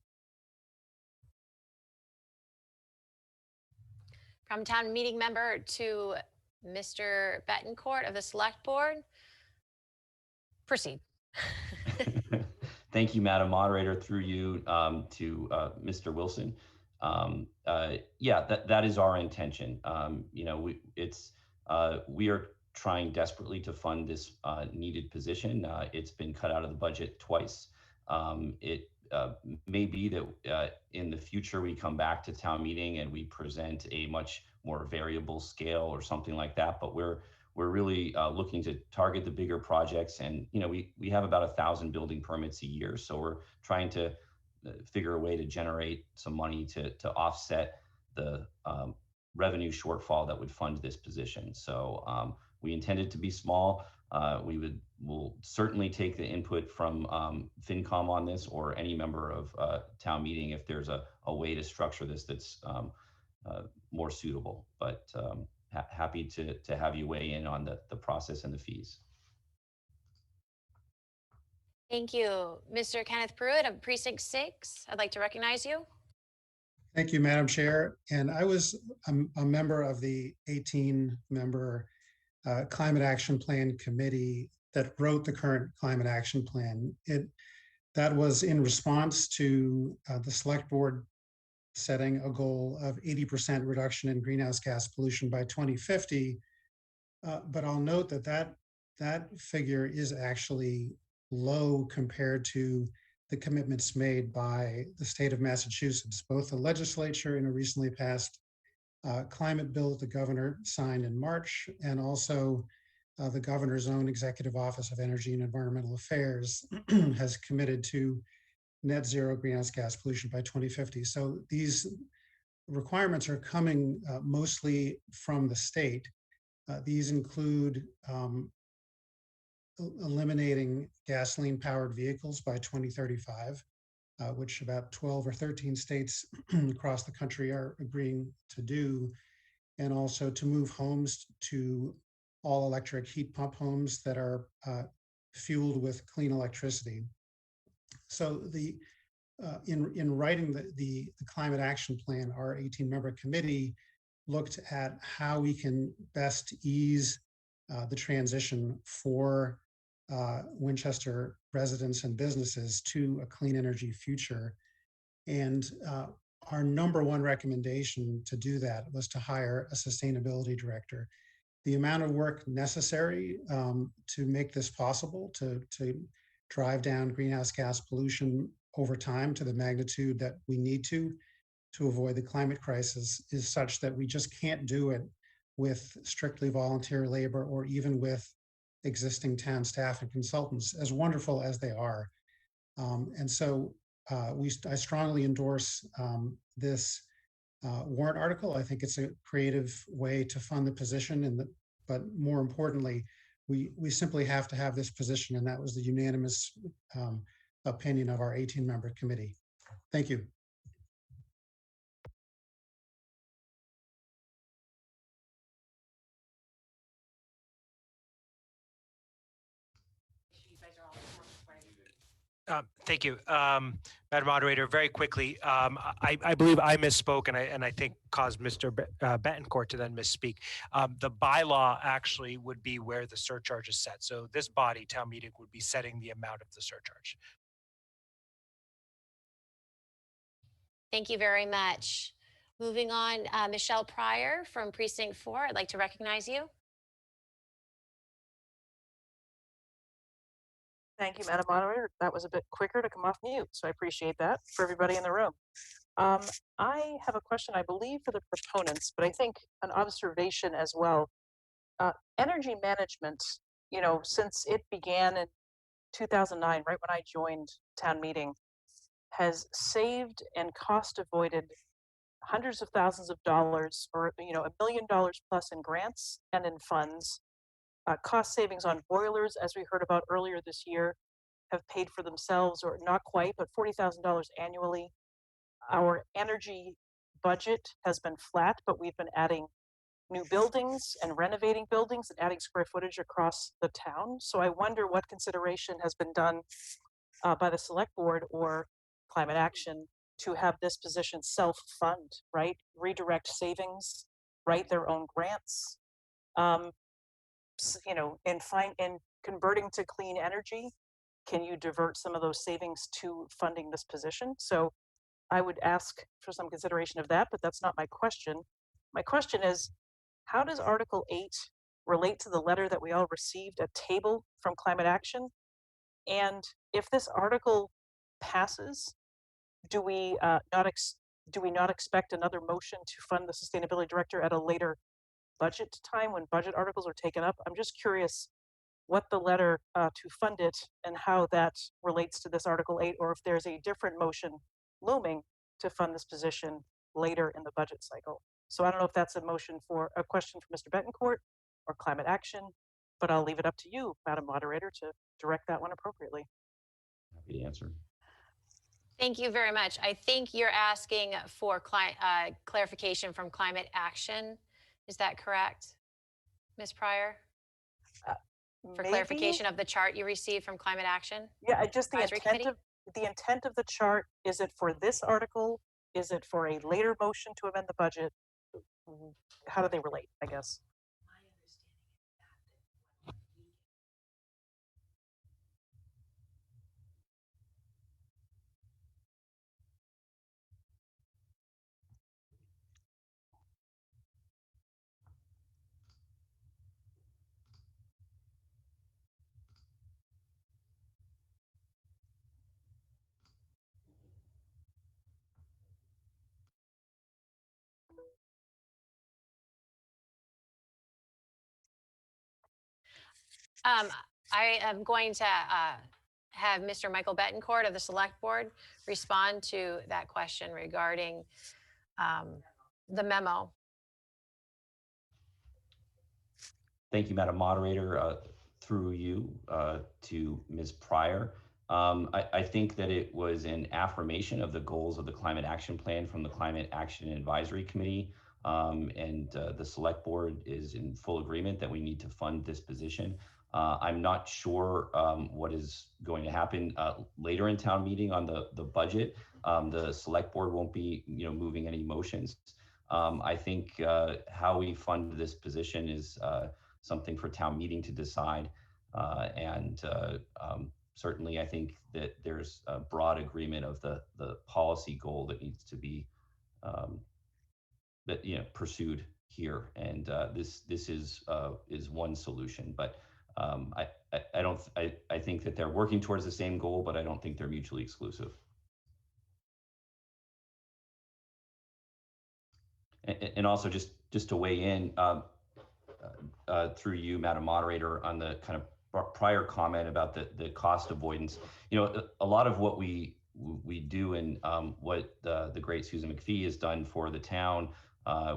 From town meeting member to Mr. Betancourt of the Select Board. Proceed. Thank you, Madam Moderator, through you to Mr. Wilson. Yeah, that is our intention. We are trying desperately to fund this needed position. It's been cut out of the budget twice. It may be that in the future we come back to town meeting and we present a much more variable scale or something like that. But we're really looking to target the bigger projects, and we have about 1,000 building permits a year, so we're trying to figure a way to generate some money to offset the revenue shortfall that would fund this position. So we intended to be small. We'll certainly take the input from FinCom on this, or any member of town meeting if there's a way to structure this that's more suitable. But happy to have you weigh in on the process and the fees. Thank you. Mr. Kenneth Pruitt of Precinct 6, I'd like to recognize you. Thank you, Madam Chair. And I was a member of the 18-member Climate Action Plan Committee that wrote the current Climate Action Plan. That was in response to the Select Board setting a goal of 80% reduction in greenhouse gas pollution by 2050. But I'll note that figure is actually low compared to the commitments made by the state of Massachusetts. Both the legislature in a recently passed climate bill that the governor signed in March, and also the governor's own Executive Office of Energy and Environmental Affairs has committed to net zero greenhouse gas pollution by 2050. So these requirements are coming mostly from the state. These include eliminating gasoline-powered vehicles by 2035, which about 12 or 13 states across the country are agreeing to do, and also to move homes to all-electric heat pump homes that are fueled with clean electricity. So in writing the Climate Action Plan, our 18-member committee looked at how we can best ease the transition for Winchester residents and businesses to a clean energy future. And our number one recommendation to do that was to hire a sustainability director. The amount of work necessary to make this possible, to drive down greenhouse gas pollution over time to the magnitude that we need to avoid the climate crisis, is such that we just can't do it with strictly volunteer labor or even with existing town staff and consultants, as wonderful as they are. And so I strongly endorse this warrant article. I think it's a creative way to fund the position, but more importantly, we simply have to have this position, and that was the unanimous opinion of our 18-member committee. Thank you. Thank you, Madam Moderator. Very quickly, I believe I misspoke, and I think caused Mr. Betancourt to then misspeak. The bylaw actually would be where the surcharge is set. So this body, town meeting, would be setting the amount of the surcharge. Thank you very much. Moving on, Michelle Pryor from Precinct 4, I'd like to recognize you. Thank you, Madam Moderator. That was a bit quicker to come off mute, so I appreciate that for everybody in the room. I have a question, I believe, for the proponents, but I think an observation as well. Energy management, since it began in 2009, right when I joined town meeting, has saved and cost avoided hundreds of thousands of dollars, or $1 million plus in grants and in funds. Cost savings on boilers, as we heard about earlier this year, have paid for themselves, or not quite, but $40,000 annually. Our energy budget has been flat, but we've been adding new buildings and renovating buildings and adding square footage across the town. So I wonder what consideration has been done by the Select Board or Climate Action to have this position self-fund, right? Redirect savings, write their own grants. In converting to clean energy, can you divert some of those savings to funding this position? So I would ask for some consideration of that, but that's not my question. My question is, how does Article 8 relate to the letter that we all received, a table from Climate Action? And if this article passes, do we not expect another motion to fund the sustainability director at a later budget time when budget articles are taken up? I'm just curious what the letter to fund it and how that relates to this Article 8, or if there's a different motion looming to fund this position later in the budget cycle. So I don't know if that's a motion for a question for Mr. Betancourt or Climate Action, but I'll leave it up to you, Madam Moderator, to direct that one appropriately. Happy to answer. Thank you very much. I think you're asking for clarification from Climate Action, Is that correct, Ms. Pryor? For Maybe? clarification of the chart you received from Climate Action? Yeah, just the Advisory intent Committee? of, the intent of the chart, is it for this article? Is it for a later motion to amend the budget? How do they relate, I guess? I am going to have Mr. Michael Betancourt of the Select Board respond to that question regarding the memo. Thank you, Madam Moderator. Through you to Ms. Pryor. I think that it was an affirmation of the goals of the Climate Action Plan from the Climate Action Advisory Committee. The Select Board is in full agreement that we need to fund this position. I'm not sure what is going to happen later in town meeting on the budget. The Select Board won't be moving any motions. I think how we fund this position is something for town meeting to decide. Certainly I think that there's a broad agreement of the policy goal that needs to be pursued here. And this is one solution, but I think that they're working towards the same goal, but I don't think they're mutually exclusive. And also just to weigh in through you, Madam Moderator, on the kind of prior comment about the cost avoidance. A lot of what we do and what the great Susan McPhee has done for the town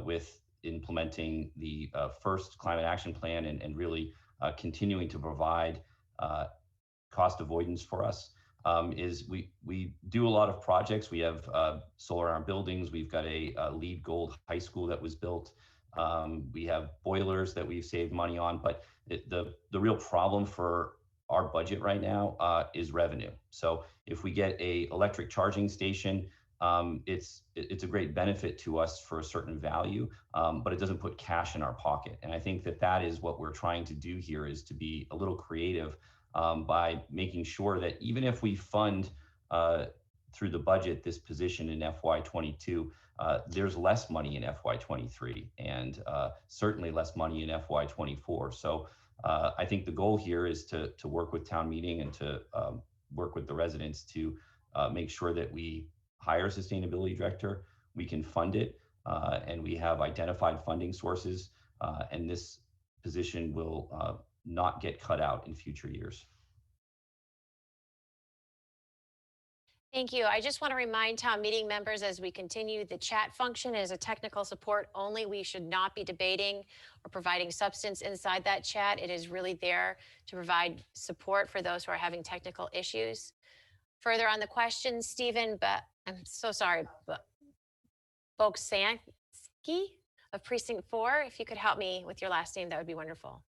with implementing the first Climate Action Plan and really continuing to provide cost avoidance for us is we do a lot of projects. We have solar in our buildings. We've got a LEED Gold high school that was built. We have boilers that we've saved money on, but the real problem for our budget right now is revenue. So if we get a electric charging station, it's a great benefit to us for a certain value, but it doesn't put cash in our pocket. And I think that is what we're trying to do here, is to be a little creative by making sure that even if we fund through the budget this position in FY22, there's less money in FY23 and certainly less money in FY24. So I think the goal here is to work with town meeting and to work with the residents to make sure that we hire a sustainability director, we can fund it, and we have identified funding sources, and this position will not get cut out in future years. Thank you. I just want to remind town meeting members as we continue, the chat function is a technical support only. We should not be debating or providing substance inside that chat. It is really there to provide support for those who are having technical issues. Further on the question, Stephen, but I'm so sorry, but Boksansky of Precinct 4, if you could help me with your last name, that would be wonderful.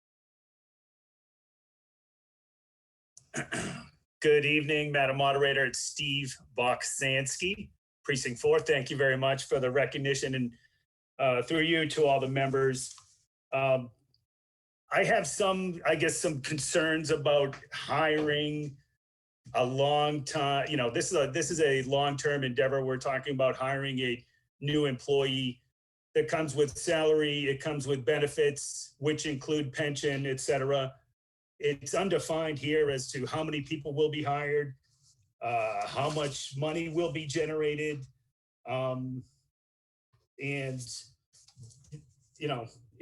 Good evening, Madam Moderator. It's Steve Boksansky, Precinct 4. Thank you very much for the recognition, and through you to all the members. I have some concerns about hiring a long time. This is a long-term endeavor. We're talking about hiring a new employee that comes with salary, it comes with benefits, which include pension, et cetera. It's undefined here as to how many people will be hired, how much money will be generated. And,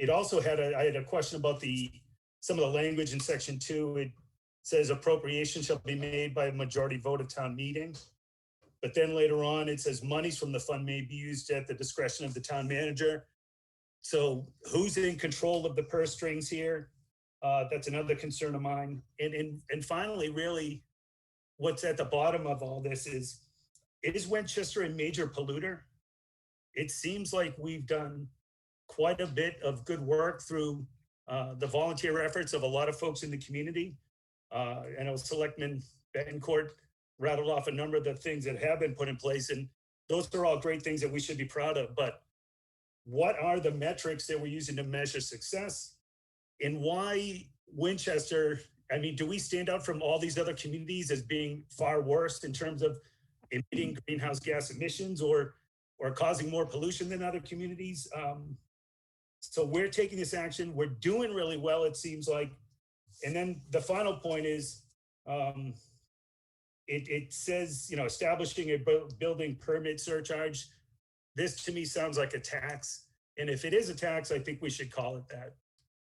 it also I had a question about some of the language in section 2. It says appropriation shall be made by a majority vote of town meeting. But then later on, it says monies from the fund may be used at the discretion of the town manager. So who's in control of the purse strings here? That's another concern of mine. And finally, really, what's at the bottom of all this is Winchester a major polluter? It seems like we've done quite a bit of good work through the volunteer efforts of a lot of folks in the community. I know Selectman Bettencourt rattled off a number of the things that have been put in place, and those are all great things that we should be proud of. But what are the metrics that we're using to measure success? And why Winchester? I mean, do we stand out from all these other communities as being far worse in terms of emitting greenhouse gas emissions or causing more pollution than other communities? So we're taking this action. We're doing really well, it seems like. And then the final point is, it says, establishing a building permit surcharge. This to me sounds like a tax. And if it is a tax, I think we should call it that.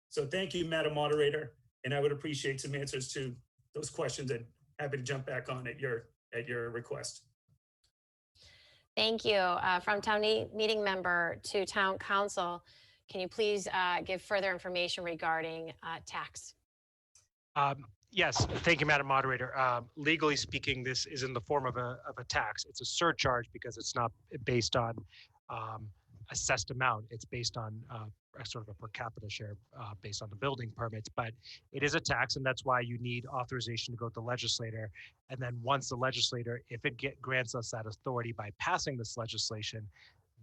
So thank you, Madam Moderator. And I would appreciate some answers to those questions, and happy to jump back on at your request. Thank you. From town meeting member to town council, can you please give further information regarding tax? Yes, thank you, Madam Moderator. Legally speaking, this is in the form of a tax. It's a surcharge because it's not based on assessed amount. It's based on sort of a per capita share based on the building permits, but it is a tax, and that's why you need authorization to go to the legislator. And then once the legislator, if it grants us that authority by passing this legislation,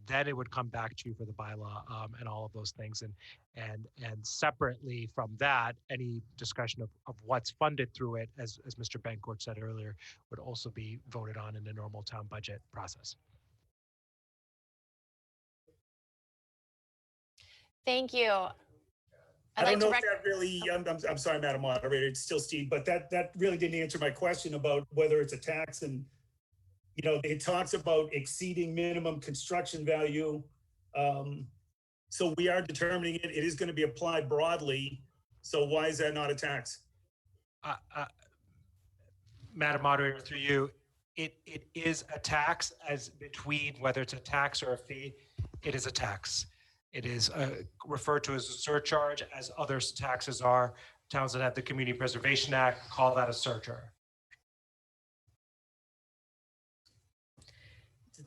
then it would come back to you for the bylaw and all of those things. And separately from that, any discussion of what's funded through it, as Mr. Bencourt said earlier, would also be voted on in the normal town budget process. Thank you. I don't know if that really, I'm sorry, Madam Moderator, it's still Steve, but that really didn't answer my question about whether it's a tax. And, it talks about exceeding minimum construction value. So we are determining it. It is going to be applied broadly. So why is that not a tax? Madam Moderator, through you, it is a tax, as between whether it's a tax or a fee, it is a tax. It is referred to as a surcharge, as other taxes are. Towns that have the Community Preservation Act call that a surcharge.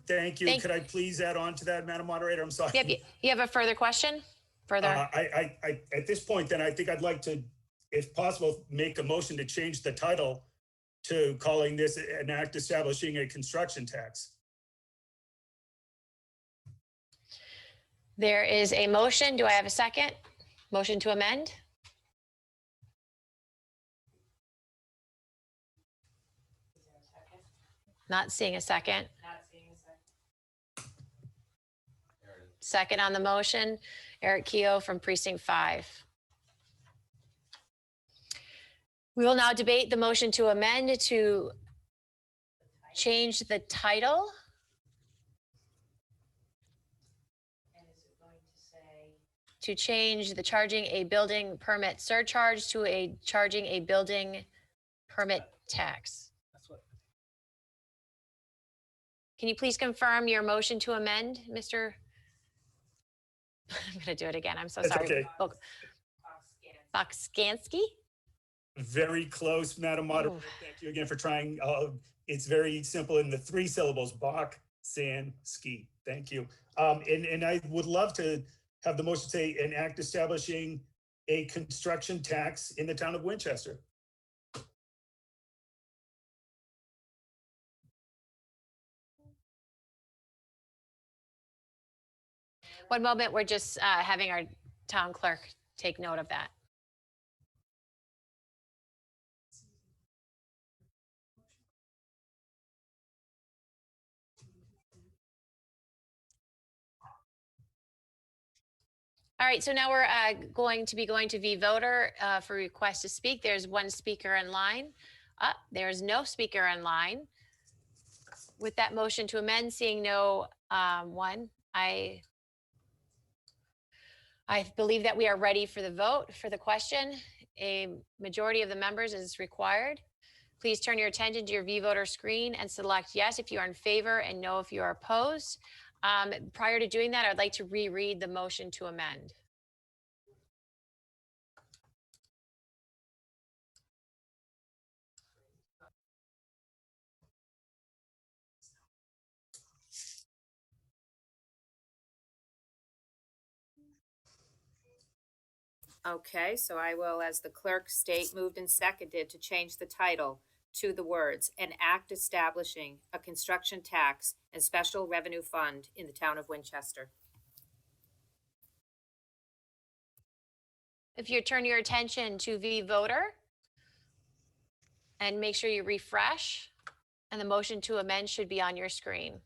Thank you. Could I please add on to that, Madam Moderator? I'm sorry. You have a further question? Further? I at this point, then I think I'd like to, if possible, make a motion to change the title to calling this an act establishing a construction tax. There is a motion. Do I have a second? Motion to amend? Not seeing a second. Second on the motion, Eric Keogh from Precinct 5. We will now debate the motion to amend to change the title. To change the charging a building permit surcharge to a charging a building permit tax. Can you please confirm your motion to amend, Mr.? I'm going to do it again. I'm so sorry. Okay. Boxkansky? Very close, Madam Moderator. Thank you again for trying. It's very simple in the 3 syllables, Boxkansky. Thank you. And I would love to have the motion say an act establishing a construction tax in the town of Winchester. One moment, we're just having our town clerk take note of that. All right, so now we're going to vVoter for request to speak. There's one speaker in line. There's no speaker in line. With that motion to amend, seeing no one, I believe that we are ready for the vote for the question. A majority of the members is required. Please turn your attention to your vVoter screen and select yes if you are in favor and no if you are opposed. Prior to doing that, I'd like to reread the motion to amend. Okay, so I will, as the clerk, state moved and seconded to change the title to the words, "An act establishing a construction tax and special revenue fund in the town of Winchester." If you turn your attention to V-Voter and make sure you refresh, and the motion to amend should be on your screen.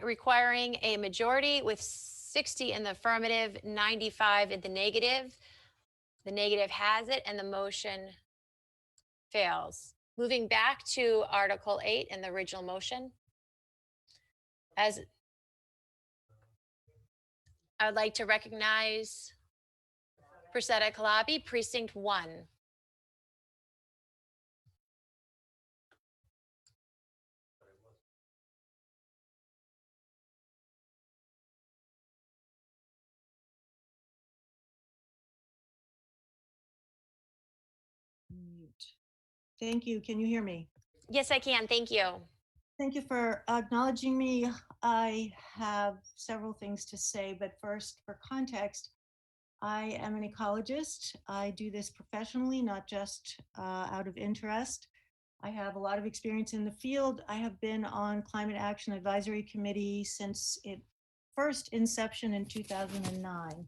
Requiring a majority with 60 in the affirmative, 95 in the negative. The negative has it and the motion fails. Moving back to Article 8 in the original motion. As I would like to recognize Priscilla Calabi, Precinct 1. Thank you. Can you hear me? Yes, I can. Thank you. Thank you for acknowledging me. I have several things to say, but first, for context, I am an ecologist. I do this professionally, not just out of interest. I have a lot of experience in the field. I have been on Climate Action Advisory Committee since its first inception in 2009.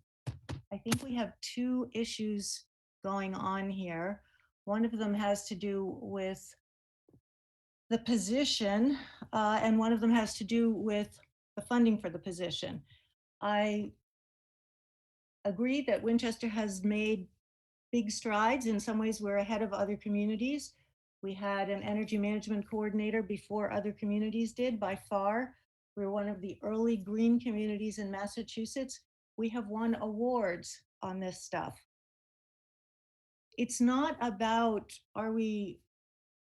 I think we have two issues going on here. One of them has to do with the position, and one of them has to do with the funding for the position. I agree that Winchester has made big strides. In some ways, we're ahead of other communities. We had an energy management coordinator before other communities did, by far. We're one of the early green communities in Massachusetts. We have won awards on this stuff. It's not about,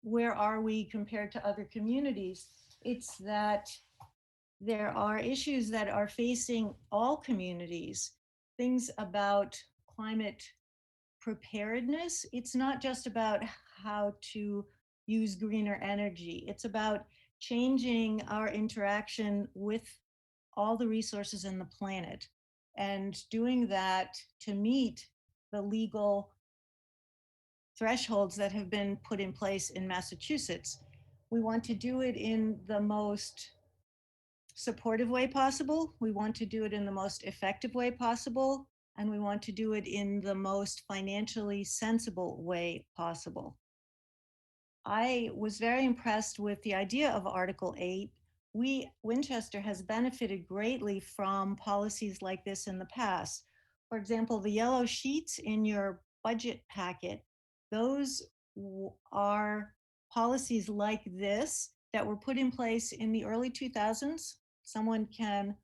where are we compared to other communities? It's that there are issues that are facing all communities, things about climate preparedness. It's not just about how to use greener energy. It's about changing our interaction with all the resources in the planet and doing that to meet the legal thresholds that have been put in place in Massachusetts. We want to do it in the most supportive way possible. We want to do it in the most effective way possible. And we want to do it in the most financially sensible way possible. I was very impressed with the idea of Article 8. Winchester has benefited greatly from policies like this in the past. For example, the yellow sheets in your budget packet, those are policies like this that were put in place in the early 2000s. Someone can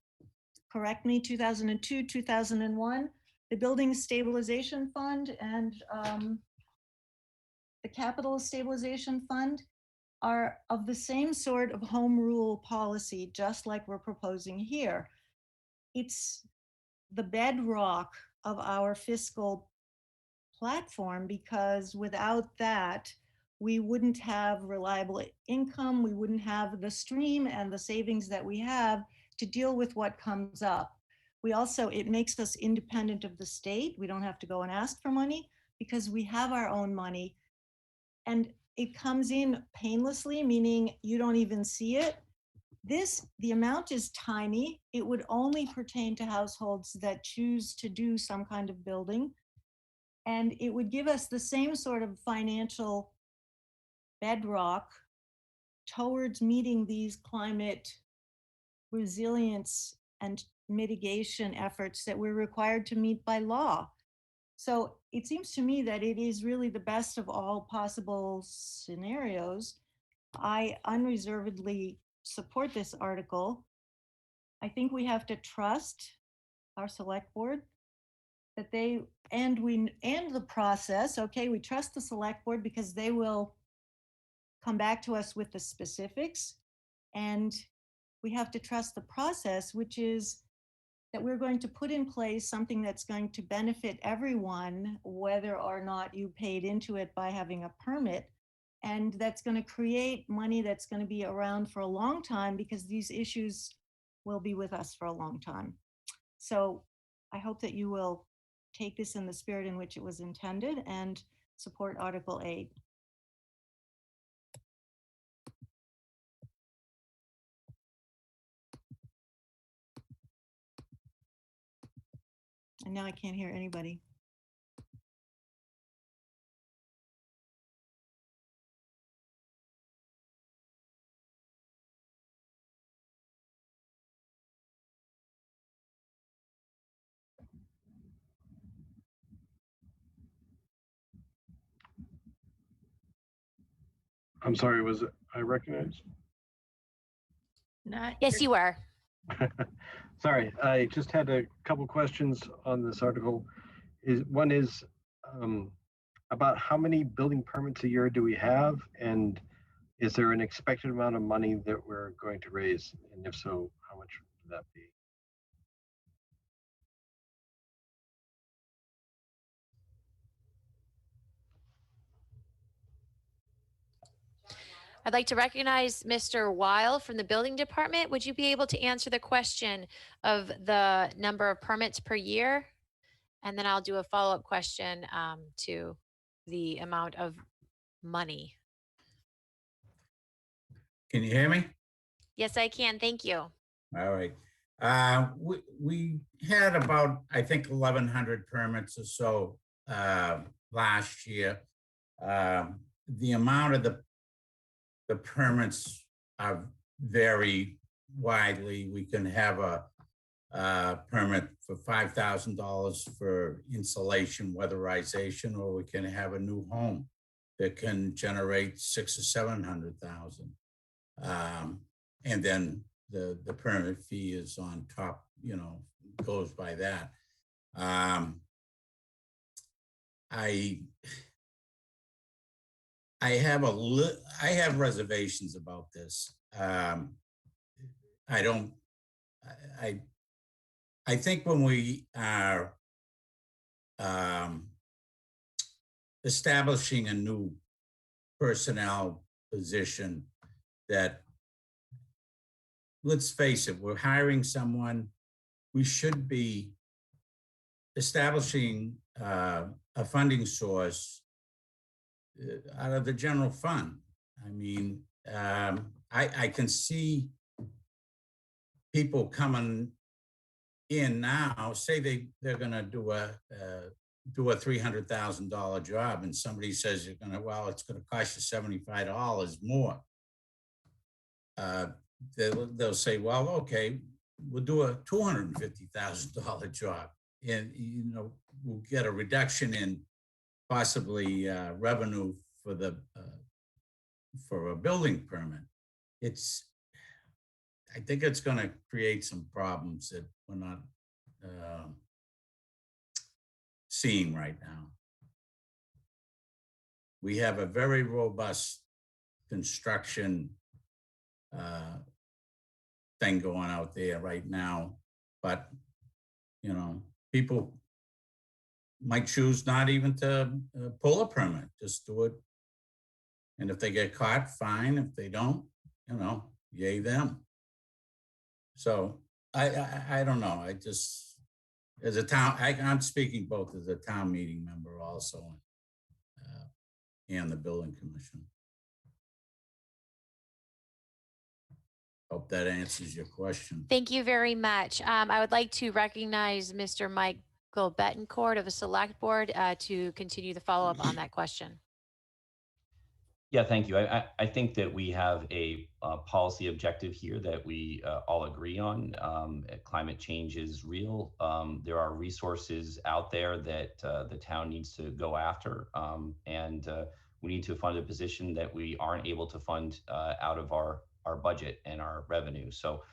correct me, 2002, 2001. The Building Stabilization Fund and the Capital Stabilization Fund are of the same sort of home rule policy, just like we're proposing here. It's the bedrock of our fiscal platform, because without that, we wouldn't have reliable income, we wouldn't have the stream and the savings that we have to deal with what comes up. We also, it makes us independent of the state. We don't have to go and ask for money because we have our own money. And it comes in painlessly, meaning you don't even see it. The amount is tiny. It would only pertain to households that choose to do some kind of building. And it would give us the same sort of financial bedrock towards meeting these climate resilience and mitigation efforts that we're required to meet by law. So it seems to me that it is really the best of all possible scenarios. I unreservedly support this article. I think we have to trust our select board that they, and the process, okay, we trust the select board because they will come back to us with the specifics. And we have to trust the process, which is that we're going to put in place something that's going to benefit everyone, whether or not you paid into it by having a permit. And that's going to create money that's going to be around for a long time, because these issues will be with us for a long time. So I hope that you will take this in the spirit in which it was intended and support Article 8. And now I can't hear anybody. I'm sorry, was I recognized? Yes, you are. Sorry, I just had a couple questions on this article. One is about how many building permits a year do we have? And is there an expected amount of money that we're going to raise? And if so, how much would that be? I'd like to recognize Mr. Weil from the building department. Would you be able to answer the question of the number of permits per year? And then I'll do a follow-up question to the amount of money. Can you hear me? Yes, I can. Thank you. All right. We had about, I think, 1,100 permits or so last year. The amount of the permits vary widely. We can have a permit for $5,000 for insulation, weatherization, or we can have a new home that can generate $600,000 or $700,000. And then the permit fee is on top, goes by that. I have reservations about this. I think when we are establishing a new personnel position, that, let's face it, we're hiring someone, we should be establishing a funding source out of the general fund. I mean, I can see people coming in now, say they're going to do a $300,000 job, and somebody says it's going to cost you $75 more. They'll say, well, okay, we'll do a $250,000 job, and we'll get a reduction in possibly revenue for a building permit. I think it's going to create some problems that we're not seeing right now. We have a very robust construction thing going out there right now, but people might choose not even to pull a permit, just do it. And if they get caught, fine. If they don't, yay them. So I don't know. I just, as a town, I'm speaking both as a town meeting member also, and the building commission. Hope that answers your question. Thank you very much. I would like to recognize Mr. Michael Betancourt of the Select Board to continue the follow-up on that question. Yeah, thank you. I think that we have a policy objective here that we all agree on. Climate change is real. There are resources out there that the town needs to go after, and we need to fund a position that we aren't able to fund out of our budget and our revenue. So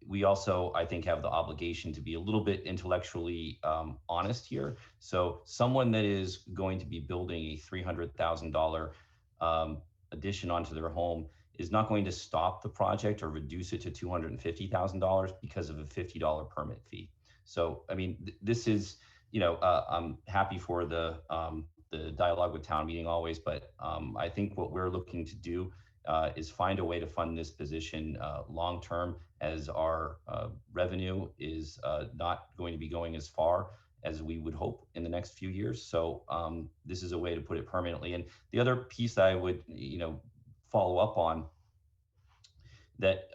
we also, I think, have the obligation to be a little bit intellectually honest here. So someone that is going to be building a $300,000 addition onto their home is not going to stop the project or reduce it to $250,000 because of a $50 permit fee. So, I mean, this is, I'm happy for the dialogue with town meeting always, but I think what we're looking to do is find a way to fund this position long-term, as our revenue is not going to be going as far as we would hope in the next few years. So this is a way to put it permanently. And the other piece that I would, follow up on, that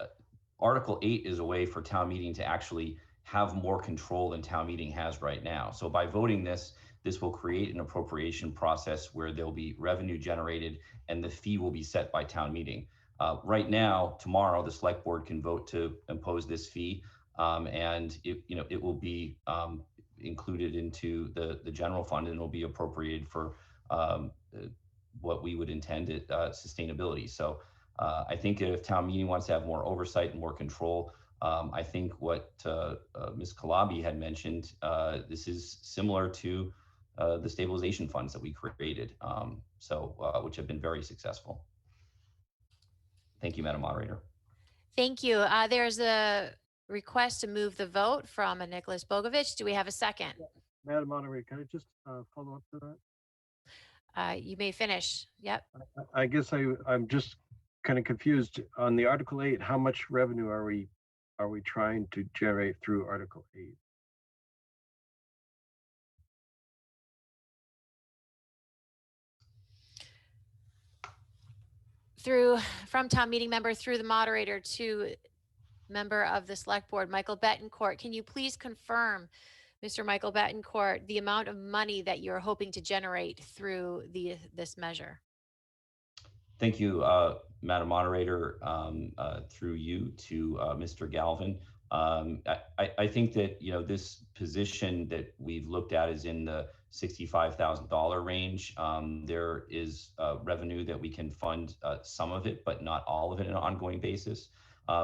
Article 8 is a way for town meeting to actually have more control than town meeting has right now. So by voting this will create an appropriation process where there'll be revenue generated and the fee will be set by town meeting. Right now, tomorrow, the select board can vote to impose this fee, and it will be included into the general fund, and will be appropriated for what we would intend at sustainability. So I think if town meeting wants to have more oversight and more control, I think what Ms. Calabi had mentioned, this is similar to the stabilization funds that we created, which have been very successful. Thank you, Madam Moderator. Thank you. There's a request to move the vote from a Nicholas Bogovich. Do we have a second? Madam Moderator, can I just follow up to that? You may finish. Yep. I guess I'm just kind of confused on the Article 8. How much revenue are we trying to generate through Article 8? From town meeting member through the moderator to member of the select board, Michael Betancourt. Can you please confirm, Mr. Michael Betancourt, the amount of money that you're hoping to generate through this measure? Thank you, Madam Moderator, through you to Mr. Galvin. I think that, this position that we've looked at is in the $65,000 range. There is revenue that we can fund some of it, but not all of it on an ongoing basis. I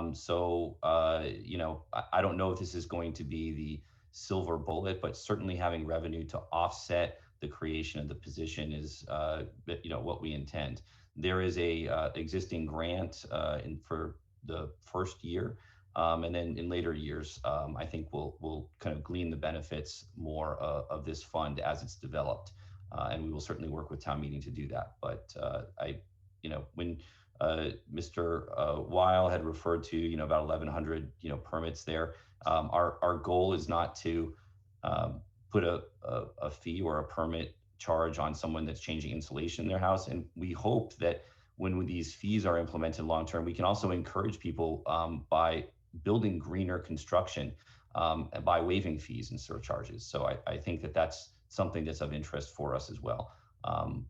don't know if this is going to be the silver bullet, but certainly having revenue to offset the creation of the position is, what we intend. There is a existing grant for the first year. And then in later years, I think we'll kind of glean the benefits more of this fund as it's developed. And we will certainly work with town meeting to do that. But when Mr. Weil had referred to, about 1,100, permits there, our goal is not to put a fee or a permit charge on someone that's changing insulation in their house. And we hope that when these fees are implemented long-term, we can also encourage people by building greener construction and by waiving fees and surcharges. So I think that that's something that's of interest for us as well.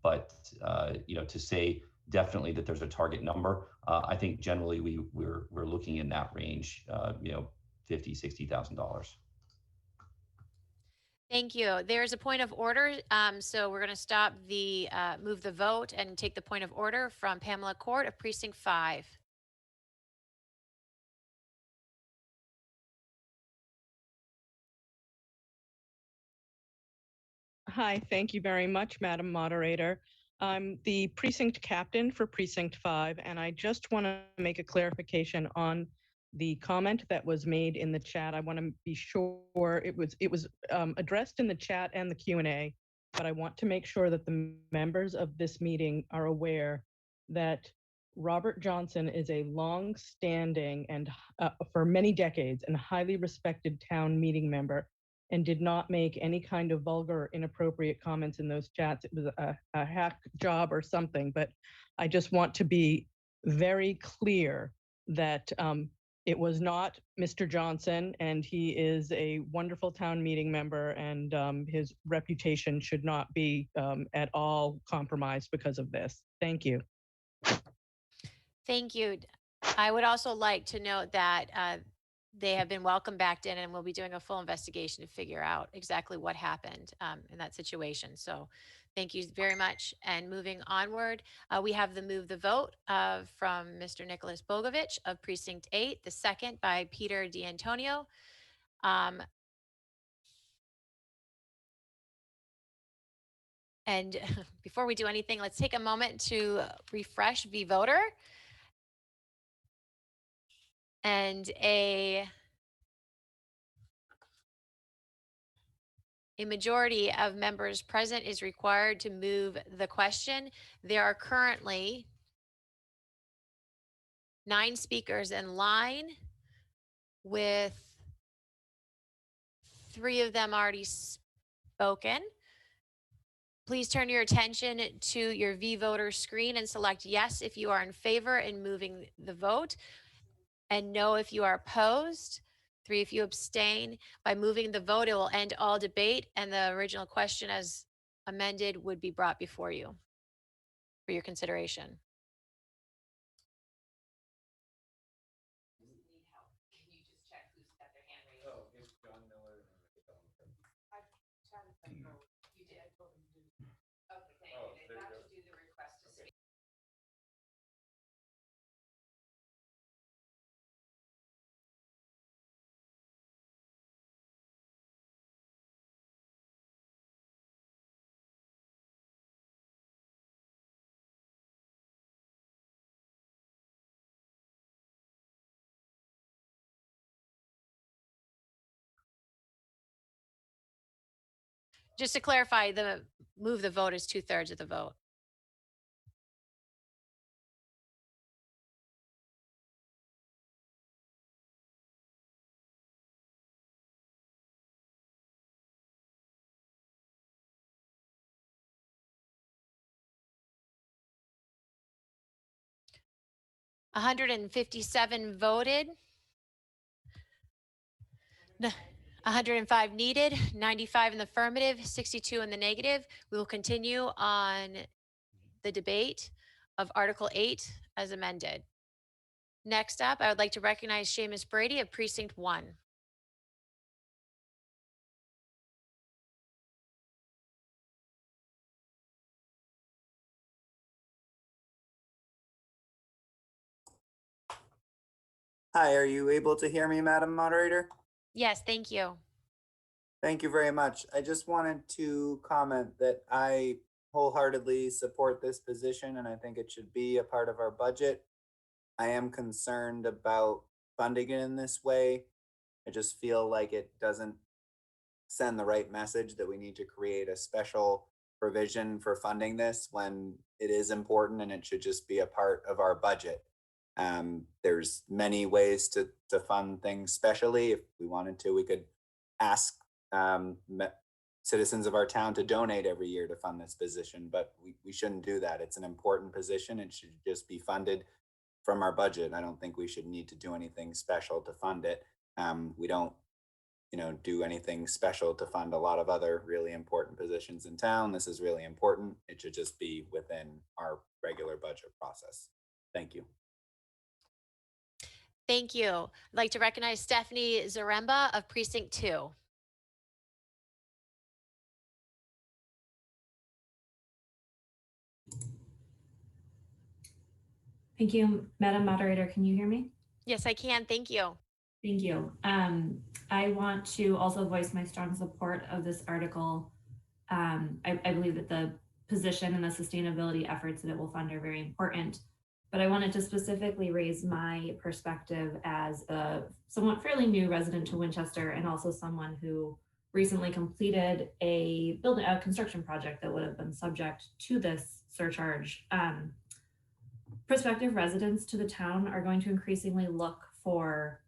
But to say definitely that there's a target number, I think generally we're looking in that range, $50,000, $60,000. Thank you. There's a point of order. So we're going to stop move the vote and take the point of order from Pamela Court of Precinct 5. Hi, thank you very much, Madam Moderator. I'm the precinct captain for Precinct 5, and I just want to make a clarification on the comment that was made in the chat. I want to be sure it was addressed in the chat and the Q&A, but I want to make sure that the members of this meeting are aware that Robert Johnson is a long-standing and for many decades and highly respected town meeting member, and did not make any kind of vulgar, inappropriate comments in those chats. It was a hack job or something, but I just want to be very clear that It was not Mr. Johnson, and he is a wonderful town meeting member, and his reputation should not be at all compromised because of this. Thank you. Thank you. I would also like to note that they have been welcomed back in, and we'll be doing a full investigation to figure out exactly what happened in that situation. So thank you very much. And moving onward, we have the move the vote from Mr. Nicholas Bogovich of Precinct 8, the second by Peter D'Antonio. And before we do anything, let's take a moment to refresh vVoter. And a majority of members present is required to move the question. There are currently 9 speakers in line, with 3 of them already spoken. Please turn your attention to your vVoter screen and select yes if you are in favor in moving the vote, and no if you are opposed. 3 if you abstain. By moving the vote, it will end all debate, and the original question as amended would be brought before you for your consideration. Just to clarify, the move the vote is 2/3 of the vote. $157 voted. 105 needed, 95 in the affirmative, 62 in the negative. We will continue on the debate of Article 8 as amended. Next up, I would like to recognize Seamus Brady of Precinct 1. Hi, are you able to hear me, Madam Moderator? Yes, thank you. Thank you very much. I just wanted to comment that I wholeheartedly support this position, and I think it should be a part of our budget. I am concerned about funding it in this way. I just feel like it doesn't send the right message that we need to create a special provision for funding this when it is important and it should just be a part of our budget. There's many ways to fund things specially. If we wanted to, we could ask citizens of our town to donate every year to fund this position, but we shouldn't do that. It's an important position. It should just be funded from our budget. I don't think we should need to do anything special to fund it. We don't, do anything special to fund a lot of other really important positions in town. This is really important. It should just be within our regular budget process. Thank you. Thank you. I'd like to recognize Stephanie Zaremba of Precinct 2. Thank you, Madam Moderator. Can you hear me? Yes, I can. Thank you. Thank you. I want to also voice my strong support of this article. I believe that the position and the sustainability efforts that it will fund are very important, but I wanted to specifically raise my perspective as a somewhat fairly new resident to Winchester, and also someone who recently completed a construction project that would have been subject to this surcharge. Prospective residents to the town are going to increasingly look for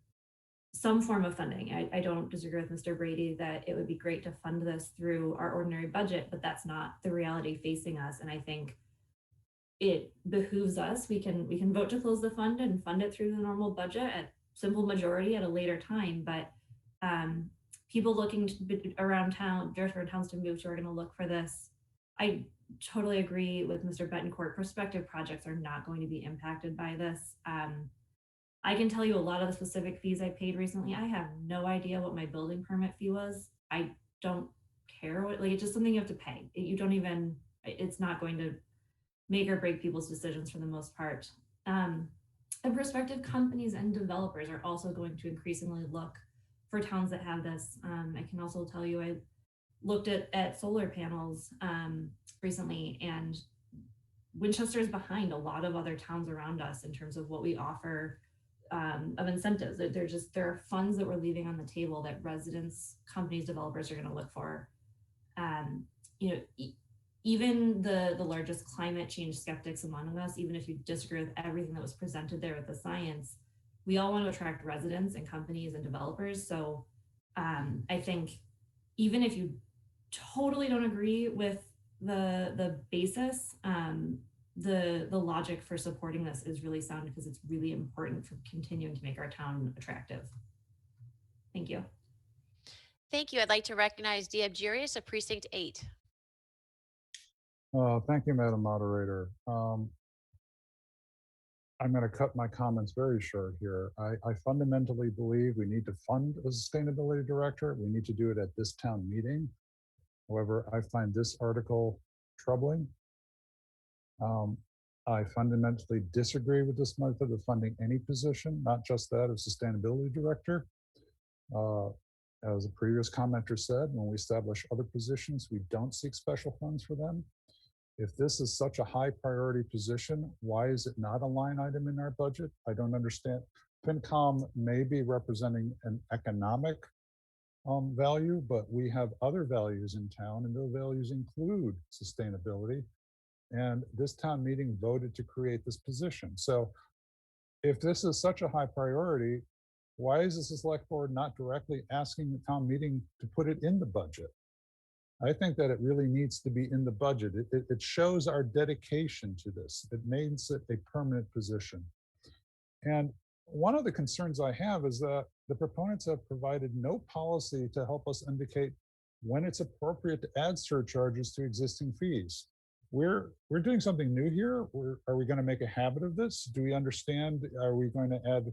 some form of funding. I don't disagree with Mr. Brady that it would be great to fund this through our ordinary budget, but that's not the reality facing us. And I think it behooves us. We can vote to close the fund and fund it through the normal budget simple majority at a later time, but people looking around town, different towns to move to are going to look for this. I totally agree with Mr. Betancourt. Prospective projects are not going to be impacted by this. I can tell you a lot of the specific fees I paid recently. I have no idea what my building permit fee was. I don't care what, like, it's just something you have to pay. You don't even, it's not going to make or break people's decisions for the most part. And prospective companies and developers are also going to increasingly look for towns that have this. I can also tell you, I looked at solar panels recently, and Winchester is behind a lot of other towns around us in terms of what we offer of incentives. There are funds that we're leaving on the table that residents, companies, developers are going to look for. Even the largest climate change skeptics among us, even if you disagree with everything that was presented there with the science, we all want to attract residents and companies and developers. So I think even if you totally don't agree with the basis, the logic for supporting this is really sound because it's really important for continuing to make our town attractive. Thank you. Thank you. I'd like to recognize Diab Jirius of Precinct 8. Thank you, Madam Moderator. I'm going to cut my comments very short here. I fundamentally believe we need to fund a sustainability director. We need to do it at this town meeting. However, I find this article troubling. I fundamentally disagree with this method of funding any position, not just that of sustainability director. As a previous commenter said, when we establish other positions, we don't seek special funds for them. If this is such a high priority position, why is it not a line item in our budget? I don't understand. FinCom may be representing an economic value, but we have other values in town, and those values include sustainability. And this town meeting voted to create this position. So if this is such a high priority, why is the select board not directly asking the town meeting to put it in the budget? I think that it really needs to be in the budget. It shows our dedication to this. It makes it a permanent position. And one of the concerns I have is that the proponents have provided no policy to help us indicate when it's appropriate to add surcharges to existing fees. We're doing something new here. Are we going to make a habit of this? Do we understand? Are we going to add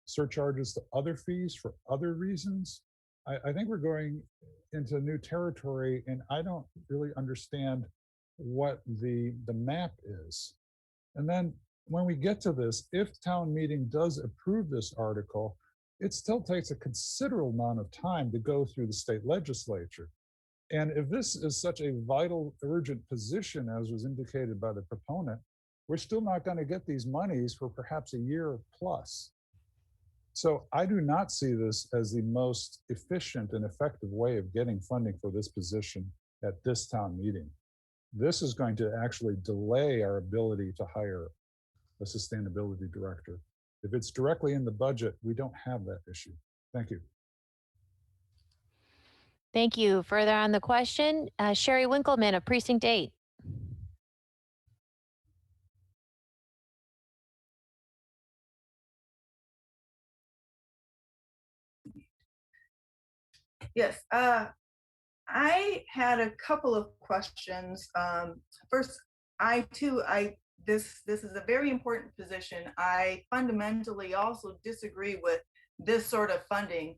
surcharges to other fees for other reasons? I think we're going into new territory, and I don't really understand what the map is. And then when we get to this, if town meeting does approve this article, it still takes a considerable amount of time to go through the state legislature. And if this is such a vital, urgent position, as was indicated by the proponent, we're still not going to get these monies for perhaps a year plus. So I do not see this as the most efficient and effective way of getting funding for this position at this town meeting. This is going to actually delay our ability to hire a sustainability director. If it's directly in the budget, we don't have that issue. Thank you. Thank you. Further on the question, Sherry Winkleman of Precinct 8. Yes, I had a couple of questions. First, this is a very important position. I fundamentally also disagree with this sort of funding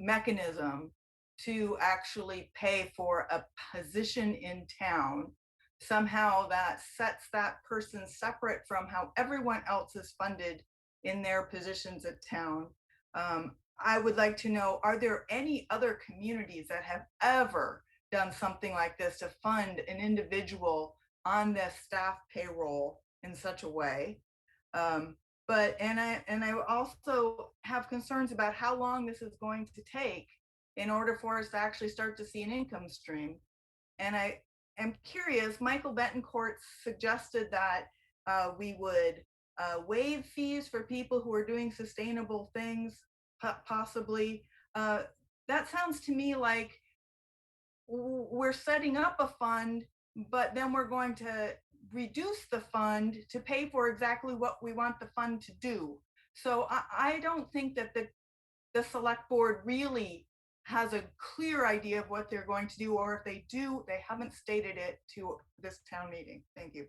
mechanism to actually pay for a position in town. Somehow that sets that person separate from how everyone else is funded in their positions at town. I would like to know, are there any other communities that have ever done something like this to fund an individual on their staff payroll in such a way? And I also have concerns about how long this is going to take in order for us to actually start to see an income stream. And I am curious, Michael Betancourt suggested that we would waive fees for people who are doing sustainable things, possibly. That sounds to me like we're setting up a fund, but then we're going to reduce the fund to pay for exactly what we want the fund to do. So I don't think that the select board really has a clear idea of what they're going to do, or if they do, they haven't stated it to this town meeting. Thank you.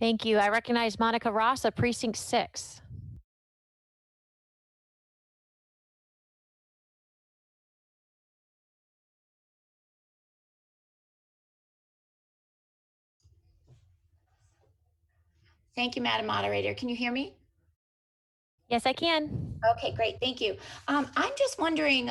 Thank you. I recognize Monica Ross of Precinct 6. Thank you, Madam Moderator. Can you hear me? Yes, I can. Okay, great. Thank you. I'm just wondering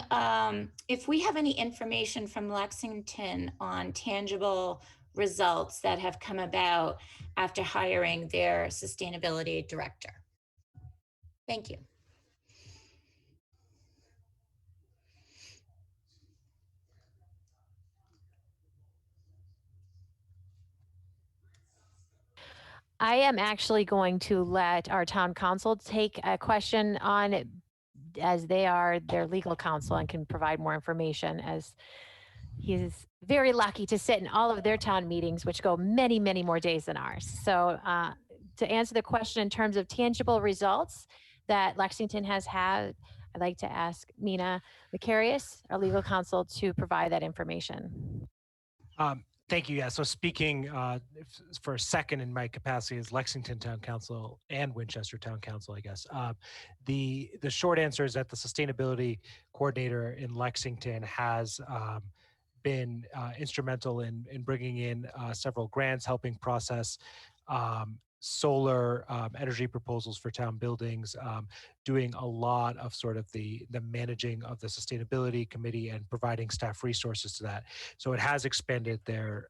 if we have any information from Lexington on tangible results that have come about after hiring their sustainability director. Thank you. I am actually going to let our town council take a question on it, as they are their legal counsel and can provide more information, as he's very lucky to sit in all of their town meetings, which go many, many more days than ours. So to answer the question in terms of tangible results that Lexington has had, I'd like to ask Mina Macarius, our legal counsel, to provide that information. Thank you. Yeah. So speaking for a second in my capacity as Lexington Town Council and Winchester Town Council, I guess the short answer is that the sustainability coordinator in Lexington has been instrumental in bringing in several grants, helping process solar energy proposals for town buildings, doing a lot of sort of the managing of the sustainability committee and providing staff resources to that. So it has expanded their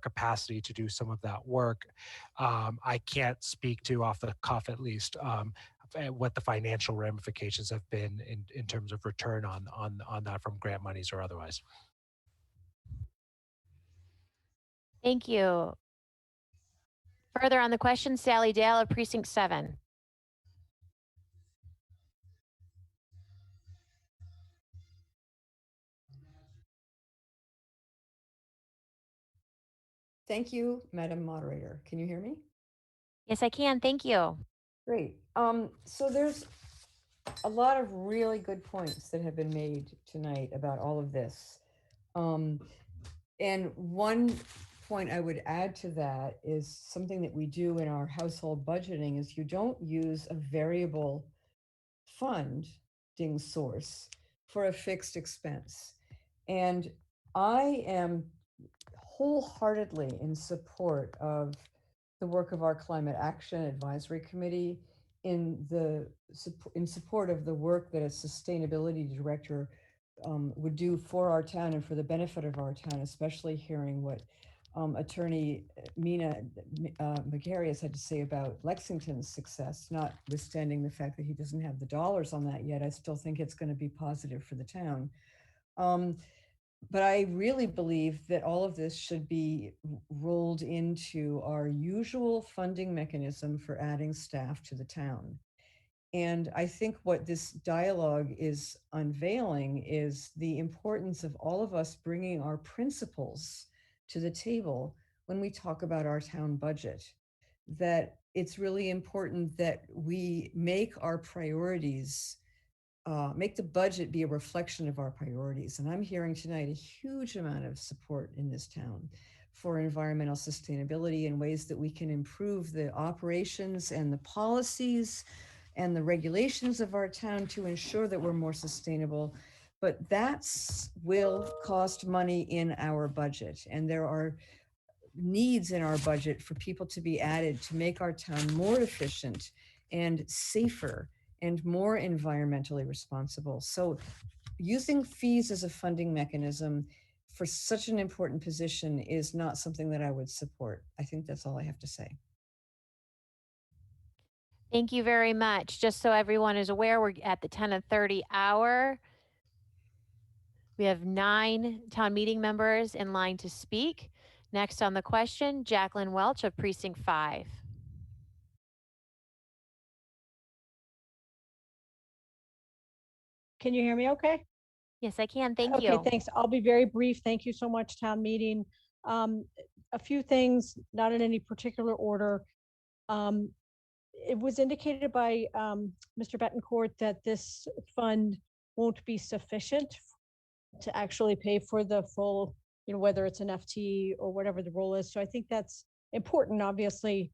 capacity to do some of that work. I can't speak to, off the cuff at least, what the financial ramifications have been in terms of return on that from grant monies or otherwise. Thank you. Further on the question, Sally Dale of Precinct 7. Thank you, Madam Moderator. Can you hear me? Yes, I can. Thank you. Great. So there's a lot of really good points that have been made tonight about all of this. And one point I would add to that is something that we do in our household budgeting is you don't use a variable funding source for a fixed expense. And I am wholeheartedly in support of the work of our Climate Action Advisory Committee, in support of the work that a sustainability director would do for our town and for the benefit of our town, especially hearing what Attorney Mina Macarius had to say about Lexington's success, notwithstanding the fact that he doesn't have the dollars on that yet. I still think it's going to be positive for the town. But I really believe that all of this should be rolled into our usual funding mechanism for adding staff to the town. And I think what this dialogue is unveiling is the importance of all of us bringing our principles to the table when we talk about our town budget. That it's really important that we make our priorities, make the budget be a reflection of our priorities. And I'm hearing tonight a huge amount of support in this town for environmental sustainability and ways that we can improve the operations and the policies and the regulations of our town to ensure that we're more sustainable. But that will cost money in our budget. And there are needs in our budget for people to be added to make our town more efficient and safer and more environmentally responsible. So using fees as a funding mechanism for such an important position is not something that I would support. I think that's all I have to say. Thank you very much. Just so everyone is aware, we're at the 10:30 hour. We have 9 town meeting members in line to speak. Next on the question, Jacqueline Welch of Precinct 5. Can you hear me okay? Yes, I can. Thank you. Okay, thanks. I'll be very brief. Thank you so much, town meeting. A few things, not in any particular order. It was indicated by Mr. Betancourt that this fund won't be sufficient to actually pay for the full, whether it's an FTE or whatever the role is. So I think that's important. Obviously,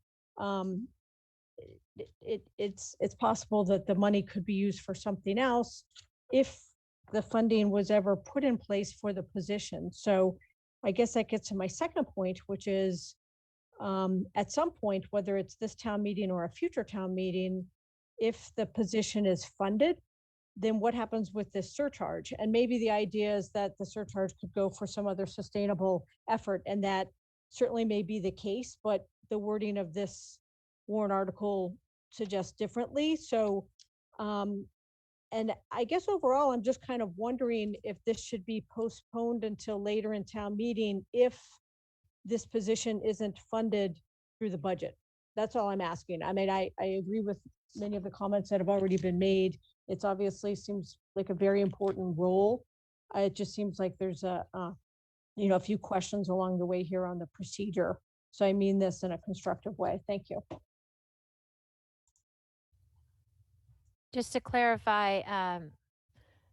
it's possible that the money could be used for something else if the funding was ever put in place for the position. So I guess that gets to my second point, which is at some point, whether it's this town meeting or a future town meeting, if the position is funded, then what happens with this surcharge? And maybe the idea is that the surcharge could go for some other sustainable effort, and that certainly may be the case, but the wording of this warrant article suggests differently. So, and I guess overall, I'm just kind of wondering if this should be postponed until later in town meeting if this position isn't funded through the budget. That's all I'm asking. I mean, I agree with many of the comments that have already been made. It's obviously seems like a very important role. It just seems like there's a few questions along the way here on the procedure. So I mean this in a constructive way. Thank you. Just to clarify,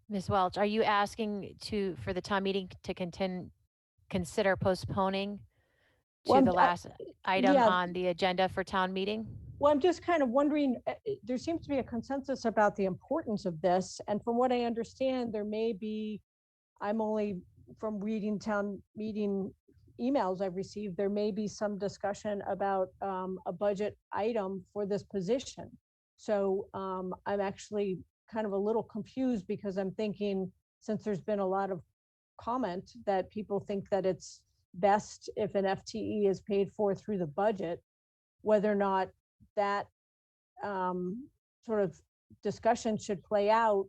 Ms. Welch, are you asking for the town meeting to consider postponing to the last item on the agenda for town meeting? Well, I'm just kind of wondering, there seems to be a consensus about the importance of this. And from what I understand, there may be, I'm only from reading town meeting emails I've received, there may be some discussion about a budget item for this position. So I'm actually kind of a little confused because I'm thinking, since there's been a lot of comment that people think that it's best if an FTE is paid for through the budget, whether or not that sort of discussion should play out.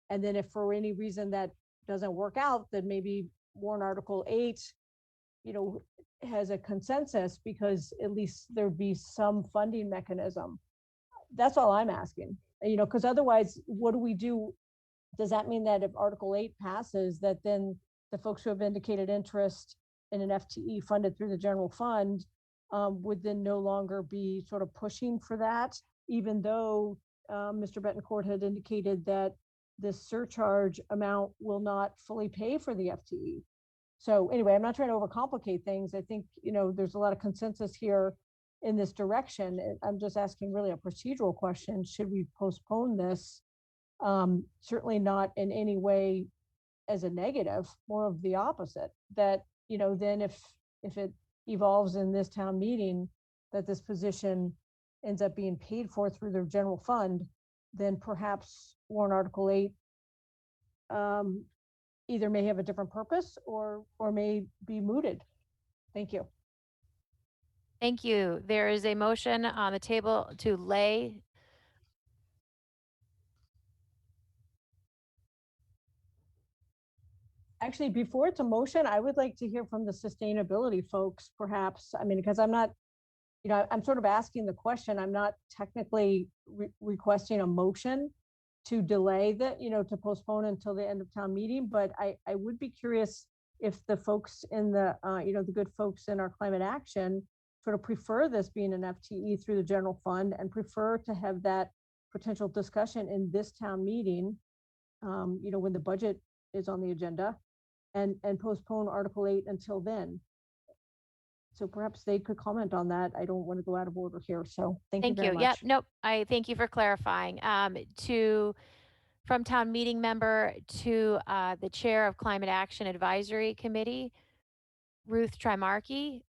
And then if for any reason that doesn't work out, then maybe warrant Article 8, has a consensus, because at least there'd be some funding mechanism. That's all I'm asking, because otherwise, what do we do? Does that mean that if Article 8 passes, that then the folks who have indicated interest in an FTE funded through the general fund would then no longer be sort of pushing for that, even though Mr. Betancourt had indicated that this surcharge amount will not fully pay for the FTE. So anyway, I'm not trying to overcomplicate things. I think, there's a lot of consensus here in this direction. I'm just asking really a procedural question. Should we postpone this? Certainly not in any way as a negative, more of the opposite, that, then if it evolves in this town meeting that this position ends up being paid for through the general fund, then perhaps warrant Article 8 either may have a different purpose or may be mooted. Thank you. Thank you. There is a motion on the table to lay. Actually, before it's a motion, I would like to hear from the sustainability folks, perhaps. I mean, because I'm not, I'm sort of asking the question. I'm not technically requesting a motion to delay to postpone until the end of town meeting, but I would be curious if the folks in the, the good folks in our climate action sort of prefer this being an FTE through the general fund and prefer to have that potential discussion in this town meeting, when the budget is on the agenda, and postpone Article 8 until then. So perhaps they could comment on that. I don't want to go out of order here. So thank you very much. Yep. Nope. I thank you for clarifying. From town meeting member to the chair of Climate Action Advisory Committee, Ruth Trimarchi.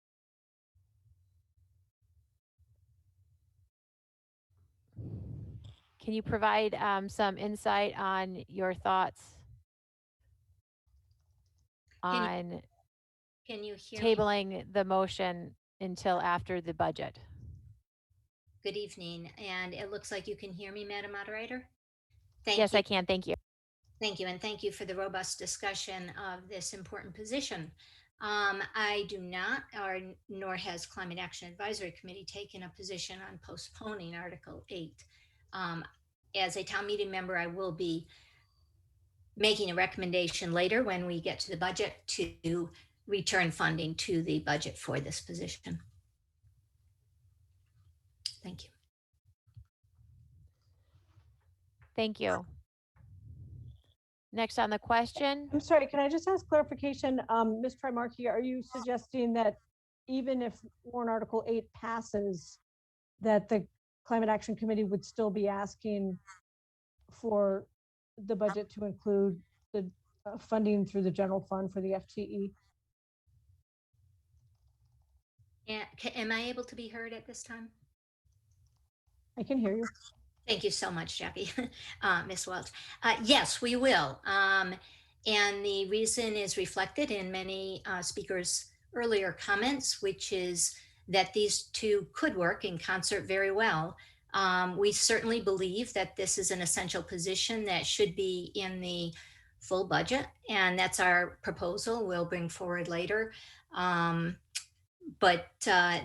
Can you provide some insight on your thoughts on Can you hear me? tabling the motion until after the budget? Good evening, and it looks like you can hear me, Madam Moderator. Yes, I can. Thank you. Thank you, and thank you for the robust discussion of this important position. I do not, nor has Climate Action Advisory Committee taken a position on postponing Article 8. As a town meeting member, I will be making a recommendation later when we get to the budget to return funding to the budget for this position. Thank you. Thank you. Next on the question. I'm sorry, can I just ask clarification? Ms. Trimarchi, are you suggesting that even if warrant Article 8 passes, that the Climate Action Committee would still be asking for the budget to include the funding through the general fund for the FTE? Yeah, am I able to be heard at this time? I can hear you. Thank you so much, Jackie. Ms. Welch. Yes, we will. And the reason is reflected in many speakers' earlier comments, which is that these two could work in concert very well. We certainly believe that this is an essential position that should be in the full budget, and that's our proposal we'll bring forward later. But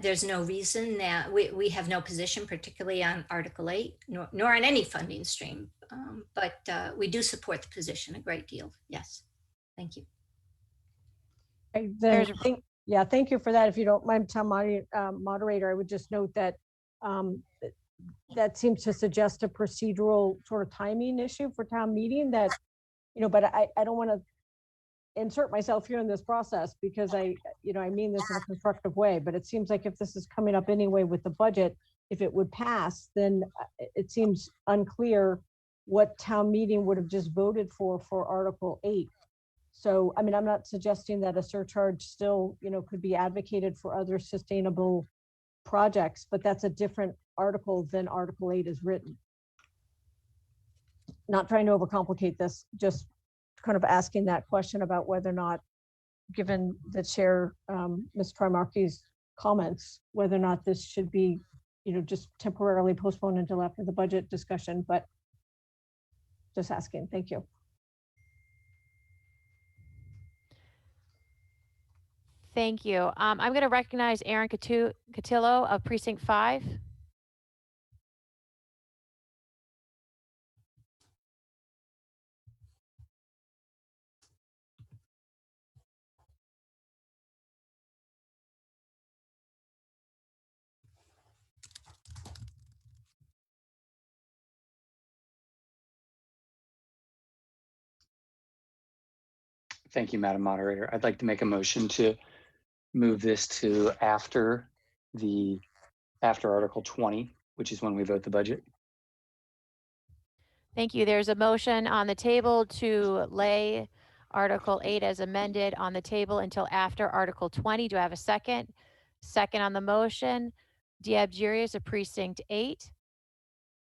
there's no reason that we have no position, particularly on Article 8, nor on any funding stream. But we do support the position a great deal. Yes. Thank you. Thank you for that. If you don't mind, Town Moderator, I would just note that that seems to suggest a procedural sort of timing issue for town meeting that, but I don't want to insert myself here in this process because I mean this in a constructive way, but it seems like if this is coming up anyway with the budget, if it would pass, then it seems unclear what town meeting would have just voted for Article 8. So, I mean, I'm not suggesting that a surcharge still, could be advocated for other sustainable projects, but that's a different article than Article 8 is written. Not trying to overcomplicate this, just kind of asking that question about whether or not, given the chair, Ms. Trimarchi's comments, whether or not this should be, just temporarily postponed until after the budget discussion, but just asking. Thank you. Thank you. I'm going to recognize Aaron Cotillo of Precinct 5. Thank you, Madam Moderator. I'd like to make a motion to move this to after Article 20, which is when we vote the budget. Thank you. There's a motion on the table to lay Article 8 as amended on the table until after Article 20. Do I have a second? Second on the motion, Diab Jurius of Precinct 8.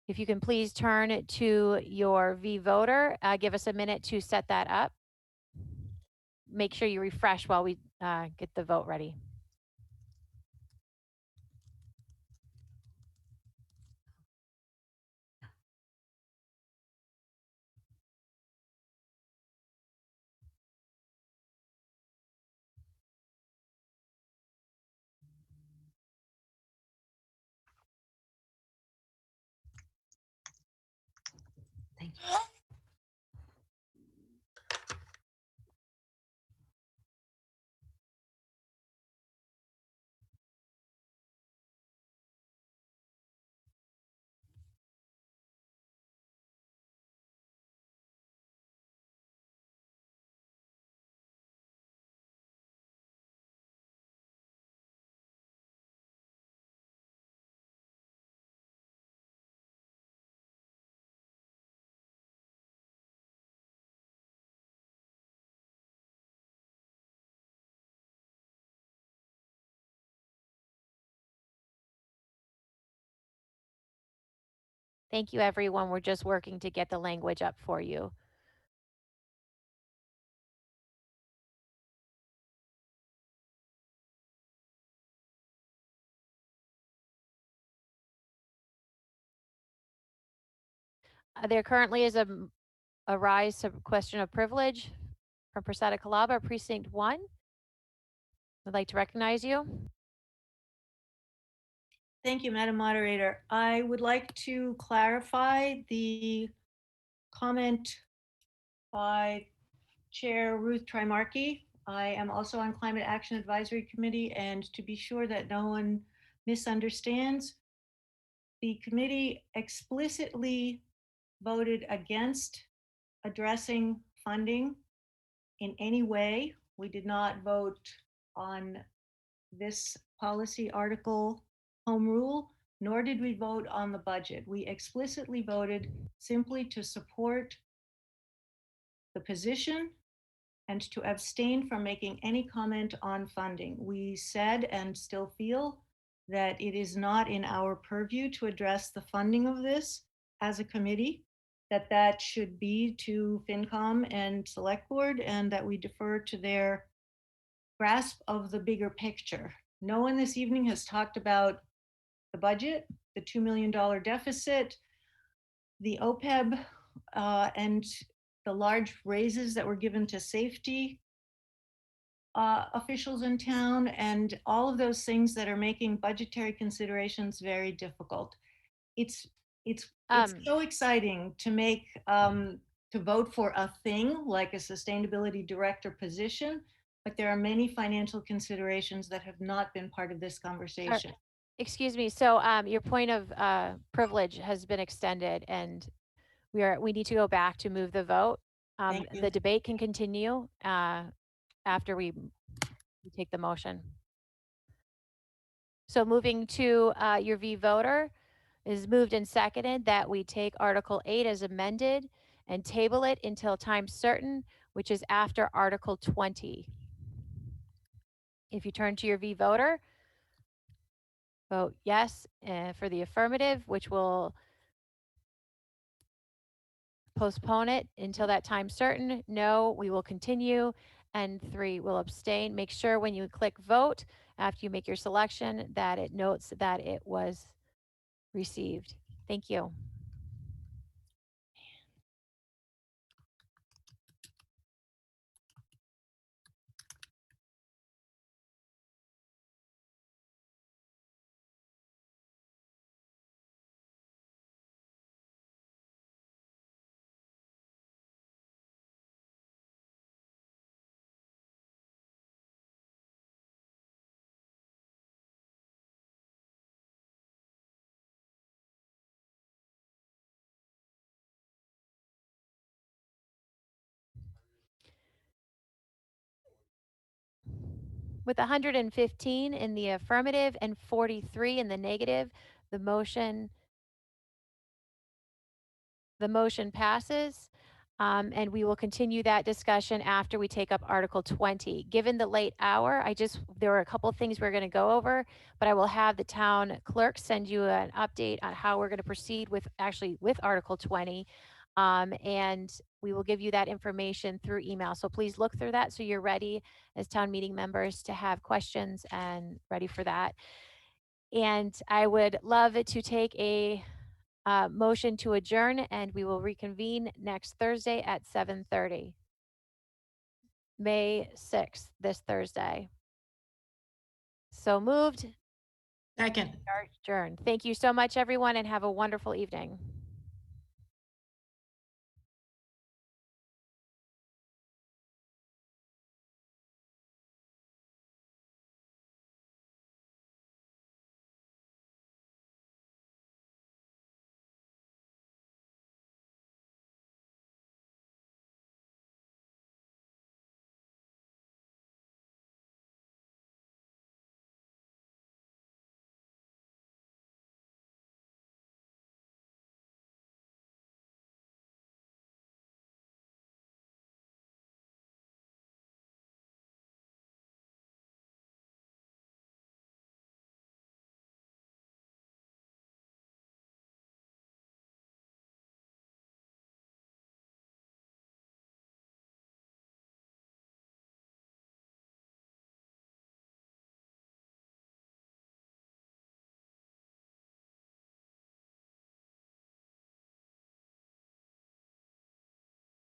If you can please turn to your V-Voter, give us a minute to set that up. Make sure you refresh while we get the vote ready. Thank you. Thank you, everyone. We're just working to get the language up for you. There currently is a rise to question of privilege from Prasada Kalaba, Precinct 1. I'd like to recognize you. Thank you, Madam Moderator. I would like to clarify the comment by Chair Ruth Trimarchi I am also on Climate Action Advisory Committee, and to be sure that no one misunderstands, the committee explicitly voted against addressing funding in any way. We did not vote on this policy article, home rule, nor did we vote on the budget. We explicitly voted simply to support the position and to abstain from making any comment on funding. We said and still feel that it is not in our purview to address the funding of this as a committee, that should be to FinCom and Select Board, and that we defer to their grasp of the bigger picture. No one this evening has talked about the budget, the $2 million deficit, the OPEB, and the large raises that were given to safety officials in town, and all of those things that are making budgetary considerations very difficult. It's so exciting to make to vote for a thing like a sustainability director position, but there are many financial considerations that have not been part of this conversation. Excuse me. So your point of privilege has been extended, and we need to go back to move the vote. Thank you. The debate can continue after we take the motion. So moving to your V voter is moved and seconded that we take Article 8 as amended and table it until time certain, which is after Article 20. If you turn to your V voter, vote yes for the affirmative, which will postpone it until that time certain. No, we will continue. And 3 will abstain. Make sure when you click vote, after you make your selection, that it notes that it was received. Thank you. With 115 in the affirmative and 43 in the negative, the motion passes. And we will continue that discussion after we take up Article 20. Given the late hour, there were a couple of things we're going to go over, but I will have the town clerk send you an update on how we're going to proceed with Article 20. And we will give you that information through email. So please look through that so you're ready as town meeting members to have questions and ready for that. And I would love to take a motion to adjourn, and we will reconvene next Thursday at 7:30. May 6th, this Thursday. So moved. Second. Adjourned. Thank you so much, everyone, and have a wonderful evening.